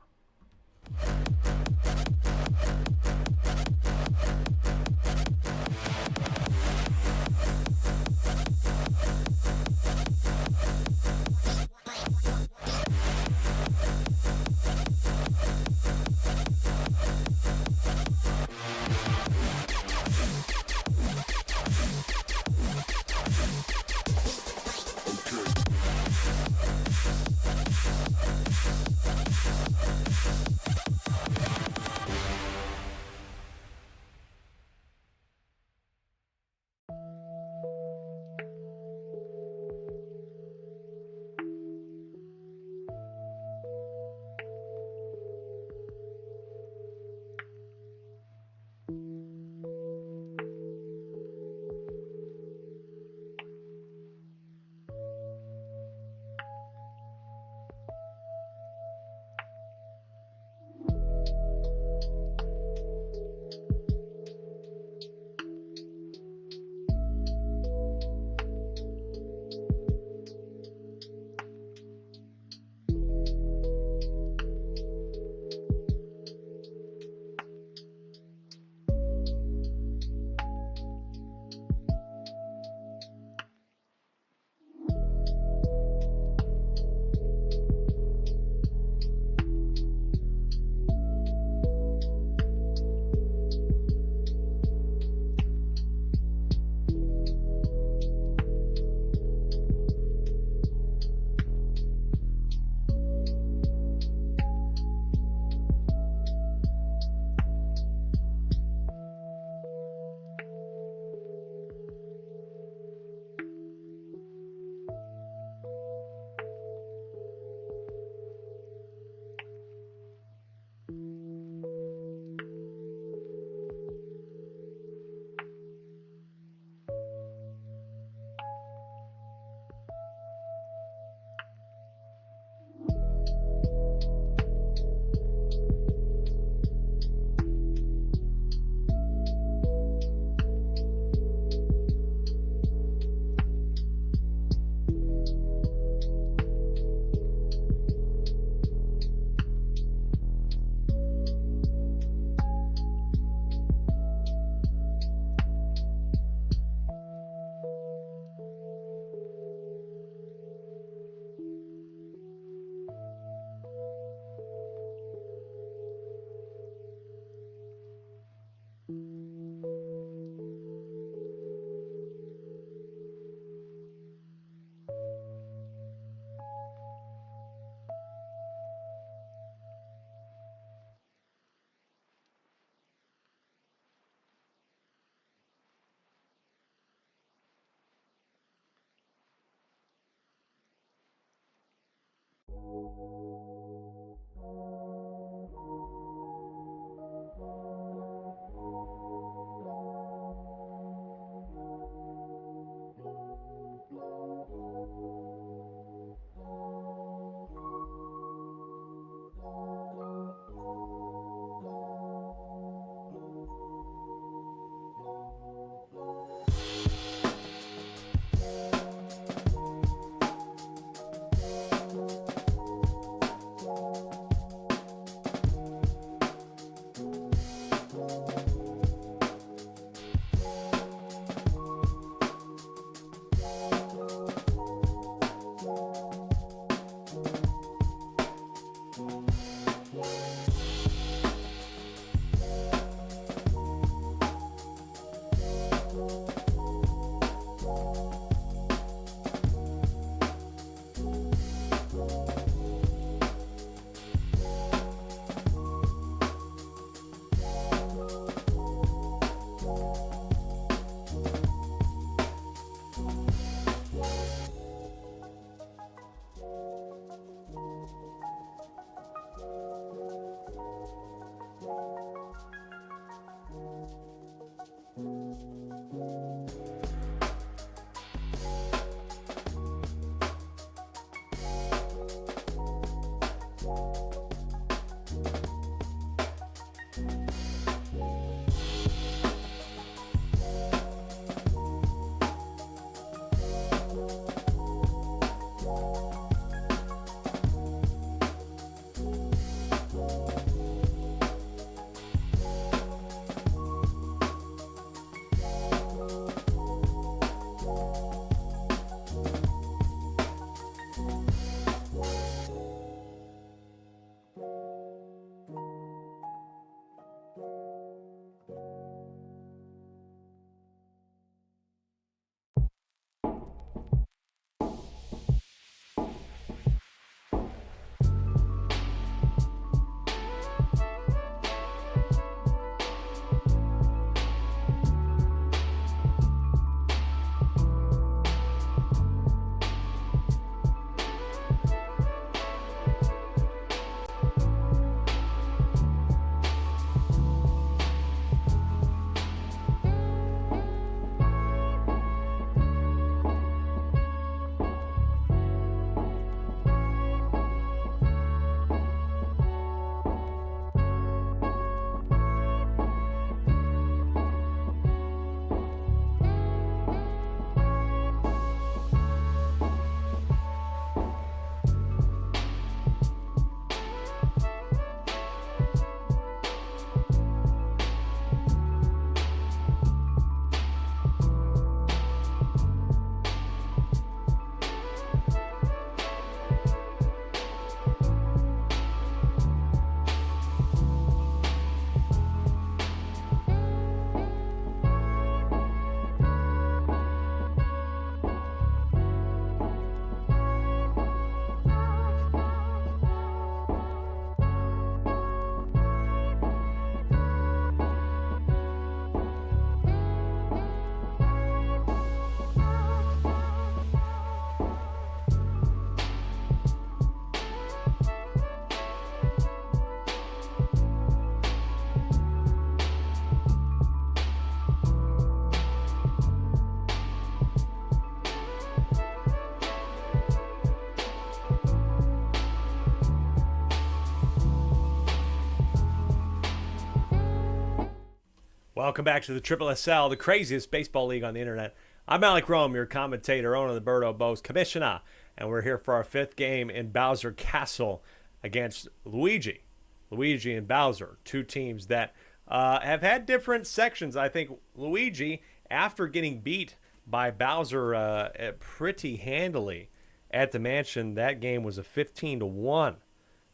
Welcome back to the SSSL, the craziest baseball league on the internet. I'm Alec Rome, your commentator, owner of the Birdo Bows, commissioner, and we're here for our fifth game in Bowser Castle against Luigi. Luigi and Bowser, two teams that have had different sections. I think Luigi, after getting beat by Bowser pretty handily at the mansion, that game was a 15-1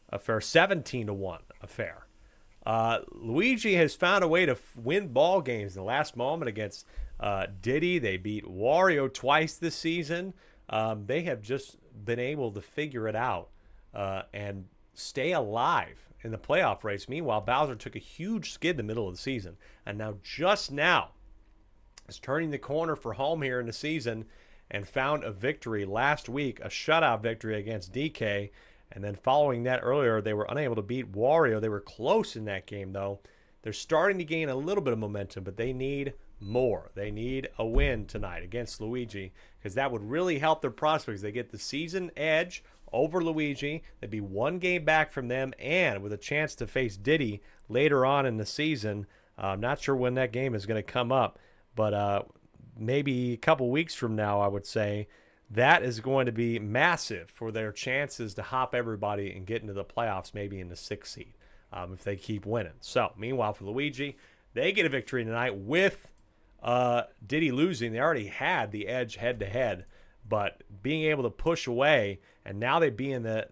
affair, 17-1 affair. Luigi has found a way to win ball games in the last moment against Diddy. They beat Wario twice this season. They have just been able to figure it out and stay alive in the playoff race. Meanwhile, Bowser took a huge skid in the middle of the season, and just now is turning the corner for home here in the season and found a victory last week, a shutout victory against DK. And then following that earlier, they were unable to beat Wario. They were close in that game, though. They're starting to gain a little bit of momentum, but they need more. They need a win tonight against Luigi, because that would really help their prospects. They get the season edge over Luigi. They'd be one game back from them, and with a chance to face Diddy later on in the season. I'm not sure when that game is going to come up, but maybe a couple weeks from now, I would say. That is going to be massive for their chances to hop everybody and get into the playoffs, maybe in the 6th seed, if they keep winning. So, meanwhile, for Luigi, they get a victory tonight with Diddy losing. They already had the edge head-to-head, but being able to push away, and now they be in the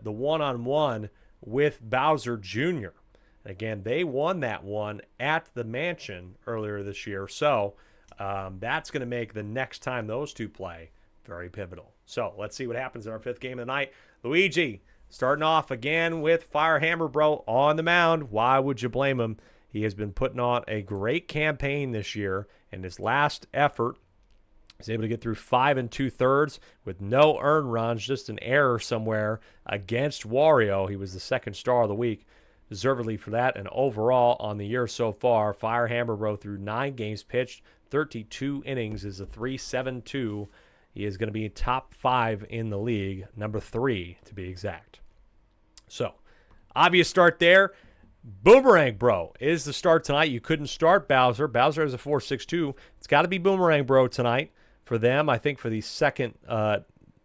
one-on-one with Bowser Jr. And again, they won that one at the mansion earlier this year. So, That's going to make the next time those two play very pivotal. So let's see what happens in our 5th game of the night. Luigi starting off again with Fire Hammer Bro on the mound. Why would you blame him? He has been putting on a great campaign this year. In his last effort, he's able to get through 5 2/3 with no earned runs, just an error somewhere against Wario. He was the 2nd star of the week, deservedly for that. And overall on the year so far, Fire Hammer Bro through 9 games pitched, 32 innings, is a 3.72. He is going to be top 5 in the league, number 3 to be exact. So, obvious start there. Boomerang Bro is the start tonight. You couldn't start Bowser. Bowser has a 4.62. It's got to be Boomerang Bro tonight for them. I think for the second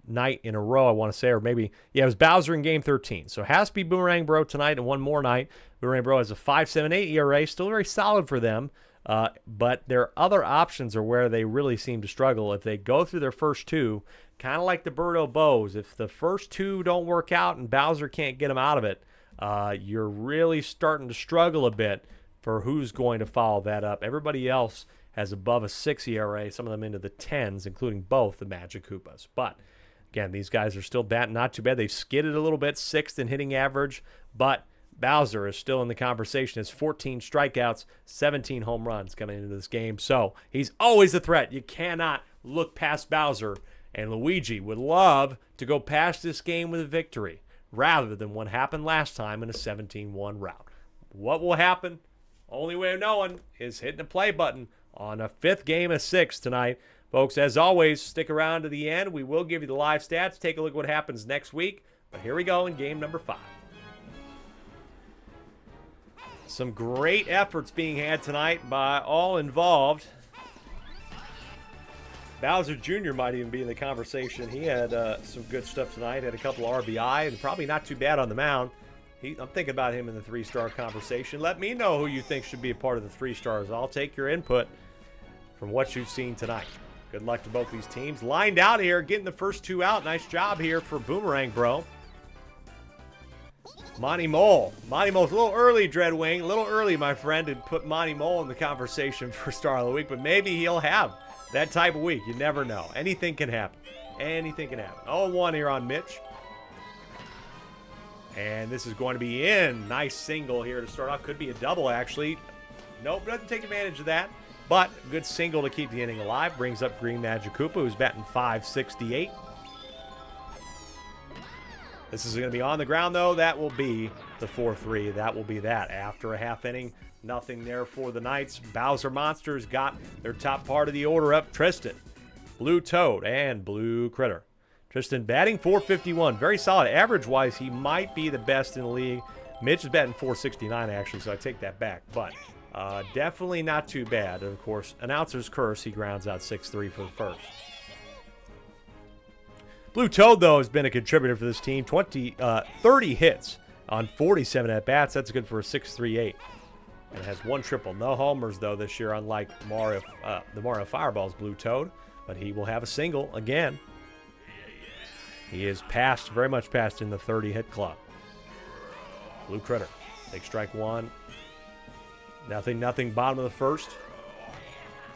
night in a row, I want to say, or maybe, yeah, it was Bowser in game 13. So it has to be Boomerang Bro tonight and one more night. Boomerang Bro has a 5.78 ERA, still very solid for them. But their other options are where they really seem to struggle. If they go through their first 2, kind of like the Birdo Bows, if the first 2 don't work out and Bowser can't get them out of it, you're really starting to struggle a bit for who's going to follow that up. Everybody else has above a 6 ERA, some of them into the 10s, including both the Magic Koopas. But, again, these guys are still batting not too bad. They've skidded a little bit, 6th in hitting average, but Bowser is still in the conversation. Has 14 strikeouts, 17 home runs coming into this game. So he's always a threat. You cannot look past Bowser. And Luigi would love to go past this game with a victory rather than what happened last time in a 17-1 rout. What will happen? Only way of knowing is hitting the play button on a 5th game of 6 tonight. Folks, as always, stick around to the end. We will give you the live stats. Take a look at what happens next week. But here we go in game number 5. Some great efforts being had tonight by all involved. Bowser Jr. might even be in the conversation. He had some good stuff tonight. Had a couple RBI and probably not too bad on the mound. I'm thinking about him in the 3-star conversation. Let me know who you think should be a part of the 3 stars. I'll take your input from what you've seen tonight. Good luck to both these teams. Lined out here, getting the first 2 out. Nice job here for Boomerang Bro. Monty Mole. Monty Mole's a little early, Dreadwing. A little early, my friend, to put Monty Mole in the conversation for Star of the Week, but maybe he'll have that type of week. You never know. Anything can happen. Anything can happen. 0-1 here on Mitch. And this is going to be in. Nice single here to start off. Could be a double, actually. Nope, doesn't take advantage of that. But good single to keep the inning alive. Brings up Green Magic Koopa, who's batting .568. This is going to be on the ground, though. That will be the 4-3. That will be that. After a half inning, nothing there for the Knights. Bowser Monsters got their top part of the order up. Tristan, Blue Toad, and Blue Critter. Tristan batting .451. Very solid. Average-wise, he might be the best in the league. Mitch is batting .469, actually, so I take that back. But definitely not too bad. And, of course, announcer's curse. He grounds out 6-3 for the first. Blue Toad, though, has been a contributor for this team. 30 hits on 47 at-bats. That's good for a 6.38. And has 1 triple. No homers, though, this year, unlike Mario, the Mario Fireball's Blue Toad. But he will have a single again. He is passed, very much passed in the 30-hit club. Blue Critter. Take strike 1. Nothing, bottom of the first.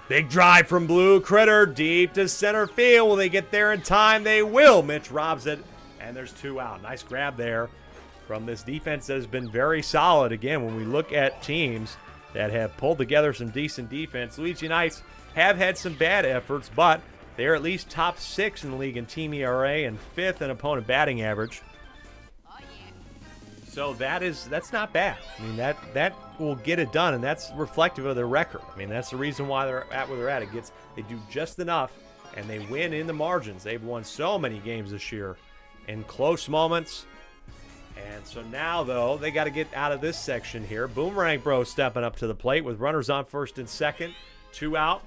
Big drive from Blue Critter, deep to center field. Will they get there in time? They will. Mitch robs it, and there's 2 out. Nice grab there from this defense that has been very solid. Again, when we look at teams that have pulled together some decent defense, Luigi Knights have had some bad efforts, but they're at least top 6 in the league in team ERA and 5th in opponent batting average. So that's not bad. I mean, that will get it done, and that's reflective of their record. I mean, that's the reason why they're at where they're at. They do just enough, and they win in the margins. They've won so many games this year in close moments. And so now, though, they got to get out of this section here. Boomerang Bro stepping up to the plate with runners on first and second. 2 out.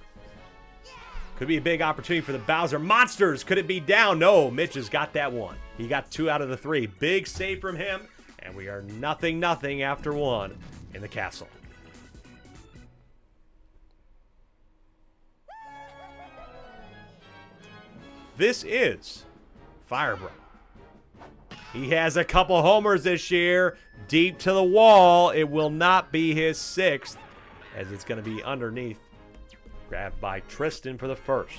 Could be a big opportunity for the Bowser Monsters. Could it be down? No, Mitch has got that one. He got 2 out of the 3. Big save from him. And we are 0-0 after 1 in the castle. This is Firebro. He has a couple homers this year. Deep to the wall. It will not be his 6th, as it's going to be underneath Grabbed by Tristan for the first.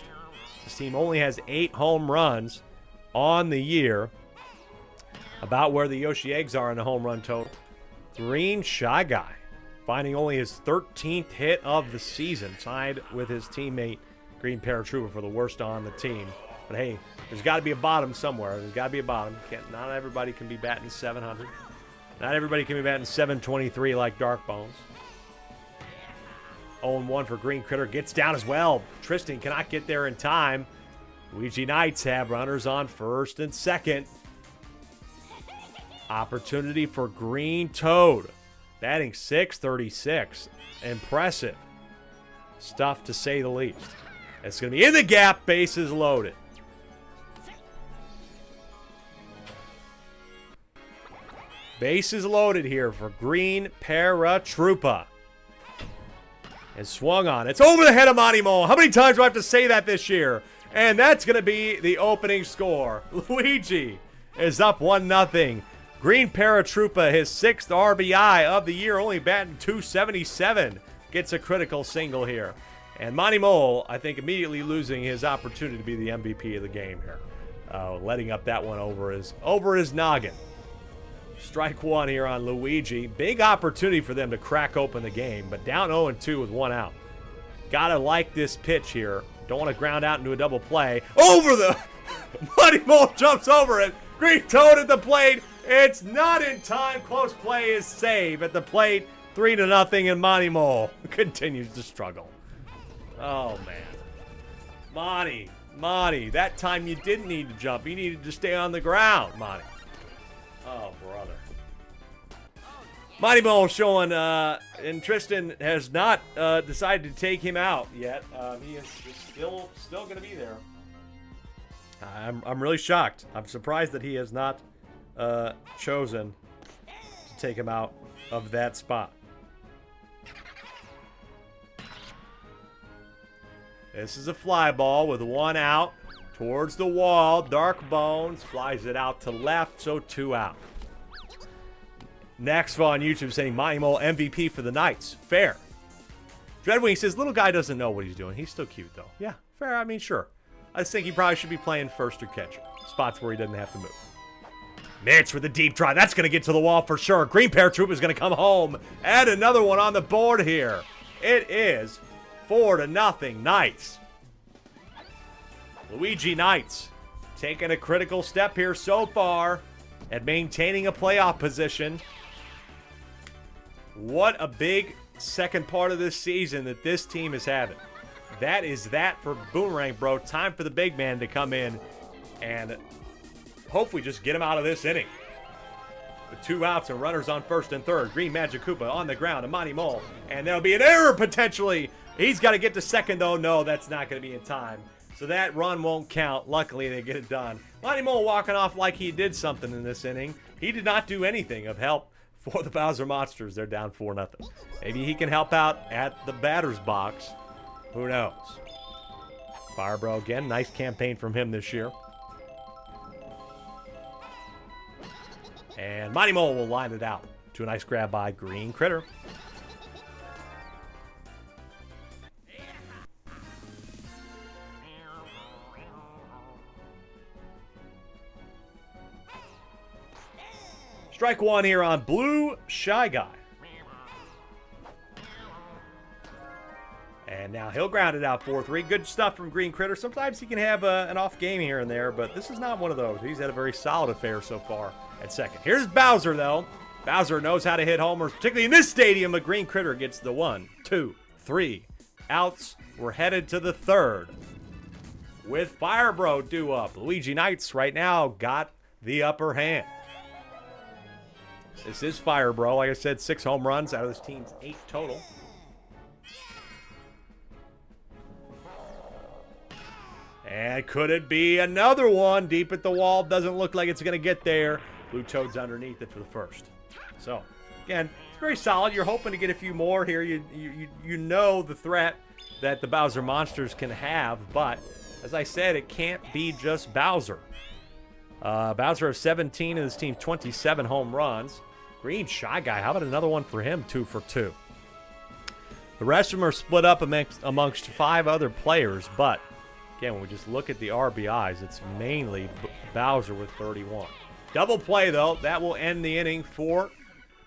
This team only has 8 home runs on the year. About where the Yoshi Eggs are in the home run total. Green Shy Guy finding only his 13th hit of the season, tied with his teammate Green Paratrooper for the worst on the team. But hey, there's got to be a bottom somewhere. There's got to be a bottom. Not everybody can be batting 700. Not everybody can be batting 723 like Dark Bones. 0-1 for Green Critter. Gets down as well. Tristan cannot get there in time. Luigi Knights have runners on first and second. Opportunity for Green Toad. Batting .636. Impressive stuff, to say the least. It's going to be in the gap. Bases loaded. Bases loaded here for Green Paratroopa. And swung on. It's over the head of Monty Mole. How many times do I have to say that this year? And that's going to be the opening score. Luigi is up 1-0. Green Paratroopa, his 6th RBI of the year, only batting .277. Gets a critical single here. And Monty Mole, I think, immediately losing his opportunity to be the MVP of the game here. Letting up that one over his noggin. Strike one here on Luigi. Big opportunity for them to crack open the game, but down 0-2 with 1 out. Gotta like this pitch here. Don't want to ground out into a double play. Over the... Monty Mole jumps over it. Green Toad at the plate. It's not in time. Close play is save at the plate. 3-0, and Monty Mole continues to struggle. Oh, man. Monty, that time you didn't need to jump. You needed to stay on the ground, Monty. Oh, brother. Monty Mole showing, and Tristan has not decided to take him out yet. He is still going to be there. I'm really shocked. I'm surprised that he has not chosen to take him out of that spot. This is a fly ball with 1 out. Towards the wall. Dark Bones flies it out to left, so 2 out. Next on YouTube saying Monty Mole MVP for the Knights. Fair. Dreadwing says little guy doesn't know what he's doing. He's still cute though. Yeah, fair. I mean, sure. I just think he probably should be playing first or catcher. Spots where he doesn't have to move. Mitch with a deep drive. That's going to get to the wall for sure. Green Paratroopa is going to come home. Add another one on the board here. It is 4-0 Knights. Luigi Knights taking a critical step here so far at maintaining a playoff position. What a big second part of this season that this team is having. That is that for Boomerang Bro. Time for the big man to come in and hopefully just get him out of this inning. With 2 outs and runners on first and third. Green Magic Koopa on the ground and Monty Mole. And there'll be an error potentially. He's got to get to second though. No, that's not going to be in time. So that run won't count. Luckily, they get it done. Monty Mole walking off like he did something in this inning. He did not do anything of help for the Bowser Monsters. They're down 4-0. Maybe he can help out at the batter's box. Who knows? Firebro again. Nice campaign from him this year. And Monty Mole will line it out to a nice grab by Green Critter. Strike one here on Blue Shy Guy. And now he'll ground it out 4-3. Good stuff from Green Critter. Sometimes he can have an off game here and there, but this is not one of those. He's had a very solid affair so far at second. Here's Bowser, though. Bowser knows how to hit homers, particularly in this stadium, but Green Critter gets the 1, 2, 3 outs. We're headed to the third with Firebro due up. Luigi Knights right now got the upper hand. This is Firebro. Like I said, 6 home runs out of this team's 8 total. And could it be another one deep at the wall? Doesn't look like it's going to get there. Blue Toad's underneath it for the first. So, again, very solid. You're hoping to get a few more here. You know the threat that the Bowser Monsters can have, but as I said, it can't be just Bowser. Bowser has 17 in his team's 27 home runs. Green Shy Guy, how about another one for him? 2 for 2. The rest of them are split up amongst 5 other players, but again, when we just look at the RBIs, it's mainly Bowser with 31. Double play, though. That will end the inning for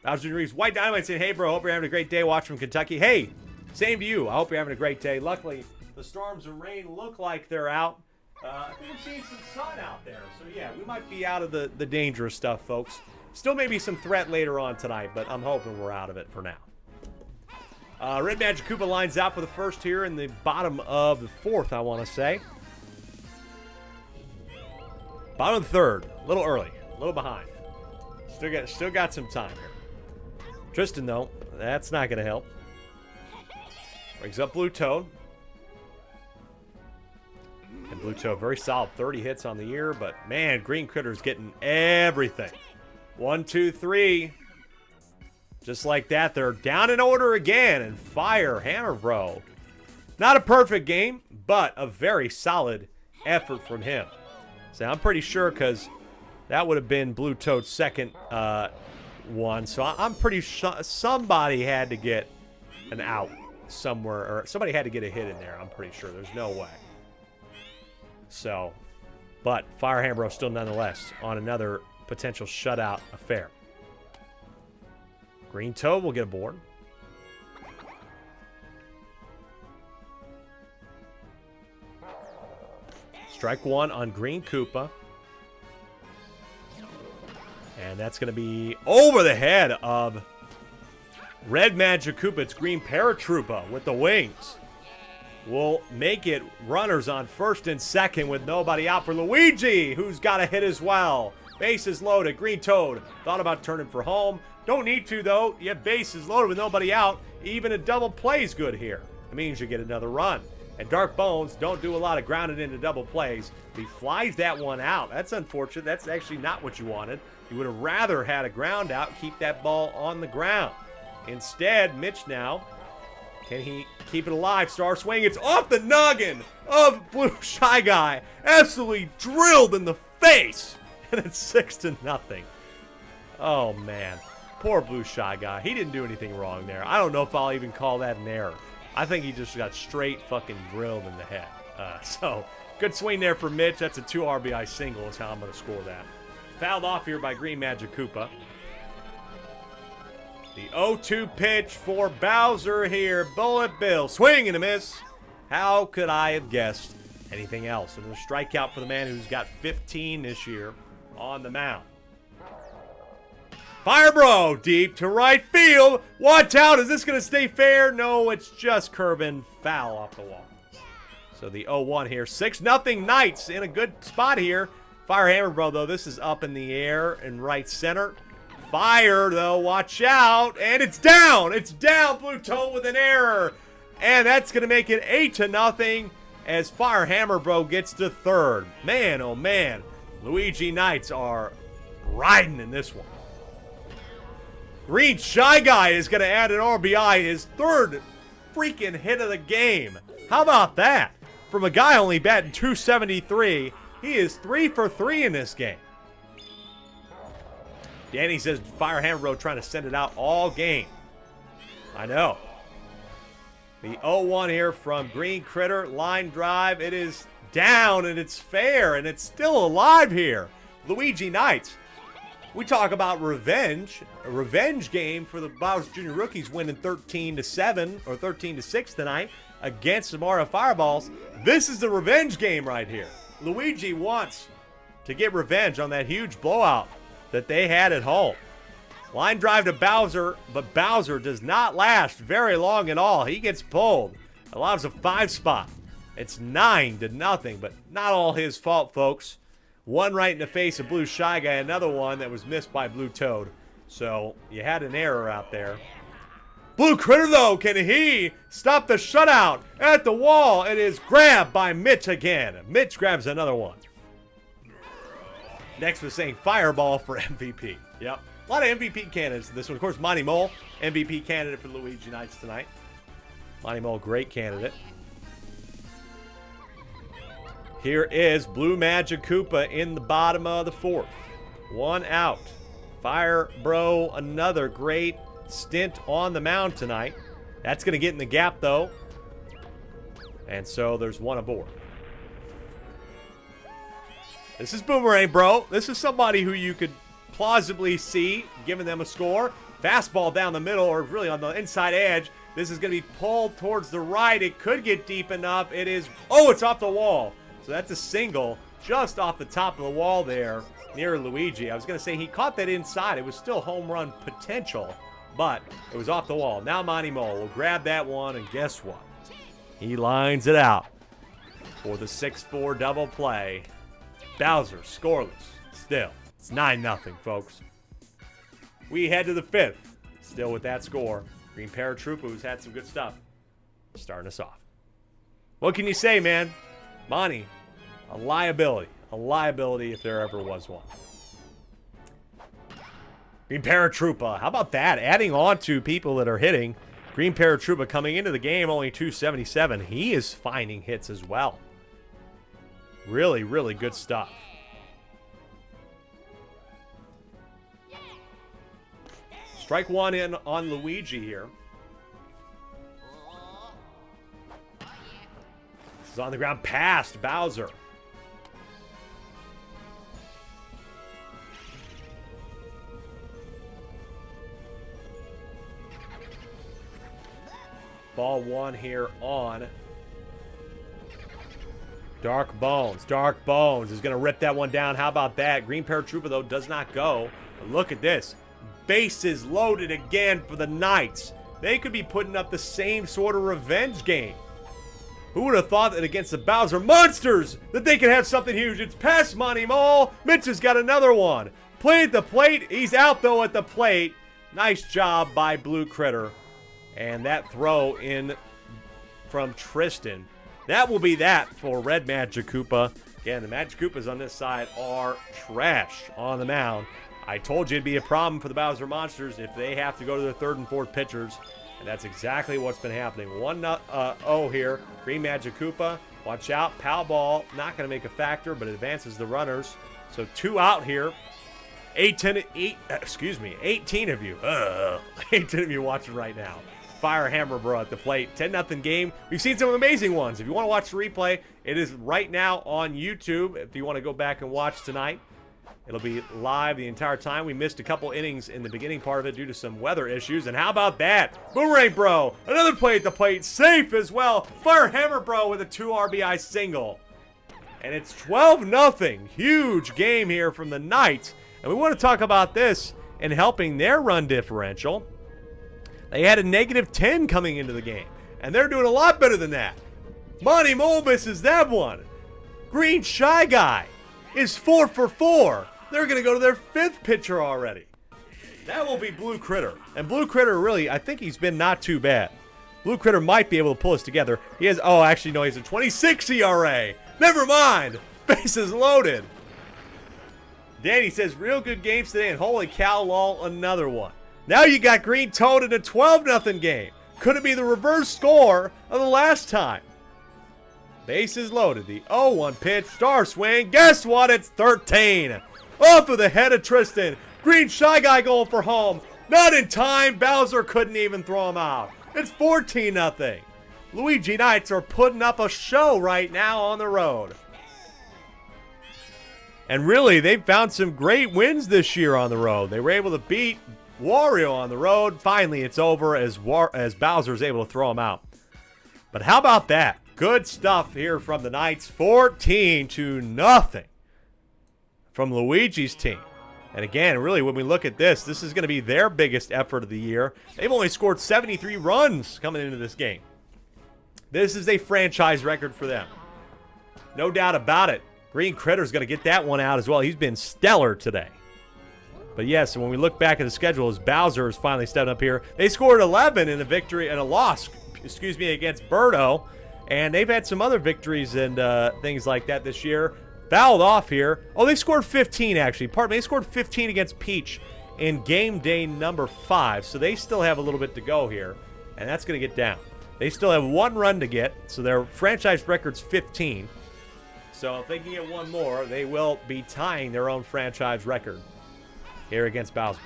Bowser Jr. White Dynamite saying, hey, bro, hope you're having a great day watching from Kentucky. Hey, same to you. I hope you're having a great day. Luckily, the storms and rain look like they're out. I think I'm seeing some sun out there. So, yeah, we might be out of the dangerous stuff, folks. Still maybe some threat later on tonight, but I'm hoping we're out of it for now. Red Magic Koopa lines out for the first here in the bottom of the 4th, I want to say. Bottom of the 3rd. A little early. A little behind. Still got some time here. Tristan, though, that's not going to help. Brings up Blue Toad. And Blue Toad, very solid. 30 hits on the year, but, man, Green Critter's getting everything. 1, 2, 3. Just like that, they're down in order again. And Fire Hammer Bro. Not a perfect game, but a very solid effort from him. So I'm pretty sure because that would have been Blue Toad's second one. So I'm pretty sure somebody had to get an out somewhere. Or somebody had to get a hit in there. I'm pretty sure. There's no way. So, but Fire Hammer Bro still nonetheless on another potential shutout affair. Green Toad will get aboard. Strike 1 on Green Koopa. And that's going to be over the head of Red Magic Koopa. It's Green Paratroopa with the wings. Will make it runners on first and second with nobody out for Luigi, who's got a hit as well. Bases loaded. Green Toad thought about turning for home. Don't need to, though. You have bases loaded with nobody out. Even a double play is good here. It means you get another run. And Dark Bones don't do a lot of grounded into double plays. He flies that one out. That's unfortunate. That's actually not what you wanted. You would have rather had a ground out, keep that ball on the ground. Instead, Mitch now, can he keep it alive? Star swing. It's off the noggin of Blue Shy Guy. Absolutely drilled in the face. And it's 6-0. Oh, man. Poor Blue Shy Guy. He didn't do anything wrong there. I don't know if I'll even call that an error. I think he just got straight fucking drilled in the head. So, good swing there for Mitch. That's a 2 RBI single is how I'm going to score that. Fouled off here by Green Magic Koopa. The 0-2 pitch for Bowser here. Bullet Bill. Swing and a miss. How could I have guessed anything else? And a strikeout for the man who's got 15 this year on the mound. Fire Bro, deep to right field. Watch out. Is this going to stay fair? No, it's just curving foul off the wall. So the 0-1 here. 6-0 Knights in a good spot here. Fire Hammer Bro, though, this is up in the air in right center. Fire, though, watch out. And it's down. It's down. Blue Toad with an error. And that's going to make it 8-0 as Fire Hammer Bro gets to third. Man, oh, man. Luigi Knights are riding in this one. Green Shy Guy is going to add an RBI, his 3rd freaking hit of the game. How about that? From a guy only batting .273, he is 3 for 3 in this game. Danny says Fire Hammer Bro trying to send it out all game. I know. The 0-1 here from Green Critter, line drive. It is down and it's fair and it's still alive here. Luigi Knights. We talk about revenge, a revenge game for the Bowser Jr. rookies winning 13-7 or 13-6 tonight against the Mario Fireballs. This is the revenge game right here. Luigi wants to get revenge on that huge blowout that they had at home. Line drive to Bowser, but Bowser does not last very long at all. He gets pulled. Allows a 5 spot. It's 9-0, but not all his fault, folks. One right in the face of Blue Shy Guy, another one that was missed by Blue Toad. So you had an error out there. Blue Critter, though, can he stop the shutout at the wall? It is grabbed by Mitch again. Mitch grabs another one. Next was saying Fireball for MVP. Yep. A lot of MVP candidates in this one. Of course, Monty Mole, MVP candidate for Luigi Knights tonight. Monty Mole, great candidate. Here is Blue Magic Koopa in the bottom of the 4th. 1 out. Fire Bro, another great stint on the mound tonight. That's going to get in the gap, though. And so there's one aboard. This is Boomerang, bro. This is somebody who you could plausibly see giving them a score. Fastball down the middle, or really on the inside edge. This is going to be pulled towards the right. It could get deep enough. It is. Oh, it's off the wall. So that's a single just off the top of the wall there near Luigi. I was going to say he caught that inside. It was still home run potential, but it was off the wall. Now Monty Mole will grab that one, and guess what? He lines it out for the 6-4 double play. Bowser scoreless still. It's 9-0, folks. We head to the 5th. Still with that score. Green Paratroopa, who's had some good stuff, starting us off. What can you say, man? Monty, a liability. A liability if there ever was one. Green Paratroopa, how about that? Adding on to people that are hitting. Green Paratroopa coming into the game, only 277. He is finding hits as well. Really, really good stuff. Strike one in on Luigi here. This is on the ground past Bowser. Ball one here on Dark Bones. Dark Bones is going to rip that one down. How about that? Green Paratroopa, though, does not go. But look at this. Bases loaded again for the Knights. They could be putting up the same sort of revenge game. Who would have thought that against the Bowser Monsters that they could have something huge? It's past Monty Mole. Mitch has got another one. Play at the plate. He's out, though, at the plate. Nice job by Blue Critter. And that throw in from Tristan. That will be that for Red Magic Koopa. Again, the Magic Koopas on this side are trash on the mound. I told you it'd be a problem for the Bowser Monsters if they have to go to their 3rd and 4th pitchers. And that's exactly what's been happening. 1-0 here. Green Magic Koopa. Watch out. Pow ball. Not going to make a factor, but it advances the runners. So 2 out here. 18 of you. 18 of you watching right now. Fire Hammer Bro at the plate. 10-0 game. We've seen some amazing ones. If you want to watch the replay, it is right now on YouTube. If you want to go back and watch tonight, it'll be live the entire time. We missed a couple innings in the beginning part of it due to some weather issues. And how about that? Boomerang Bro. Another play at the plate. Safe as well. Fire Hammer Bro with a 2 RBI single. And it's 12-0. Huge game here from the Knights. And we want to talk about this and helping their run differential. They had a -10 coming into the game, and they're doing a lot better than that. Monty Mole misses that one. Green Shy Guy is 4 for 4. They're going to go to their 5th pitcher already. That will be Blue Critter. And Blue Critter, really, I think he's been not too bad. Blue Critter might be able to pull us together. He has, oh, actually, no, he's a 26 ERA. Never mind. Bases loaded. Danny says, real good games today, and holy cow, lol, another one. Now you got Green Toad in a 12-0 game. Could it be the reverse score of the last time? Bases loaded. The 0-1 pitch. Star swing. Guess what? It's 13. Off of the head of Tristan. Green Shy Guy going for home. Not in time. Bowser couldn't even throw him out. It's 14-0. Luigi Knights are putting up a show right now on the road. And really, they've found some great wins this year on the road. They were able to beat Wario on the road. Finally, it's over as Bowser's able to throw him out. But how about that? Good stuff here from the Knights. 14-0 from Luigi's team. And again, really, when we look at this is going to be their biggest effort of the year. They've only scored 73 runs coming into this game. This is a franchise record for them. No doubt about it. Green Critter's going to get that one out as well. He's been stellar today. But yes, when we look back at the schedule, as Bowser is finally stepping up here, they scored 11 in a loss, against Birdo. And they've had some other victories and things like that this year. Fouled off here. Oh, they scored 15, actually. Pardon me, they scored 15 against Peach in game day number 5. So they still have a little bit to go here. And that's going to get down. They still have 1 run to get. So their franchise record's 15. So if they can get 1 more, they will be tying their own franchise record here against Bowser.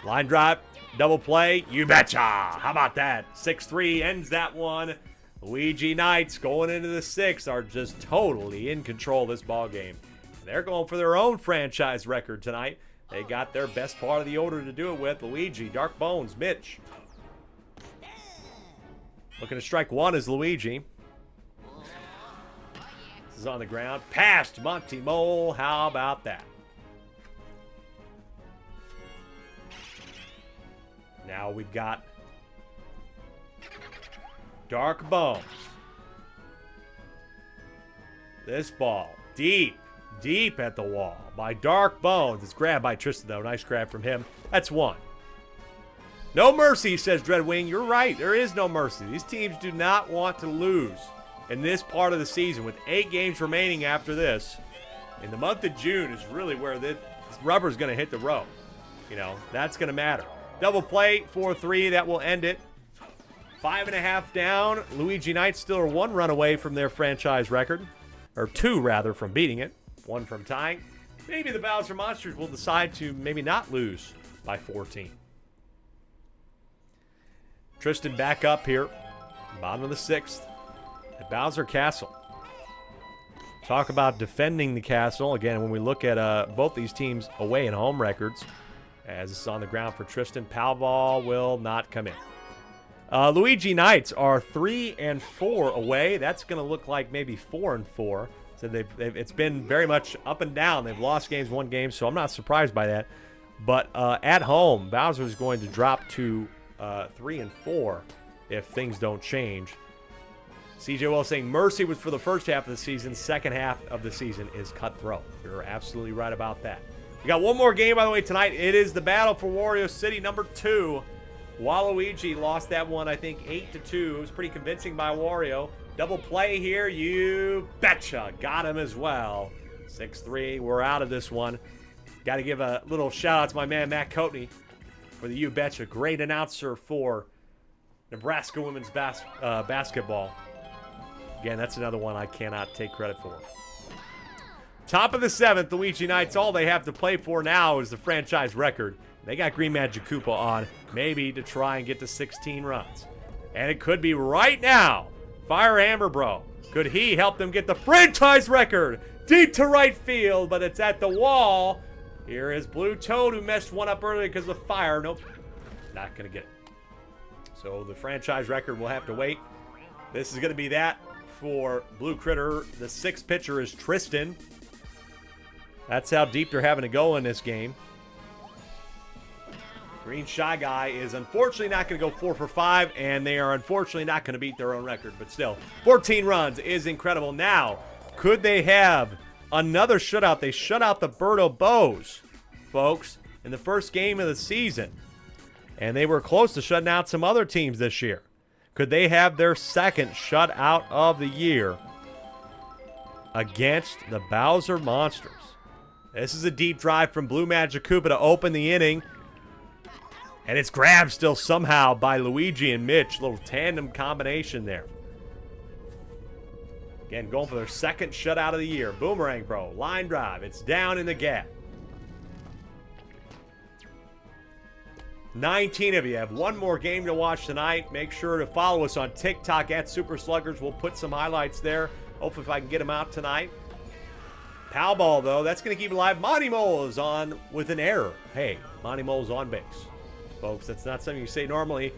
Line drive. Double play. You betcha. How about that? 6-3 ends that one. Luigi Knights going into the 6th are just totally in control of this ball game. They're going for their own franchise record tonight. They got their best part of the order to do it with. Luigi, Dark Bones, Mitch. Looking to strike one is Luigi. This is on the ground. Past Monty Mole. How about that? Now we've got Dark Bones. This ball deep at the wall by Dark Bones. It's grabbed by Tristan, though. Nice grab from him. That's one. No mercy, says Dreadwing. You're right. There is no mercy. These teams do not want to lose in this part of the season with 8 games remaining after this. In the month of June is really where this rubber's going to hit the road. You know, that's going to matter. Double play, 4-3. That will end it. 5.5 down. Luigi Knights still are 1 run away from their franchise record. Or 2, rather, from beating it. 1 from tying. Maybe the Bowser Monsters will decide to maybe not lose by 14. Tristan back up here. Bottom of the 6th. At Bowser Castle. Talk about defending the castle. Again, when we look at both these teams' away and home records. As this is on the ground for Tristan. Pal ball will not come in. Luigi Knights are 3-4 away. That's going to look like maybe 4-4. So it's been very much up and down. They've lost games, won games, so I'm not surprised by that. But at home, Bowser is going to drop to 3-4 if things don't change. CJ Will saying Mercy was for the first half of the season. Second half of the season is cutthroat. You're absolutely right about that. We got one more game, by the way, tonight. It is the battle for Wario City number 2. Waluigi lost that one, I think, 8-2. It was pretty convincing by Wario. Double play here. You betcha. Got him as well. 6-3. We're out of this one. Got to give a little shout out to my man, Matt Coatney, for the You Betcha. Great announcer for Nebraska women's basketball. Again, that's another one I cannot take credit for. Top of the 7th, Luigi Knights. All they have to play for now is the franchise record. They got Green Magic Koopa on, maybe to try and get to 16 runs. And it could be right now. Fire Hammer Bro. Could he help them get the franchise record? Deep to right field, but it's at the wall. Here is Blue Toad, who messed one up earlier because of fire. Nope, not going to get it. So the franchise record will have to wait. This is going to be that for Blue Critter. The 6th pitcher is Tristan. That's how deep they're having to go in this game. Green Shy Guy is unfortunately not going to go 4 for 5, and they are unfortunately not going to beat their own record. But still, 14 runs is incredible. Now, could they have another shutout? They shut out the Birdo Bows, folks, in the first game of the season. And they were close to shutting out some other teams this year. Could they have their second shutout of the year against the Bowser Monsters? This is a deep drive from Blue Magic Koopa to open the inning. And it's grabbed still somehow by Luigi and Mitch. Little tandem combination there. Again, going for their second shutout of the year. Boomerang Bro. Line drive. It's down in the gap. 19 of you have one more game to watch tonight. Make sure to follow us on TikTok at Super Sluggers. We'll put some highlights there. Hopefully if I can get them out tonight. Pal ball, though, that's going to keep it alive. Monty Mole is on with an error. Hey, Monty Mole's on base. Folks, that's not something you say normally.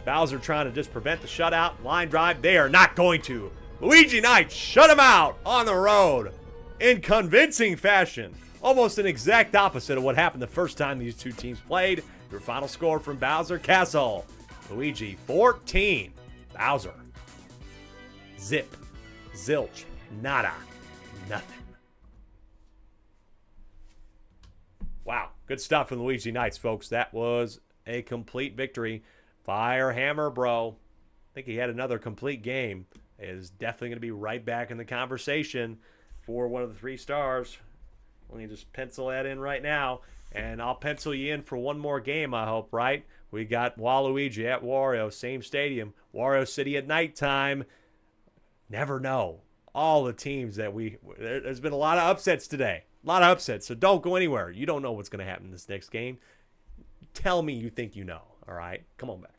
Bowser trying to just prevent the shutout. Line drive. They are not going to. Luigi Knights shut him out on the road in convincing fashion. Almost an exact opposite of what happened the first time these two teams played. Your final score from Bowser Castle. Luigi, 14. Bowser, zip, zilch, nada, nothing. Wow, good stuff from Luigi Knights, folks. That was a complete victory. Fire Hammer Bro. I think he had another complete game. Is definitely going to be right back in the conversation for one of the 3 stars. Let me just pencil that in right now. And I'll pencil you in for one more game, I hope, right? We got Waluigi at Wario, same stadium. Wario City at nighttime. Never know. All the teams that there's been a lot of upsets today. A lot of upsets, so don't go anywhere. You don't know what's going to happen in this next game. tell me you think you know, all right? Come on back.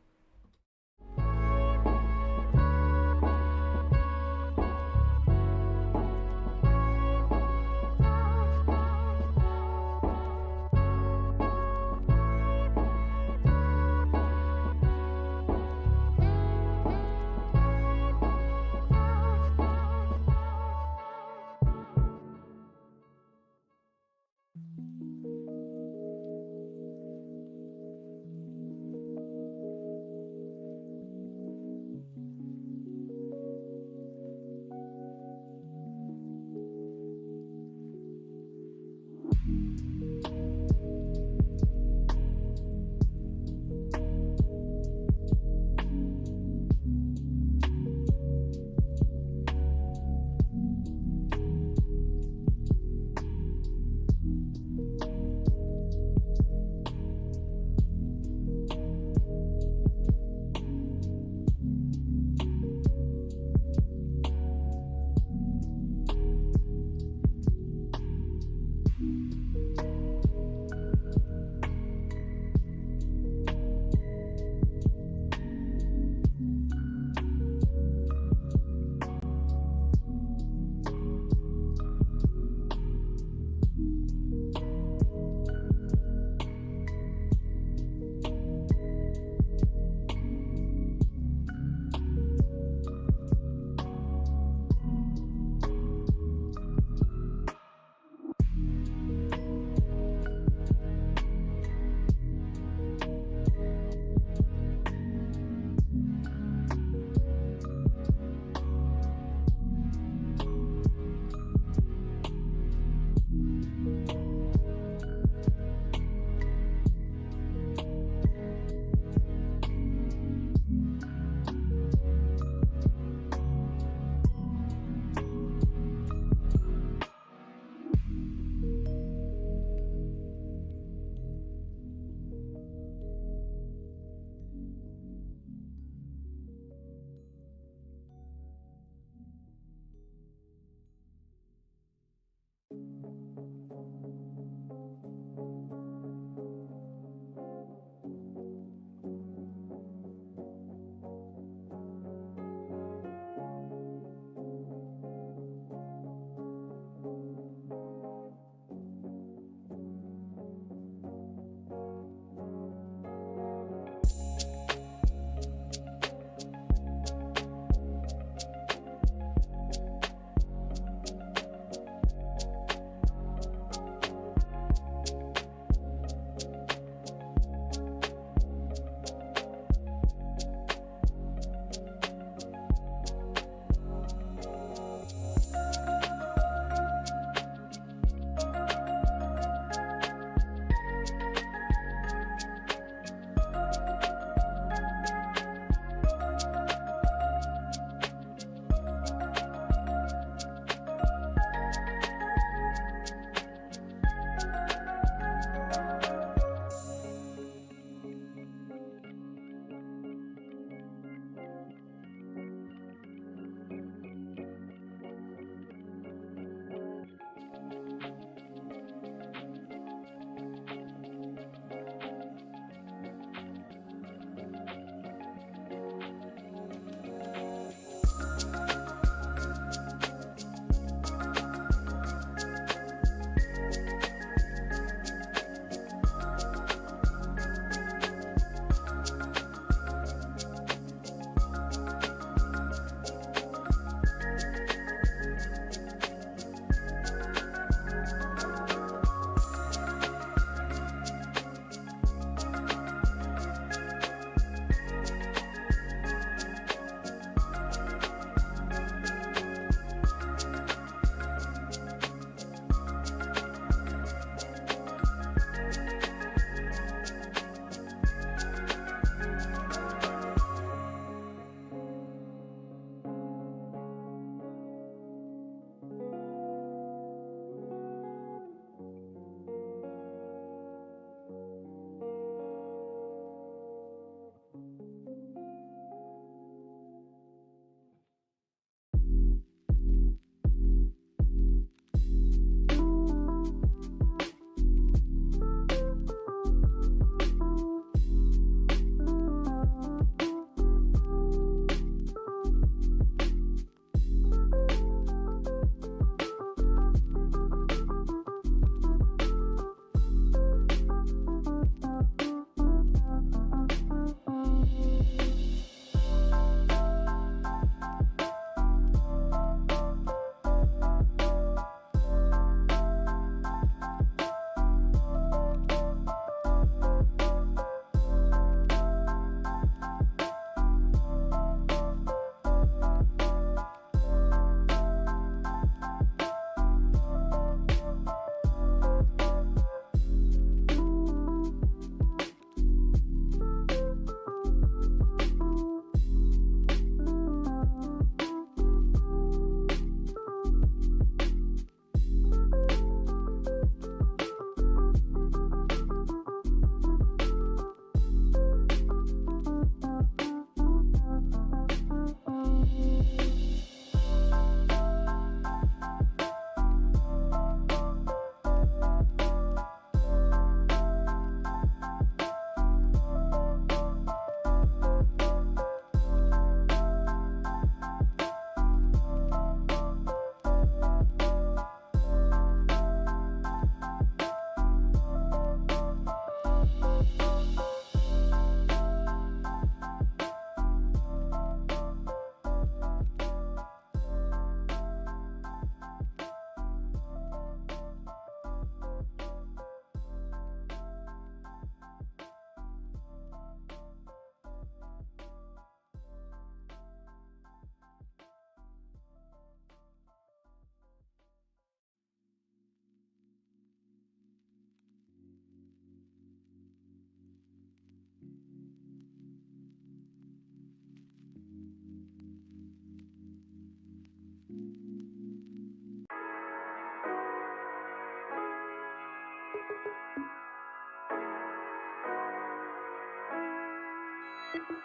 If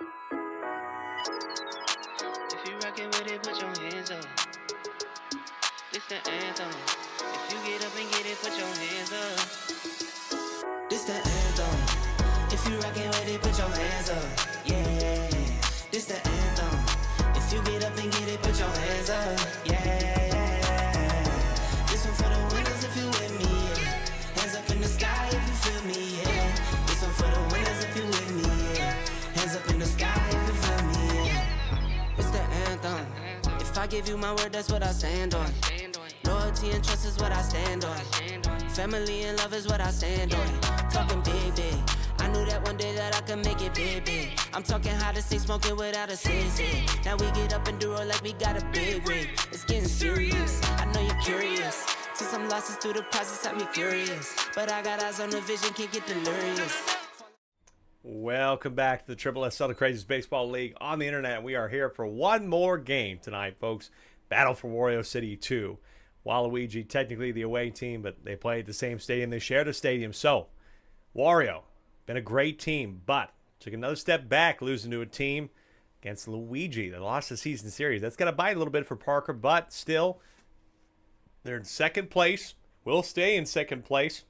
you rockin' with it, put your hands up. This the anthem. If you get up and get it, put your hands up. This the anthem. If you rockin' with it, put your hands up. Yeah, this the anthem. If you get up and get it, put your hands up. Yeah, this one for the winners if you with me. Yeah. Hands up in the sky if you feel me. Yeah. This one for the winners if you with me. Yeah. Hands up in the sky if you feel me. Yeah. It's the anthem. If I give you my word, that's what I stand on. Loyalty and trust is what I stand on. Family and love is what I stand on. Talking big, big. I knew that one day that I could make it big, big. I'm talking high to stay smoking without a sissy. Now we get up and do it like we got a big rig. It's getting serious. I know you're curious. Took some losses through the process, had me furious. But I got eyes on the vision, can't get delirious. Welcome back to the SSSL, the craziest baseball league on the internet. We are here for one more game tonight, folks. Battle for Wario City 2. Waluigi, technically the away team, but they play at the same stadium. They shared a stadium. So, Wario, been a great team, but took another step back, losing to a team against Luigi. They lost the season series. That's going to bite a little bit for Parker, but still, they're in second place. Will stay in second place.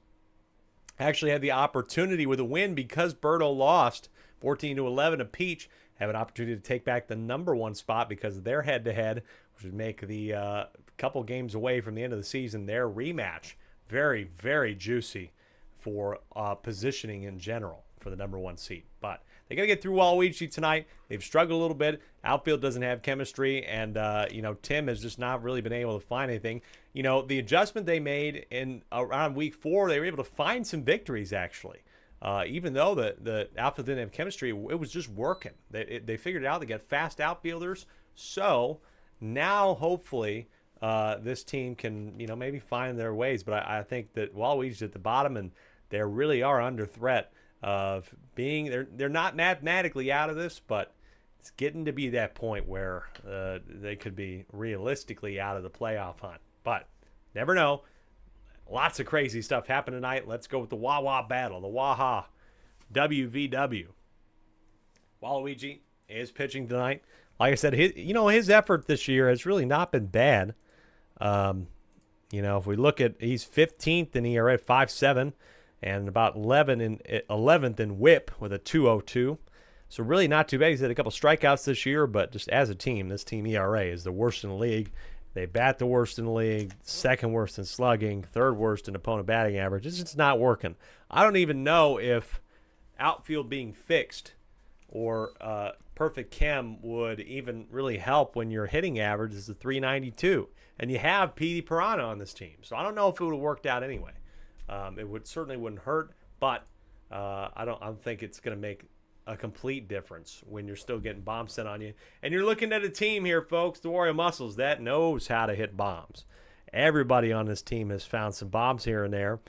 Actually had the opportunity with a win because Berto lost 14-11 to Peach. Have an opportunity to take back the number one spot because of their head-to-head, which would make the couple games away from the end of the season their rematch. Very, very juicy for positioning in general for the number one seed. But they got to get through Waluigi tonight. They've struggled a little bit. Outfield doesn't have chemistry, and Tim has just not really been able to find anything. The adjustment they made in around week 4, they were able to find some victories actually. Even though the outfield didn't have chemistry, it was just working. They figured it out. They got fast outfielders. So now hopefully this team can maybe find their ways. But I think that Waluigi's at the bottom, and they really are under threat of being they're not mathematically out of this, but it's getting to be that point where they could be realistically out of the playoff hunt. But never know. Lots of crazy stuff happened tonight. Let's go with the Wawa battle, the Waha WVW. Waluigi is pitching tonight. Like I said, his effort this year has really not been bad. If we look at, he's 15th in ERA at 5.7 and about 11th in WHIP with a 2.02. So really not too bad. He's had a couple strikeouts this year, but just as a team, this team ERA is the worst in the league. They bat the worst in the league, second worst in slugging, third worst in opponent batting average. It's just not working. I don't even know if outfield being fixed or perfect chem would even really help when your hitting average is a 392. And you have Petey Piranha on this team. So I don't know if it would have worked out anyway. It certainly wouldn't hurt, but I don't think it's going to make a complete difference when you're still getting bombs sent on you. And you're looking at a team here, folks, the Wario Muscles, that knows how to hit bombs. Everybody on this team has found some bombs here and there.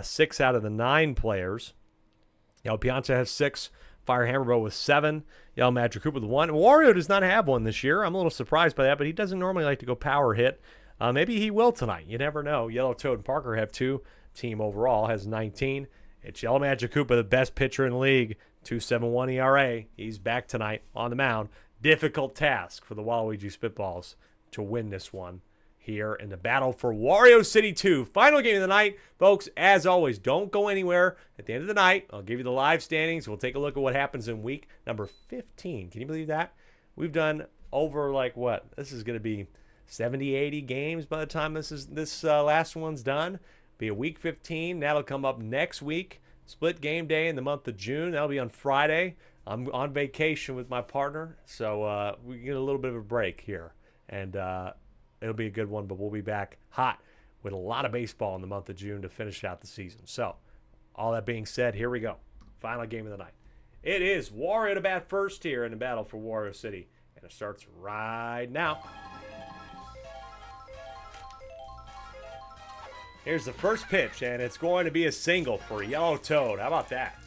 6 out of the 9 players. Pianta has 6. Fire Hammerbow with 7. Yellow Magic Cooper with 1. Wario does not have one this year. I'm a little surprised by that, but he doesn't normally like to go power hit. Maybe he will tonight. You never know. Yellow Toad and Parker have 2. Team overall has 19. It's Yellow Magic Cooper, the best pitcher in the league. 2.71 ERA. He's back tonight on the mound. Difficult task for the Waluigi Spitballs to win this one here in the battle for Wario City 2. Final game of the night. Folks, as always, don't go anywhere. At the end of the night, I'll give you the live standings. We'll take a look at what happens in week number 15. Can you believe that? We've done over this is going to be 70, 80 games by the time this last one's done. Be a week 15. That'll come up next week. Split game day in the month of June. That'll be on Friday. I'm on vacation with my partner, so we get a little bit of a break here. And it'll be a good one, but we'll be back hot with a lot of baseball in the month of June to finish out the season. So, all that being said, here we go. Final game of the night. It is Wario to bat first here in the battle for Wario City. And it starts right now. Here's the first pitch, and it's going to be a single for Yellow Toad. How about that?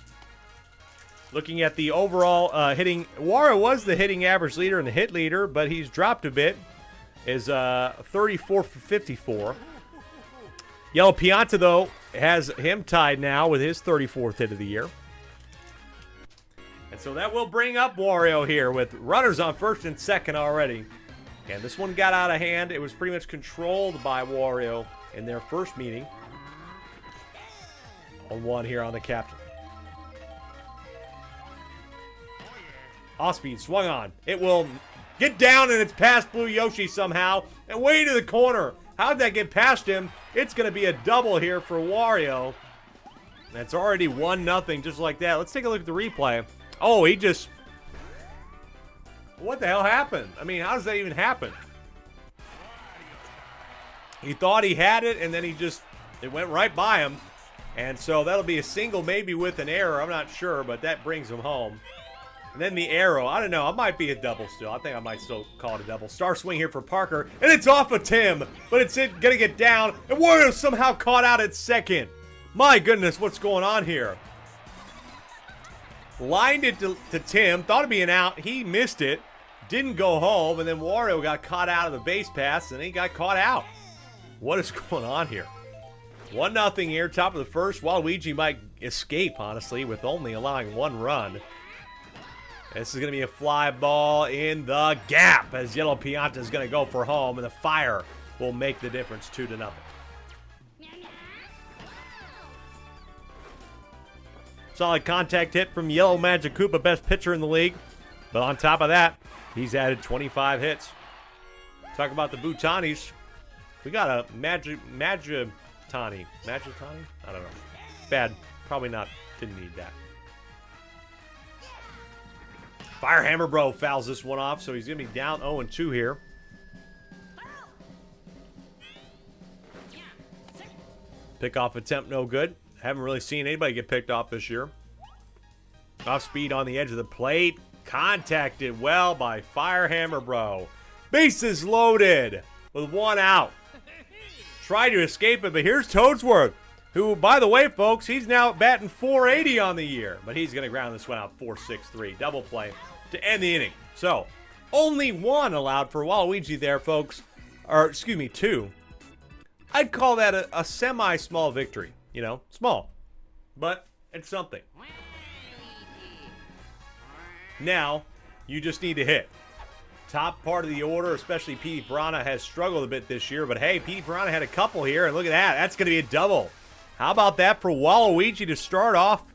Looking at the overall hitting, Wario was the hitting average leader and the hit leader, but he's dropped a bit. Is 34 for 54. Yellow Pianta, though, has him tied now with his 34th hit of the year. And so that will bring up Wario here with runners on first and second already. And this one got out of hand. It was pretty much controlled by Wario in their first meeting. On one here on the captain. Off-speed, swung on. It will get down, and it's past Blue Yoshi somehow. And way to the corner. How'd that get past him? It's going to be a double here for Wario. That's already 1-0 just like that. Let's take a look at the replay. Oh, he just... What the hell happened? I mean, how does that even happen? He thought he had it, and then it went right by him. And so that'll be a single, maybe with an error. I'm not sure, but that brings him home. And then the arrow. I don't know. It might be a double still. I think I might still call it a double. Star swing here for Parker. And it's off of Tim. But it's going to get down. And Wario somehow caught out at second. My goodness, what's going on here? Lined it to Tim. Thought it'd be an out. He missed it. Didn't go home. And then Wario got caught out of the base pass. And he got caught out. What is going on here? 1-0 here, top of the first. Waluigi might escape, honestly, with only allowing one run. This is going to be a fly ball in the gap as Yellow Pianta is going to go for home, and the fire will make the difference 2-0. Solid contact hit from Yellow Magic Koopa, best pitcher in the league. But on top of that, he's added 25 hits. Talk about the Bhutanis. We got a Magitani. I don't know. Bad. Probably not. Didn't need that. Firehammer Bro fouls this one off, so he's going to be down 0-2 here. Pickoff attempt no good. Haven't really seen anybody get picked off this year. Off speed on the edge of the plate. Contacted well by Firehammer Bro. Bases loaded with one out. Tried to escape it, but here's Toadsworth, who, by the way, folks, he's now batting .480 on the year. But he's going to ground this one out 4-6-3. Double play to end the inning. So, only one allowed for Waluigi there, folks. Or, excuse me, two. I'd call that a semi-small victory. You know, small. But it's something. Now, you just need to hit. Top part of the order, especially Petey Piranha, has struggled a bit this year. But hey, Petey Piranha had a couple here, and look at that. That's going to be a double. How about that for Waluigi to start off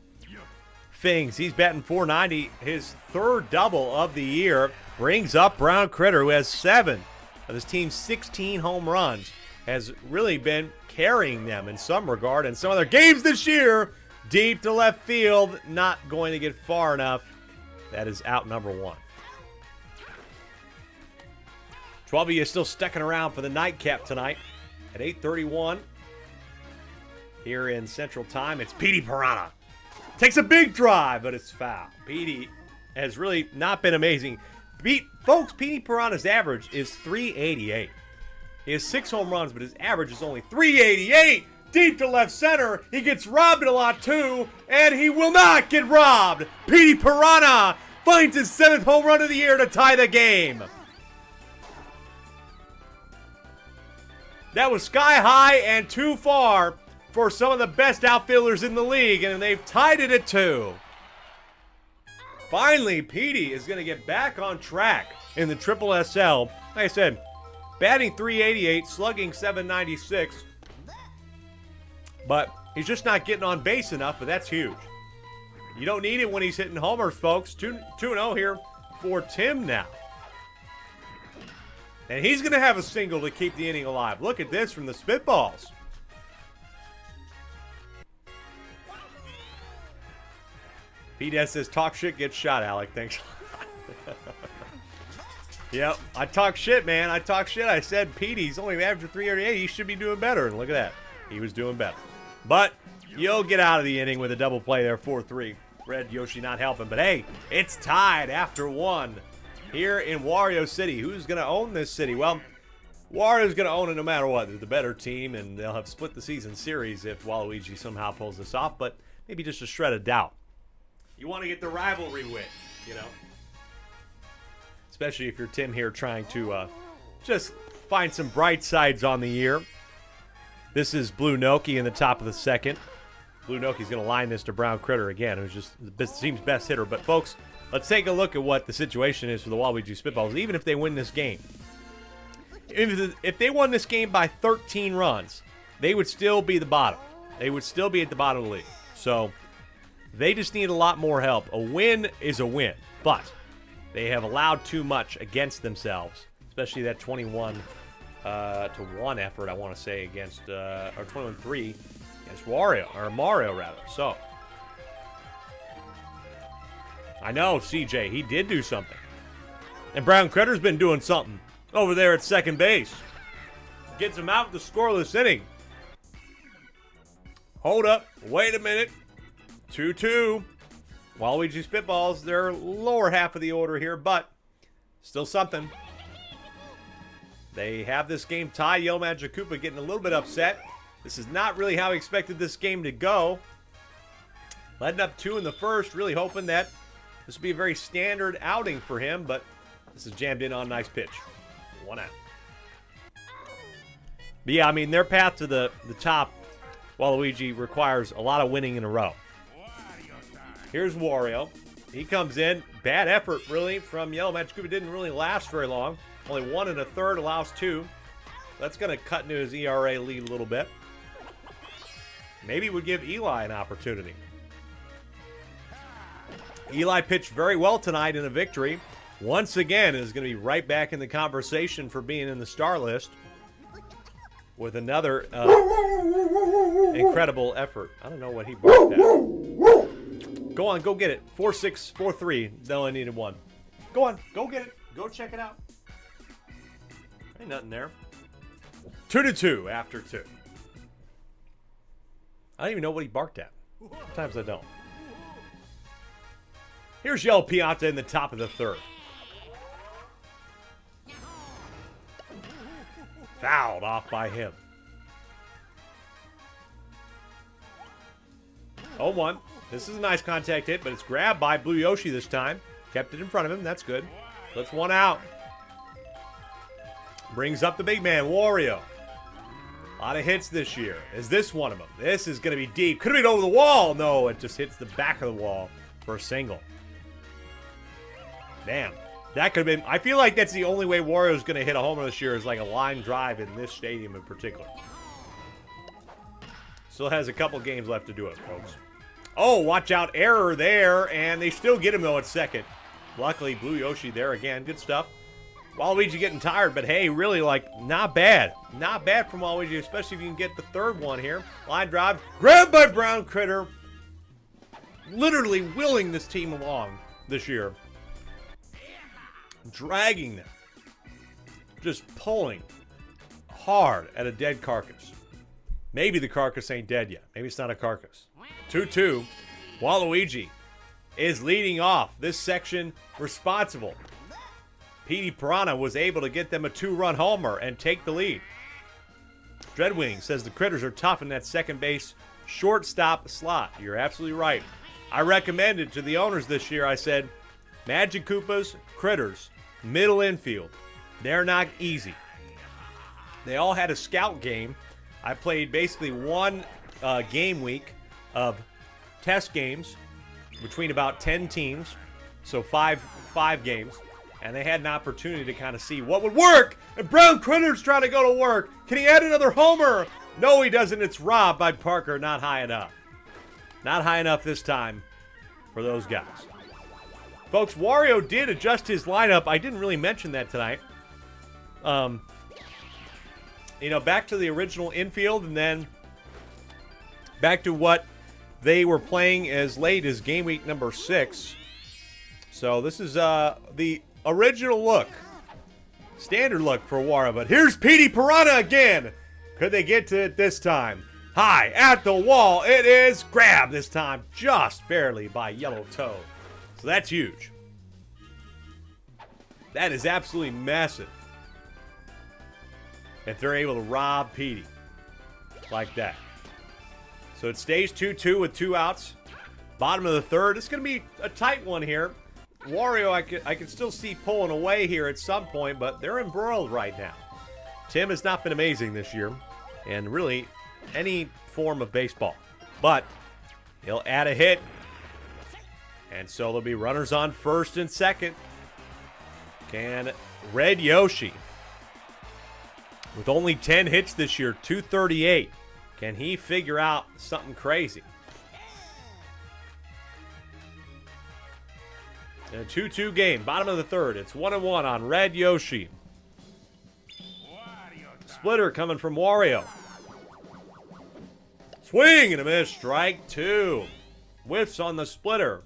things? He's batting .490. His third double of the year brings up Brown Critter, who has 7 of his team's 16 home runs. Has really been carrying them in some regard. And some of their games this year, deep to left field, not going to get far enough. That is out number 1. 12 of you still sticking around for the nightcap tonight at 8:31 here in Central Time. It's Petey Piranha. Takes a big drive, but it's foul. Petey has really not been amazing. Folks, Petey Piranha's average is .388. He has 6 home runs, but his average is only .388. Deep to left center. He gets robbed a lot, too, and he will not get robbed. Petey Piranha finds his 7th home run of the year to tie the game. That was sky high and too far for some of the best outfielders in the league, and they've tied it at 2. Finally, Petey is going to get back on track in the SSSL. Like I said, batting .388, slugging .796. But he's just not getting on base enough, but that's huge. You don't need it when he's hitting homers, folks. 2-0 here for Tim now. And he's going to have a single to keep the inning alive. Look at this from the spitballs. Pete says, talk shit, get shot, Alec. Thanks. Yep, I talk shit, man. I talk shit. I said, Pete, he's only averaging .388. He should be doing better. And look at that. He was doing better. But you'll get out of the inning with a double play there, 4-3. Red Yoshi not helping. But hey, it's tied after 1. Here in Wario City. Who's going to own this city? Well, Wario's going to own it no matter what. They're the better team, and they'll have split the season series if Waluigi somehow pulls this off, but maybe just a shred of doubt. You want to get the rivalry win, you know? Especially if you're Tim here trying to just find some bright sides on the year. This is Blue Noki in the top of the 2nd. Blue Noki's going to line this to Brown Critter again, who's just the team's best hitter. But, folks, let's take a look at what the situation is for the Waluigi Spitballs, even if they win this game. If they won this game by 13 runs, they would still be the bottom. They would still be at the bottom of the league. So they just need a lot more help. A win is a win, but they have allowed too much against themselves, especially that 21-1 effort, I want to say, against, or 21-3 against Mario rather. So I know CJ, he did do something. And Brown Critter's been doing something over there at second base. Gets him out the scoreless inning. Hold up. Wait a minute. 2-2. Waluigi Spitballs, they're lower half of the order here, but still something. They have this game tied. Yellow Magic Koopa getting a little bit upset. This is not really how he expected this game to go. Letting up 2 in the first, really hoping that this would be a very standard outing for him, but this is jammed in on a nice pitch. 1 out. But yeah, I mean, their path to the top, Waluigi, requires a lot of winning in a row. Here's Wario. He comes in. Bad effort, really, from Yellow Magic Koopa. Didn't really last very long. Only 1 1/3, allows 2. That's going to cut into his ERA lead a little bit. Maybe would give Eli an opportunity. Eli pitched very well tonight in a victory. Once again, is going to be right back in the conversation for being in the star list with another incredible effort. I don't know what he barked at. Go on, go get it. 4-6, 4-3. They only needed 1. Go on, go get it. Go check it out. Ain't nothing there. 2-2 after 2. I don't even know what he barked at. Sometimes I don't. Here's Yellow Pianta in the top of the 3rd. Fouled off by him. 0-1. This is a nice contact hit, but it's grabbed by Blue Yoshi this time. Kept it in front of him. That's good. That's 1 out. Brings up the big man, Wario. A lot of hits this year. Is this one of them? This is going to be deep. Could have been over the wall. No, it just hits the back of the wall for a single. Damn. That could have been... I feel like that's the only way Wario's going to hit a homer this year is like a line drive in this stadium in particular. Still has a couple games left to do it, folks. Oh, watch out. Error there. And they still get him, though, at second. Luckily, Blue Yoshi there again. Good stuff. Waluigi getting tired, but hey, really, like, not bad. Not bad from Waluigi, especially if you can get the 3rd one here. Line drive. Grabbed by Brown Critter. Literally willing this team along this year. Dragging them. Just pulling hard at a dead carcass. Maybe the carcass ain't dead yet. Maybe it's not a carcass. 2-2. Waluigi is leading off this section responsible. Petey Piranha was able to get them a 2-run homer and take the lead. Dreadwing says the Critters are tough in that second base shortstop slot. You're absolutely right. I recommended to the owners this year, I said, Magic Koopas, Critters, middle infield. They're not easy. They all had a scout game. I played basically one game week of test games between about 10 teams, so five games, and they had an opportunity to kind of see what would work. And Brown Critter's trying to go to work. Can he add another homer? No, he doesn't. It's robbed by Parker. Not high enough. Not high enough this time for those guys. Folks, Wario did adjust his lineup. I didn't really mention that tonight. You know, back to the original infield and then back to what they were playing as late as game week number 6. So this is the original look. Standard look for Wario. But here's Petey Piranha again. Could they get to it this time? High at the wall. It is grabbed this time just barely by Yellow Toad. So that's huge. That is absolutely massive. If they're able to rob Petey like that. So it stays 2-2 with 2 outs. Bottom of the 3rd. It's going to be a tight one here. Wario, I can still see pulling away here at some point, but they're embroiled right now. Tim has not been amazing this year, and really any form of baseball. But he'll add a hit. And so there'll be runners on first and second. Can Red Yoshi, with only 10 hits this year, 238, can he figure out something crazy? In a 2-2 game, bottom of the third. It's 1-1 on Red Yoshi. Splitter coming from Wario. Swing and a miss. Strike two. Whiffs on the splitter.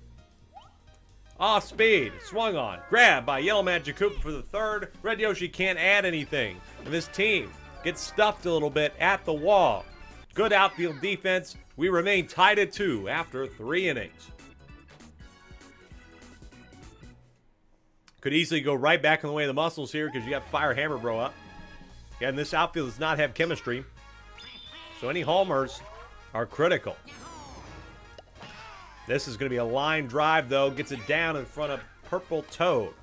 Off speed. Swung on. Grab by Yellow Magic Koopa for the third. Red Yoshi can't add anything. And this team gets stuffed a little bit at the wall. Good outfield defense. We remain tied at 2 after 3 innings. Could easily go right back in the way of the muscles here because you got Fire Hammer Bro up. And this outfield does not have chemistry. So any homers are critical. This is going to be a line drive, though. Gets it down in front of Purple Toad.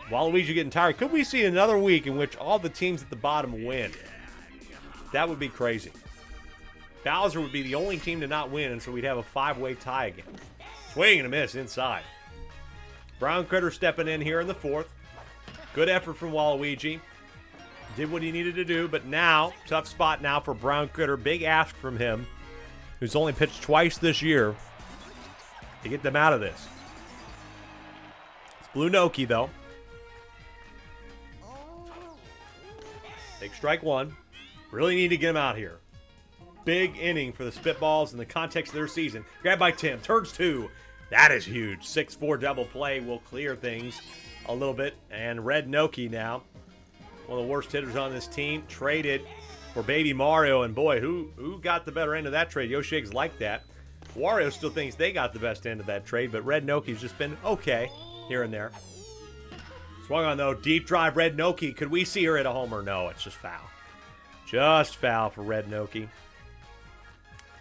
Waluigi getting tired. Could we see another week in which all the teams at the bottom win? That would be crazy. Bowser would be the only team to not win, and so we'd have a 5-way tie again. Swing and a miss inside. Brown Critter stepping in here in the 4th. Good effort from Waluigi. Did what he needed to do, but now, tough spot now for Brown Critter. Big ask from him, who's only pitched twice this year, to get them out of this. It's Blue Noki, though. Take strike one. Really need to get him out here. Big inning for the Spitballs in the context of their season. Grab by Tim. Turns 2. That is huge. 6-4 double play will clear things a little bit. And Red Noki now, one of the worst hitters on this team, traded for Baby Mario. And boy, who got the better end of that trade? Yoshi Egg's like that. Wario still thinks they got the best end of that trade, but Red Noki's just been okay here and there. Swung on, though. Deep drive, Red Noki. Could we see her hit a homer? No, it's just foul. Just foul for Red Noki.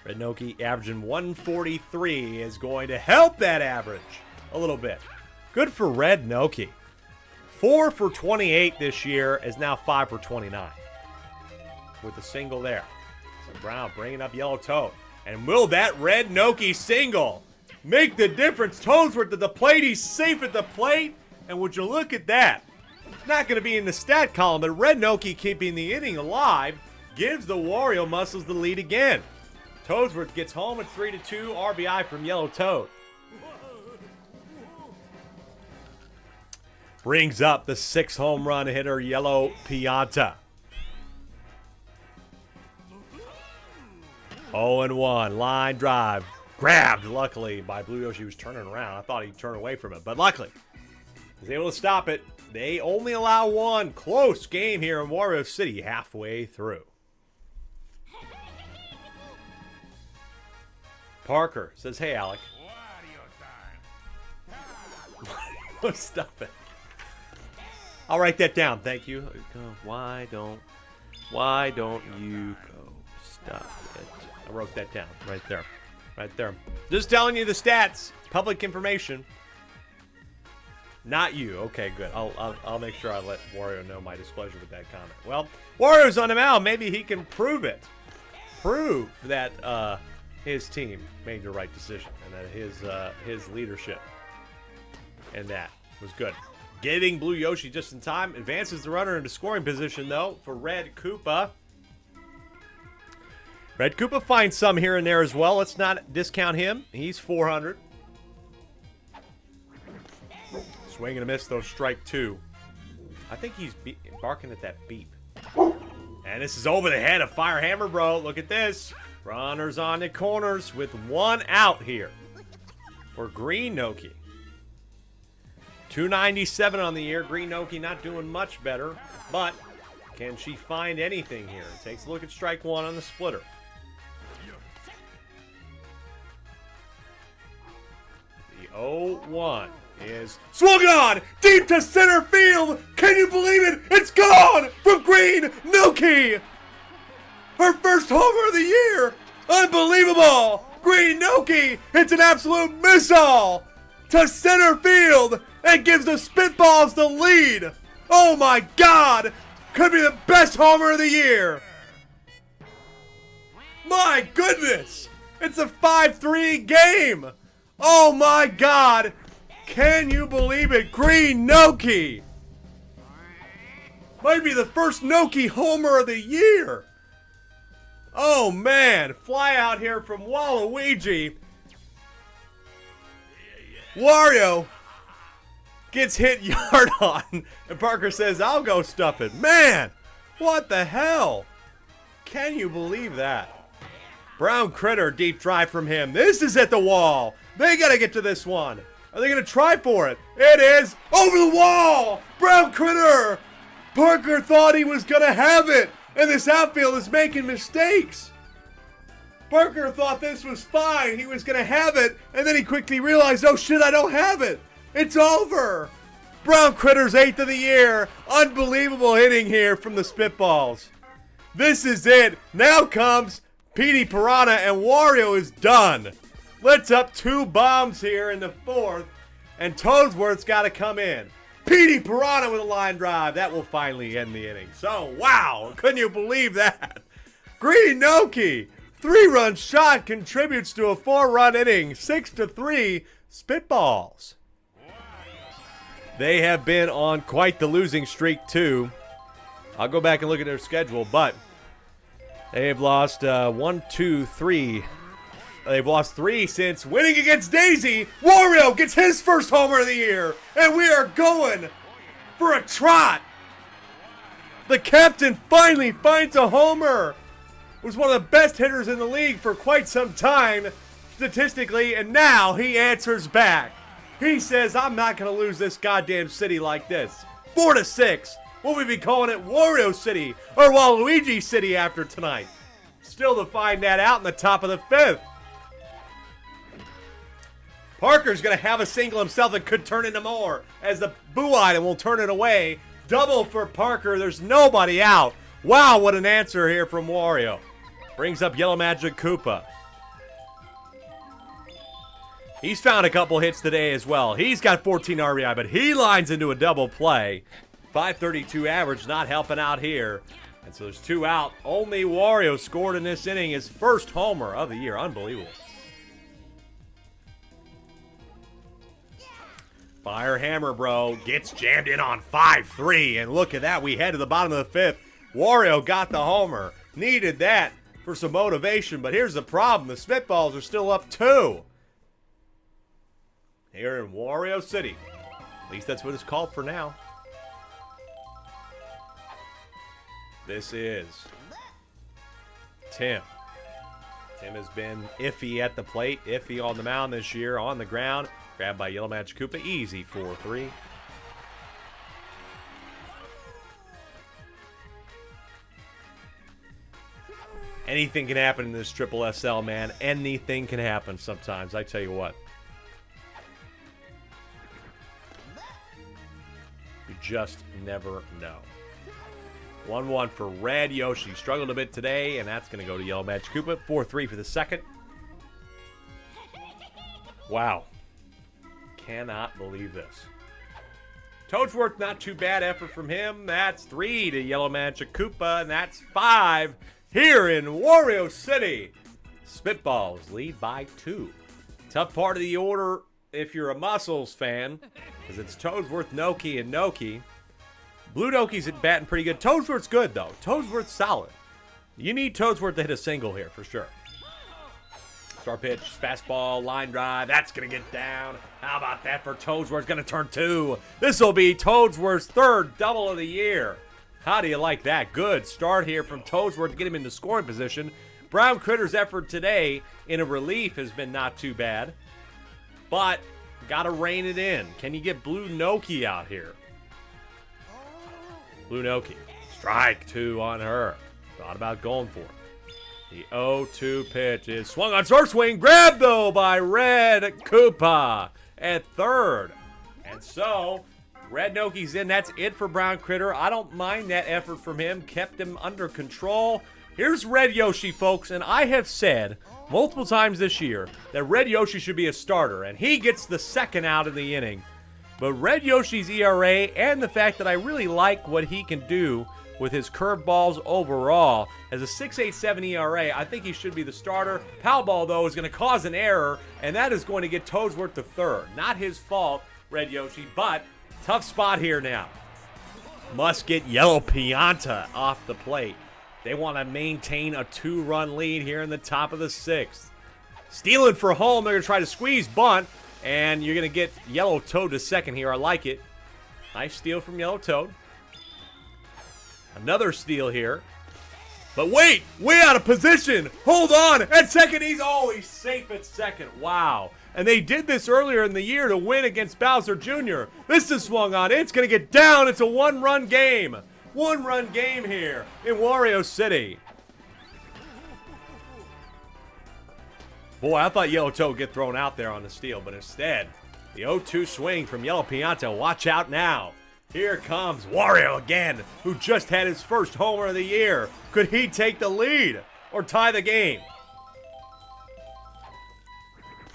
Red Noki averaging 143 is going to help that average a little bit. Good for Red Noki. 4 for 28 this year is now 5 for 29 with a single there. So Brown bringing up Yellow Toad. And will that Red Noki single make the difference? Toadsworth at the plate. He's safe at the plate. And would you look at that? It's not going to be in the stat column, but Red Noki keeping the inning alive gives the Wario Muscles the lead again. Toadsworth gets home at 3-2. RBI from Yellow Toad. Brings up the 6 home run hitter, Yellow Pianta. 0-1. Line drive. Grabbed, luckily, by Blue Yoshi. He was turning around. I thought he'd turn away from it, but luckily, he was able to stop it. They only allow 1. Close game here in Wario City halfway through. Parker says, hey, Alec. Stop it. I'll write that down. Thank you. Why don't you go? Stop it. I wrote that down right there. Right there. Just telling you the stats. Public information. Not you. Okay, good. I'll make sure I let Wario know my displeasure with that comment. Well, Wario's on the mound. Maybe he can prove it. Prove that his team made the right decision and that his leadership and that was good. Getting Blue Yoshi just in time. Advances the runner into scoring position, though, for Red Koopa. Red Koopa finds some here and there as well. Let's not discount him. He's 400. Swing and a miss, though. Strike 2. I think he's barking at that beep. And this is over the head of Fire Hammer Bro. Look at this. Runners on the corners with 1 out here for Green Noki. 297 on the year. Green Noki not doing much better, but can she find anything here? Takes a look at strike 1 on the splitter. The 0-1 is swung on deep to center field. Can you believe it? It's gone from Green Noki. Her first homer of the year. Unbelievable. Green Noki hits an absolute missile to center field and gives the Spitballs the lead. Oh my God. Could be the best homer of the year. My goodness. It's a 5-3 game. Oh my God. Can you believe it? Green Noki. Might be the first Noki homer of the year. Oh man, fly out here from Waluigi. Wario gets hit yard on, and Parker says, I'll go stuff it. Man, what the hell? Can you believe that? Brown Critter, deep drive from him. This is at the wall. They gotta get to this one. Are they gonna try for it? It is over the wall. Brown Critter. Parker thought he was gonna have it, and this outfield is making mistakes. Parker thought this was fine. He was gonna have it, and then he quickly realized, oh shit, I don't have it. It's over. Brown Critter's 8th of the year. Unbelievable hitting here from the Spitballs. This is it. Now comes Petey Piranha, and Wario is done. Let's up 2 bombs here in the 4th, and Toadsworth's got to come in. Petey Piranha with a line drive. That will finally end the inning. So, wow. Couldn't you believe that? Green Noki. 3-run shot contributes to a 4-run inning. 6-3 Spitballs. They have been on quite the losing streak, too. I'll go back and look at their schedule, but they have lost 1, 2, 3. They've lost 3 since winning against Daisy. Wario gets his first homer of the year, and we are going for a trot. The captain finally finds a homer. Was one of the best hitters in the league for quite some time, statistically, and now he answers back. He says, I'm not going to lose this goddamn city like this. 4-6. Will we be calling it Wario City or Waluigi City after tonight? Still to find that out in the top of the 5th. Parker's going to have a single himself that could turn into more, as the boo item will turn it away. Double for Parker. There's nobody out. Wow, what an answer here from Wario. Brings up Yellow Magic Koopa. He's found a couple hits today as well. He's got 14 RBI, but he lines into a double play. 532 average, not helping out here. And so there's 2 out. Only Wario scored in this inning, his first homer of the year. Unbelievable. Fire Hammer, bro, gets jammed in on 5-3. And look at that, we head to the bottom of the 5th. Wario got the homer. Needed that for some motivation, but here's the problem. The Spitballs are still up 2. Here in Wario City. At least that's what it's called for now. This is Tim. Tim has been iffy at the plate, iffy on the mound this year, on the ground. Grabbed by Yellow Magic Koopa, easy 4-3. Anything can happen in this Triple SL, man. Anything can happen sometimes, I tell you what. You just never know. 1-1 for Red Yoshi. Struggled a bit today, and that's going to go to Yellow Magic Koopa. 4-3 for the second. Wow. Cannot believe this. Toadsworth, not too bad effort from him. That's 3 to Yellow Magic Koopa, and that's 5 here in Wario City. Spitballs lead by 2. Tough part of the order if you're a Muscles fan, because it's Toadsworth, Noki, and Noki. Blue Noki's batting pretty good. Toadsworth's good, though. Toadsworth's solid. You need Toadsworth to hit a single here, for sure. Star pitch, fastball, line drive. That's going to get down. How about that for Toadsworth? Going to turn 2. This will be Toadsworth's 3rd double of the year. How do you like that? Good start here from Toadsworth to get him into scoring position. Brown Critter's effort today in a relief has been not too bad. But got to rein it in. Can you get Blue Noki out here? Blue Noki. Strike 2 on her. Thought about going for it. The 0-2 pitch is swung on short swing. Grabbed, though, by Red Koopa at 3rd. And so, Red Noki's in. That's it for Brown Critter. I don't mind that effort from him. Kept him under control. Here's Red Yoshi, folks. And I have said multiple times this year that Red Yoshi should be a starter. And he gets the 2nd out of the inning. But Red Yoshi's ERA and the fact that I really like what he can do with his curveballs overall. As a 6.87 ERA, I think he should be the starter. Foul ball, though, is going to cause an error, and that is going to get Toadsworth to third. Not his fault, Red Yoshi, but tough spot here now. Must get Yellow Pianta off the plate. They want to maintain a 2-run lead here in the top of the 6th. Stealing for home. They're going to try to squeeze bunt, and you're going to get Yellow Toad to second here. I like it. Nice steal from Yellow Toad. Another steal here. But wait, way out of position. Hold on. At second, he's safe at second. Wow. And they did this earlier in the year to win against Bowser Jr. This is swung on. It's going to get down. It's a 1-run game. 1-run game here in Wario City. Boy, I thought Yellow Toad would get thrown out there on the steal, but instead, the 0-2 swing from Yellow Pianta. Watch out now. Here comes Wario again, who just had his first homer of the year. Could he take the lead or tie the game?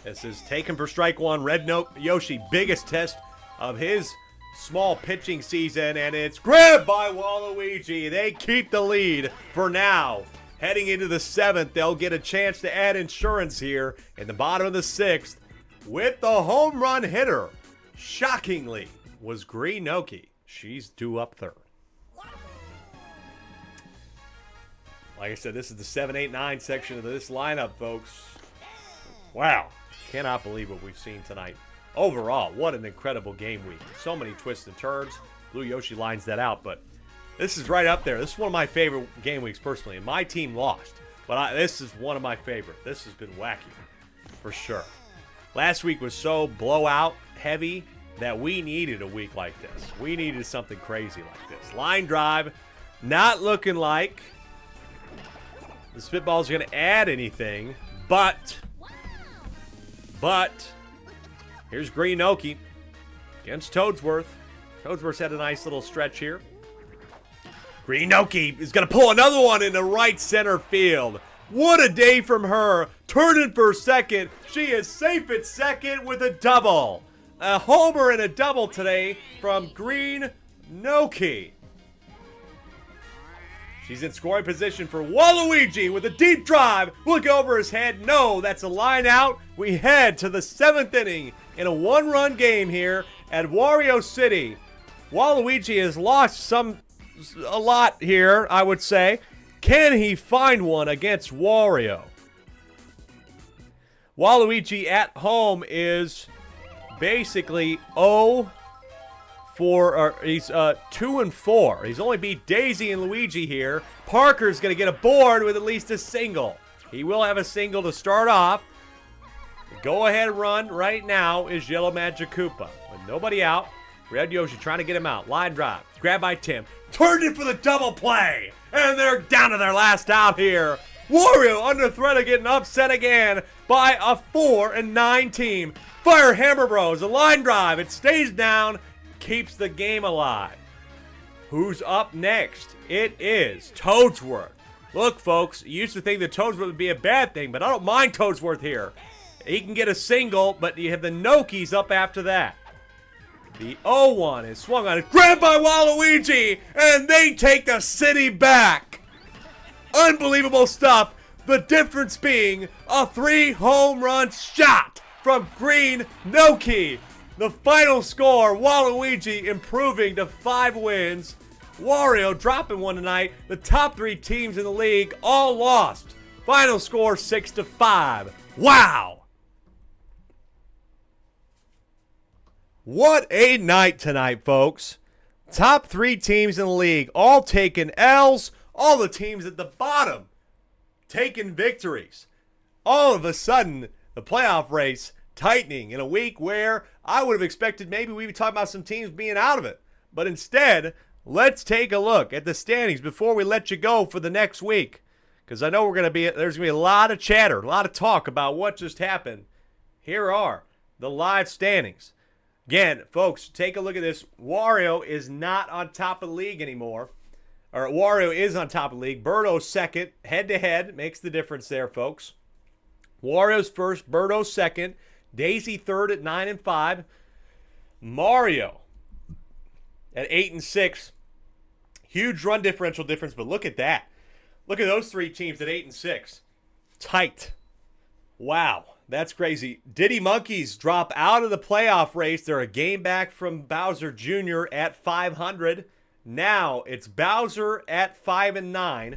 This is taken for strike one. Red Yoshi, biggest test of his small pitching season, and it's grabbed by Waluigi. They keep the lead for now. Heading into the 7th, they'll get a chance to add insurance here in the bottom of the 6th with the home run hitter. Shockingly, was Greenoki. She's due up third. Like I said, this is the 7, 8, 9 section of this lineup, folks. Wow. Cannot believe what we've seen tonight. Overall, what an incredible game week. So many twists and turns. Blue Yoshi lines that out, but this is right up there. This is one of my favorite game weeks personally. And my team lost, but this is one of my favorite. This has been wacky for sure. Last week was so blowout heavy that we needed a week like this. We needed something crazy like this. Line drive, not looking like the spitballs are going to add anything, but here's Greenoki against Toadsworth. Toadsworth's had a nice little stretch here. Greenoki is going to pull another one into right center field. What a day from her. Turning for second. She is safe at second with a double. A homer and a double today from Greenoki. She's in scoring position for Waluigi with a deep drive. Look over his head. No, that's a line out. We head to the 7th inning in a 1-run game here at Wario City. Waluigi has lost a lot here, I would say. Can he find one against Wario? Waluigi at home is basically 2-4. He's only beat Daisy and Luigi here. Parker's going to get aboard with at least a single. He will have a single to start off. The go-ahead run right now is Yellow Magic Koopa. With nobody out, Red Yoshi trying to get him out. Line drive. Grab by Tim. Turned it for the double play. And they're down to their last out here. Wario under threat of getting upset again by a 4-9 team. Fire Hammer Bros. A line drive. It stays down. Keeps the game alive. Who's up next? It is Toadsworth. Look, folks, you used to think that Toadsworth would be a bad thing, but I don't mind Toadsworth here. He can get a single, but you have the Nokis up after that. The 0-1 is swung on. It's grabbed by Waluigi, and they take the city back. Unbelievable stuff. The difference being a 3-home run shot from Greenoki. The final score, Waluigi improving to 5 wins. Wario dropping one tonight. The top 3 teams in the league all lost. Final score 6-5. Wow! What a night tonight, folks. Top 3 teams in the league all taking L's. All the teams at the bottom taking victories. All of a sudden, the playoff race tightening in a week where I would have expected maybe we'd be talking about some teams being out of it. But instead, let's take a look at the standings before we let you go for the next week. Because I know there's going to be a lot of chatter, a lot of talk about what just happened. Here are the live standings. Again, folks, take a look at this. Wario is not on top of the league anymore. Or Wario is on top of the league. Birdo's second. Head-to-head makes the difference there, folks. Wario's first. Birdo's second. Daisy third at 9-5. Mario at 8-6. Huge run differential difference, but look at that. Look at those three teams at 8 and 6. Tight. Wow, that's crazy. Diddy Monkeys drop out of the playoff race. They're a game back from Bowser Jr. at 500. Now it's Bowser at 5 and 9.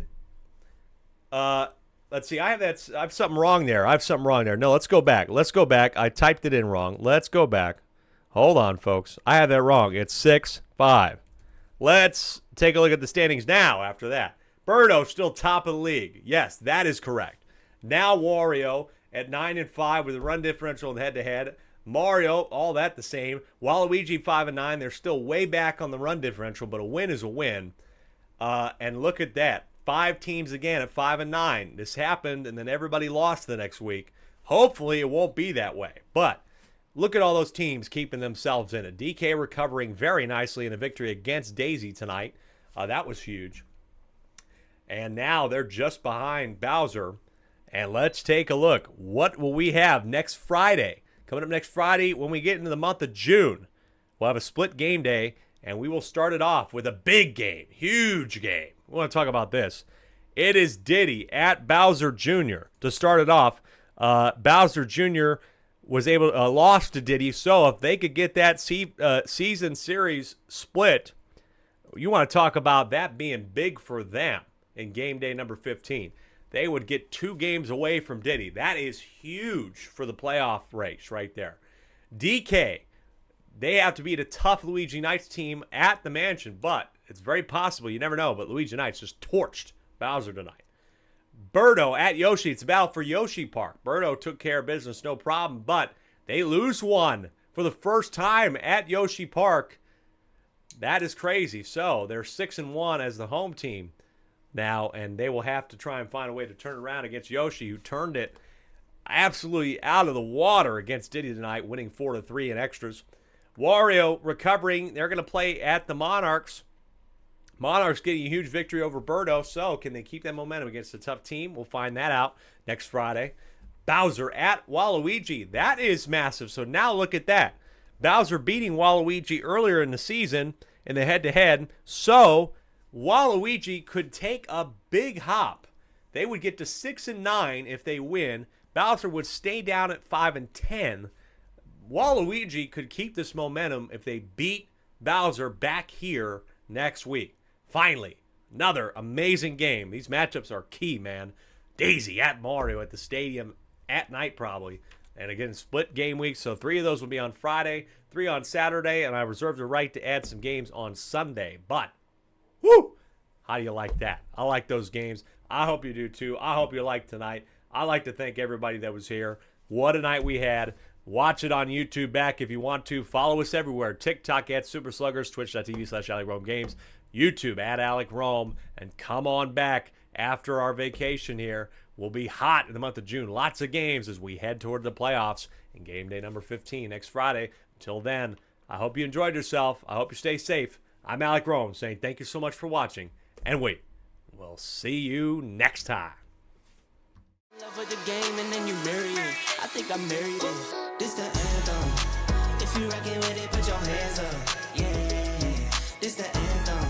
Let's see. I have something wrong there. No, let's go back. I typed it in wrong. Let's go back. Hold on, folks. I have that wrong. It's 6-5. Let's take a look at the standings now after that. Birdo still top of the league. Yes, that is correct. Now Wario at 9 and 5 with a run differential in head-to-head. Mario, all that the same. Waluigi 5 and 9. They're still way back on the run differential, but a win is a win. And look at that. 5 teams again at 5 and 9. This happened, and then everybody lost the next week. Hopefully it won't be that way. But look at all those teams keeping themselves in it. DK recovering very nicely in a victory against Daisy tonight. That was huge. And now they're just behind Bowser. And let's take a look. What will we have next Friday? Coming up next Friday, when we get into the month of June, we'll have a split game day, and we will start it off with a big game, huge game. We want to talk about this. It is Diddy at Bowser Jr. to start it off. Bowser Jr. was able to lost to Diddy, so if they could get that season series split, you want to talk about that being big for them in game day number 15. They would get 2 games away from Diddy. That is huge for the playoff race right there. DK, they have to beat a tough Luigi Knights team at the mansion, but it's very possible. You never know, but Luigi Knights just torched Bowser tonight. Birdo at Yoshi. It's a battle for Yoshi Park. Birdo took care of business, no problem, but they lose one for the first time at Yoshi Park. That is crazy. So they're 6 and 1 as the home team now, and they will have to try and find a way to turn around against Yoshi, who turned it absolutely out of the water against Diddy tonight, winning 4-3 in extras. Wario recovering. They're going to play at the Monarchs. Monarchs getting a huge victory over Birdo, so can they keep that momentum against a tough team? We'll find that out next Friday. Bowser at Waluigi. That is massive. So now look at that. Bowser beating Waluigi earlier in the season in the head-to-head, so Waluigi could take a big hop. They would get to 6 and 9 if they win. Bowser would stay down at 5 and 10. Waluigi could keep this momentum if they beat Bowser back here next week. Finally, another amazing game. These matchups are key, man. Daisy at Mario at the stadium at night probably. And again, split game week, so 3 of those will be on Friday, 3 on Saturday, and I reserve the right to add some games on Sunday. But woo! How do you like that? I like those games. I hope you do too. I hope you like tonight. I'd like to thank everybody that was here. What a night we had. Watch it on YouTube back if you want to. Follow us everywhere. TikTok at Super Sluggers, Twitch.tv/AlecRomeGames, YouTube at Alec Rome, and come on back after our vacation here. We'll be hot in the month of June. Lots of games as we head toward the playoffs in game day number 15 next Friday. Until then, I hope you enjoyed yourself. I hope you stay safe. I'm Alec Rome saying thank you so much for watching. And we'll see you next time. Love with the game and then you marry it. I think I married it. This the anthem. If you rockin' with it, put your hands up. Yeah. This the anthem.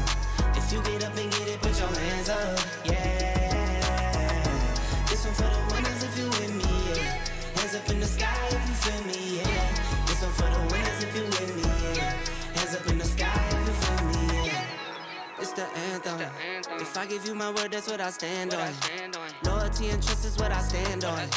If you get up and get it, put your hands up. Yeah. This one for the winners if you with me. Yeah. Hands up in the sky if you feel me. Yeah. This one for the winners if you with me. Yeah. Hands up in the sky if you feel me. Yeah. It's the anthem. If I give you my word, that's what I stand on. Loyalty and trust is what I stand on.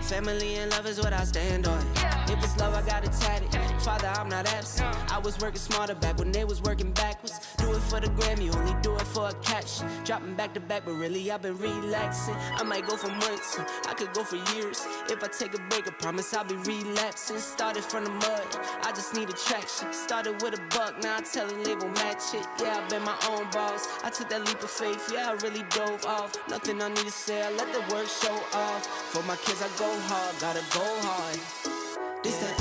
Family and love is what I stand on. If it's love, I got it tatted. Father, I'm not absent. I was working smarter back when they was working backwards. Do it for the gram, you only do it for a caption. Dropping back to back, but really I've been relaxing. I might go for months, I could go for years. If I take a break, I promise I'll be relapsing. Started from the mud, I just need attraction. Started with a buck, now I tell the label match it. Yeah, I've been my own boss. I took that leap of faith, yeah, I really dove off. Nothing I need to say, I let the work show off. For my kids, I go hard, gotta go hard. This the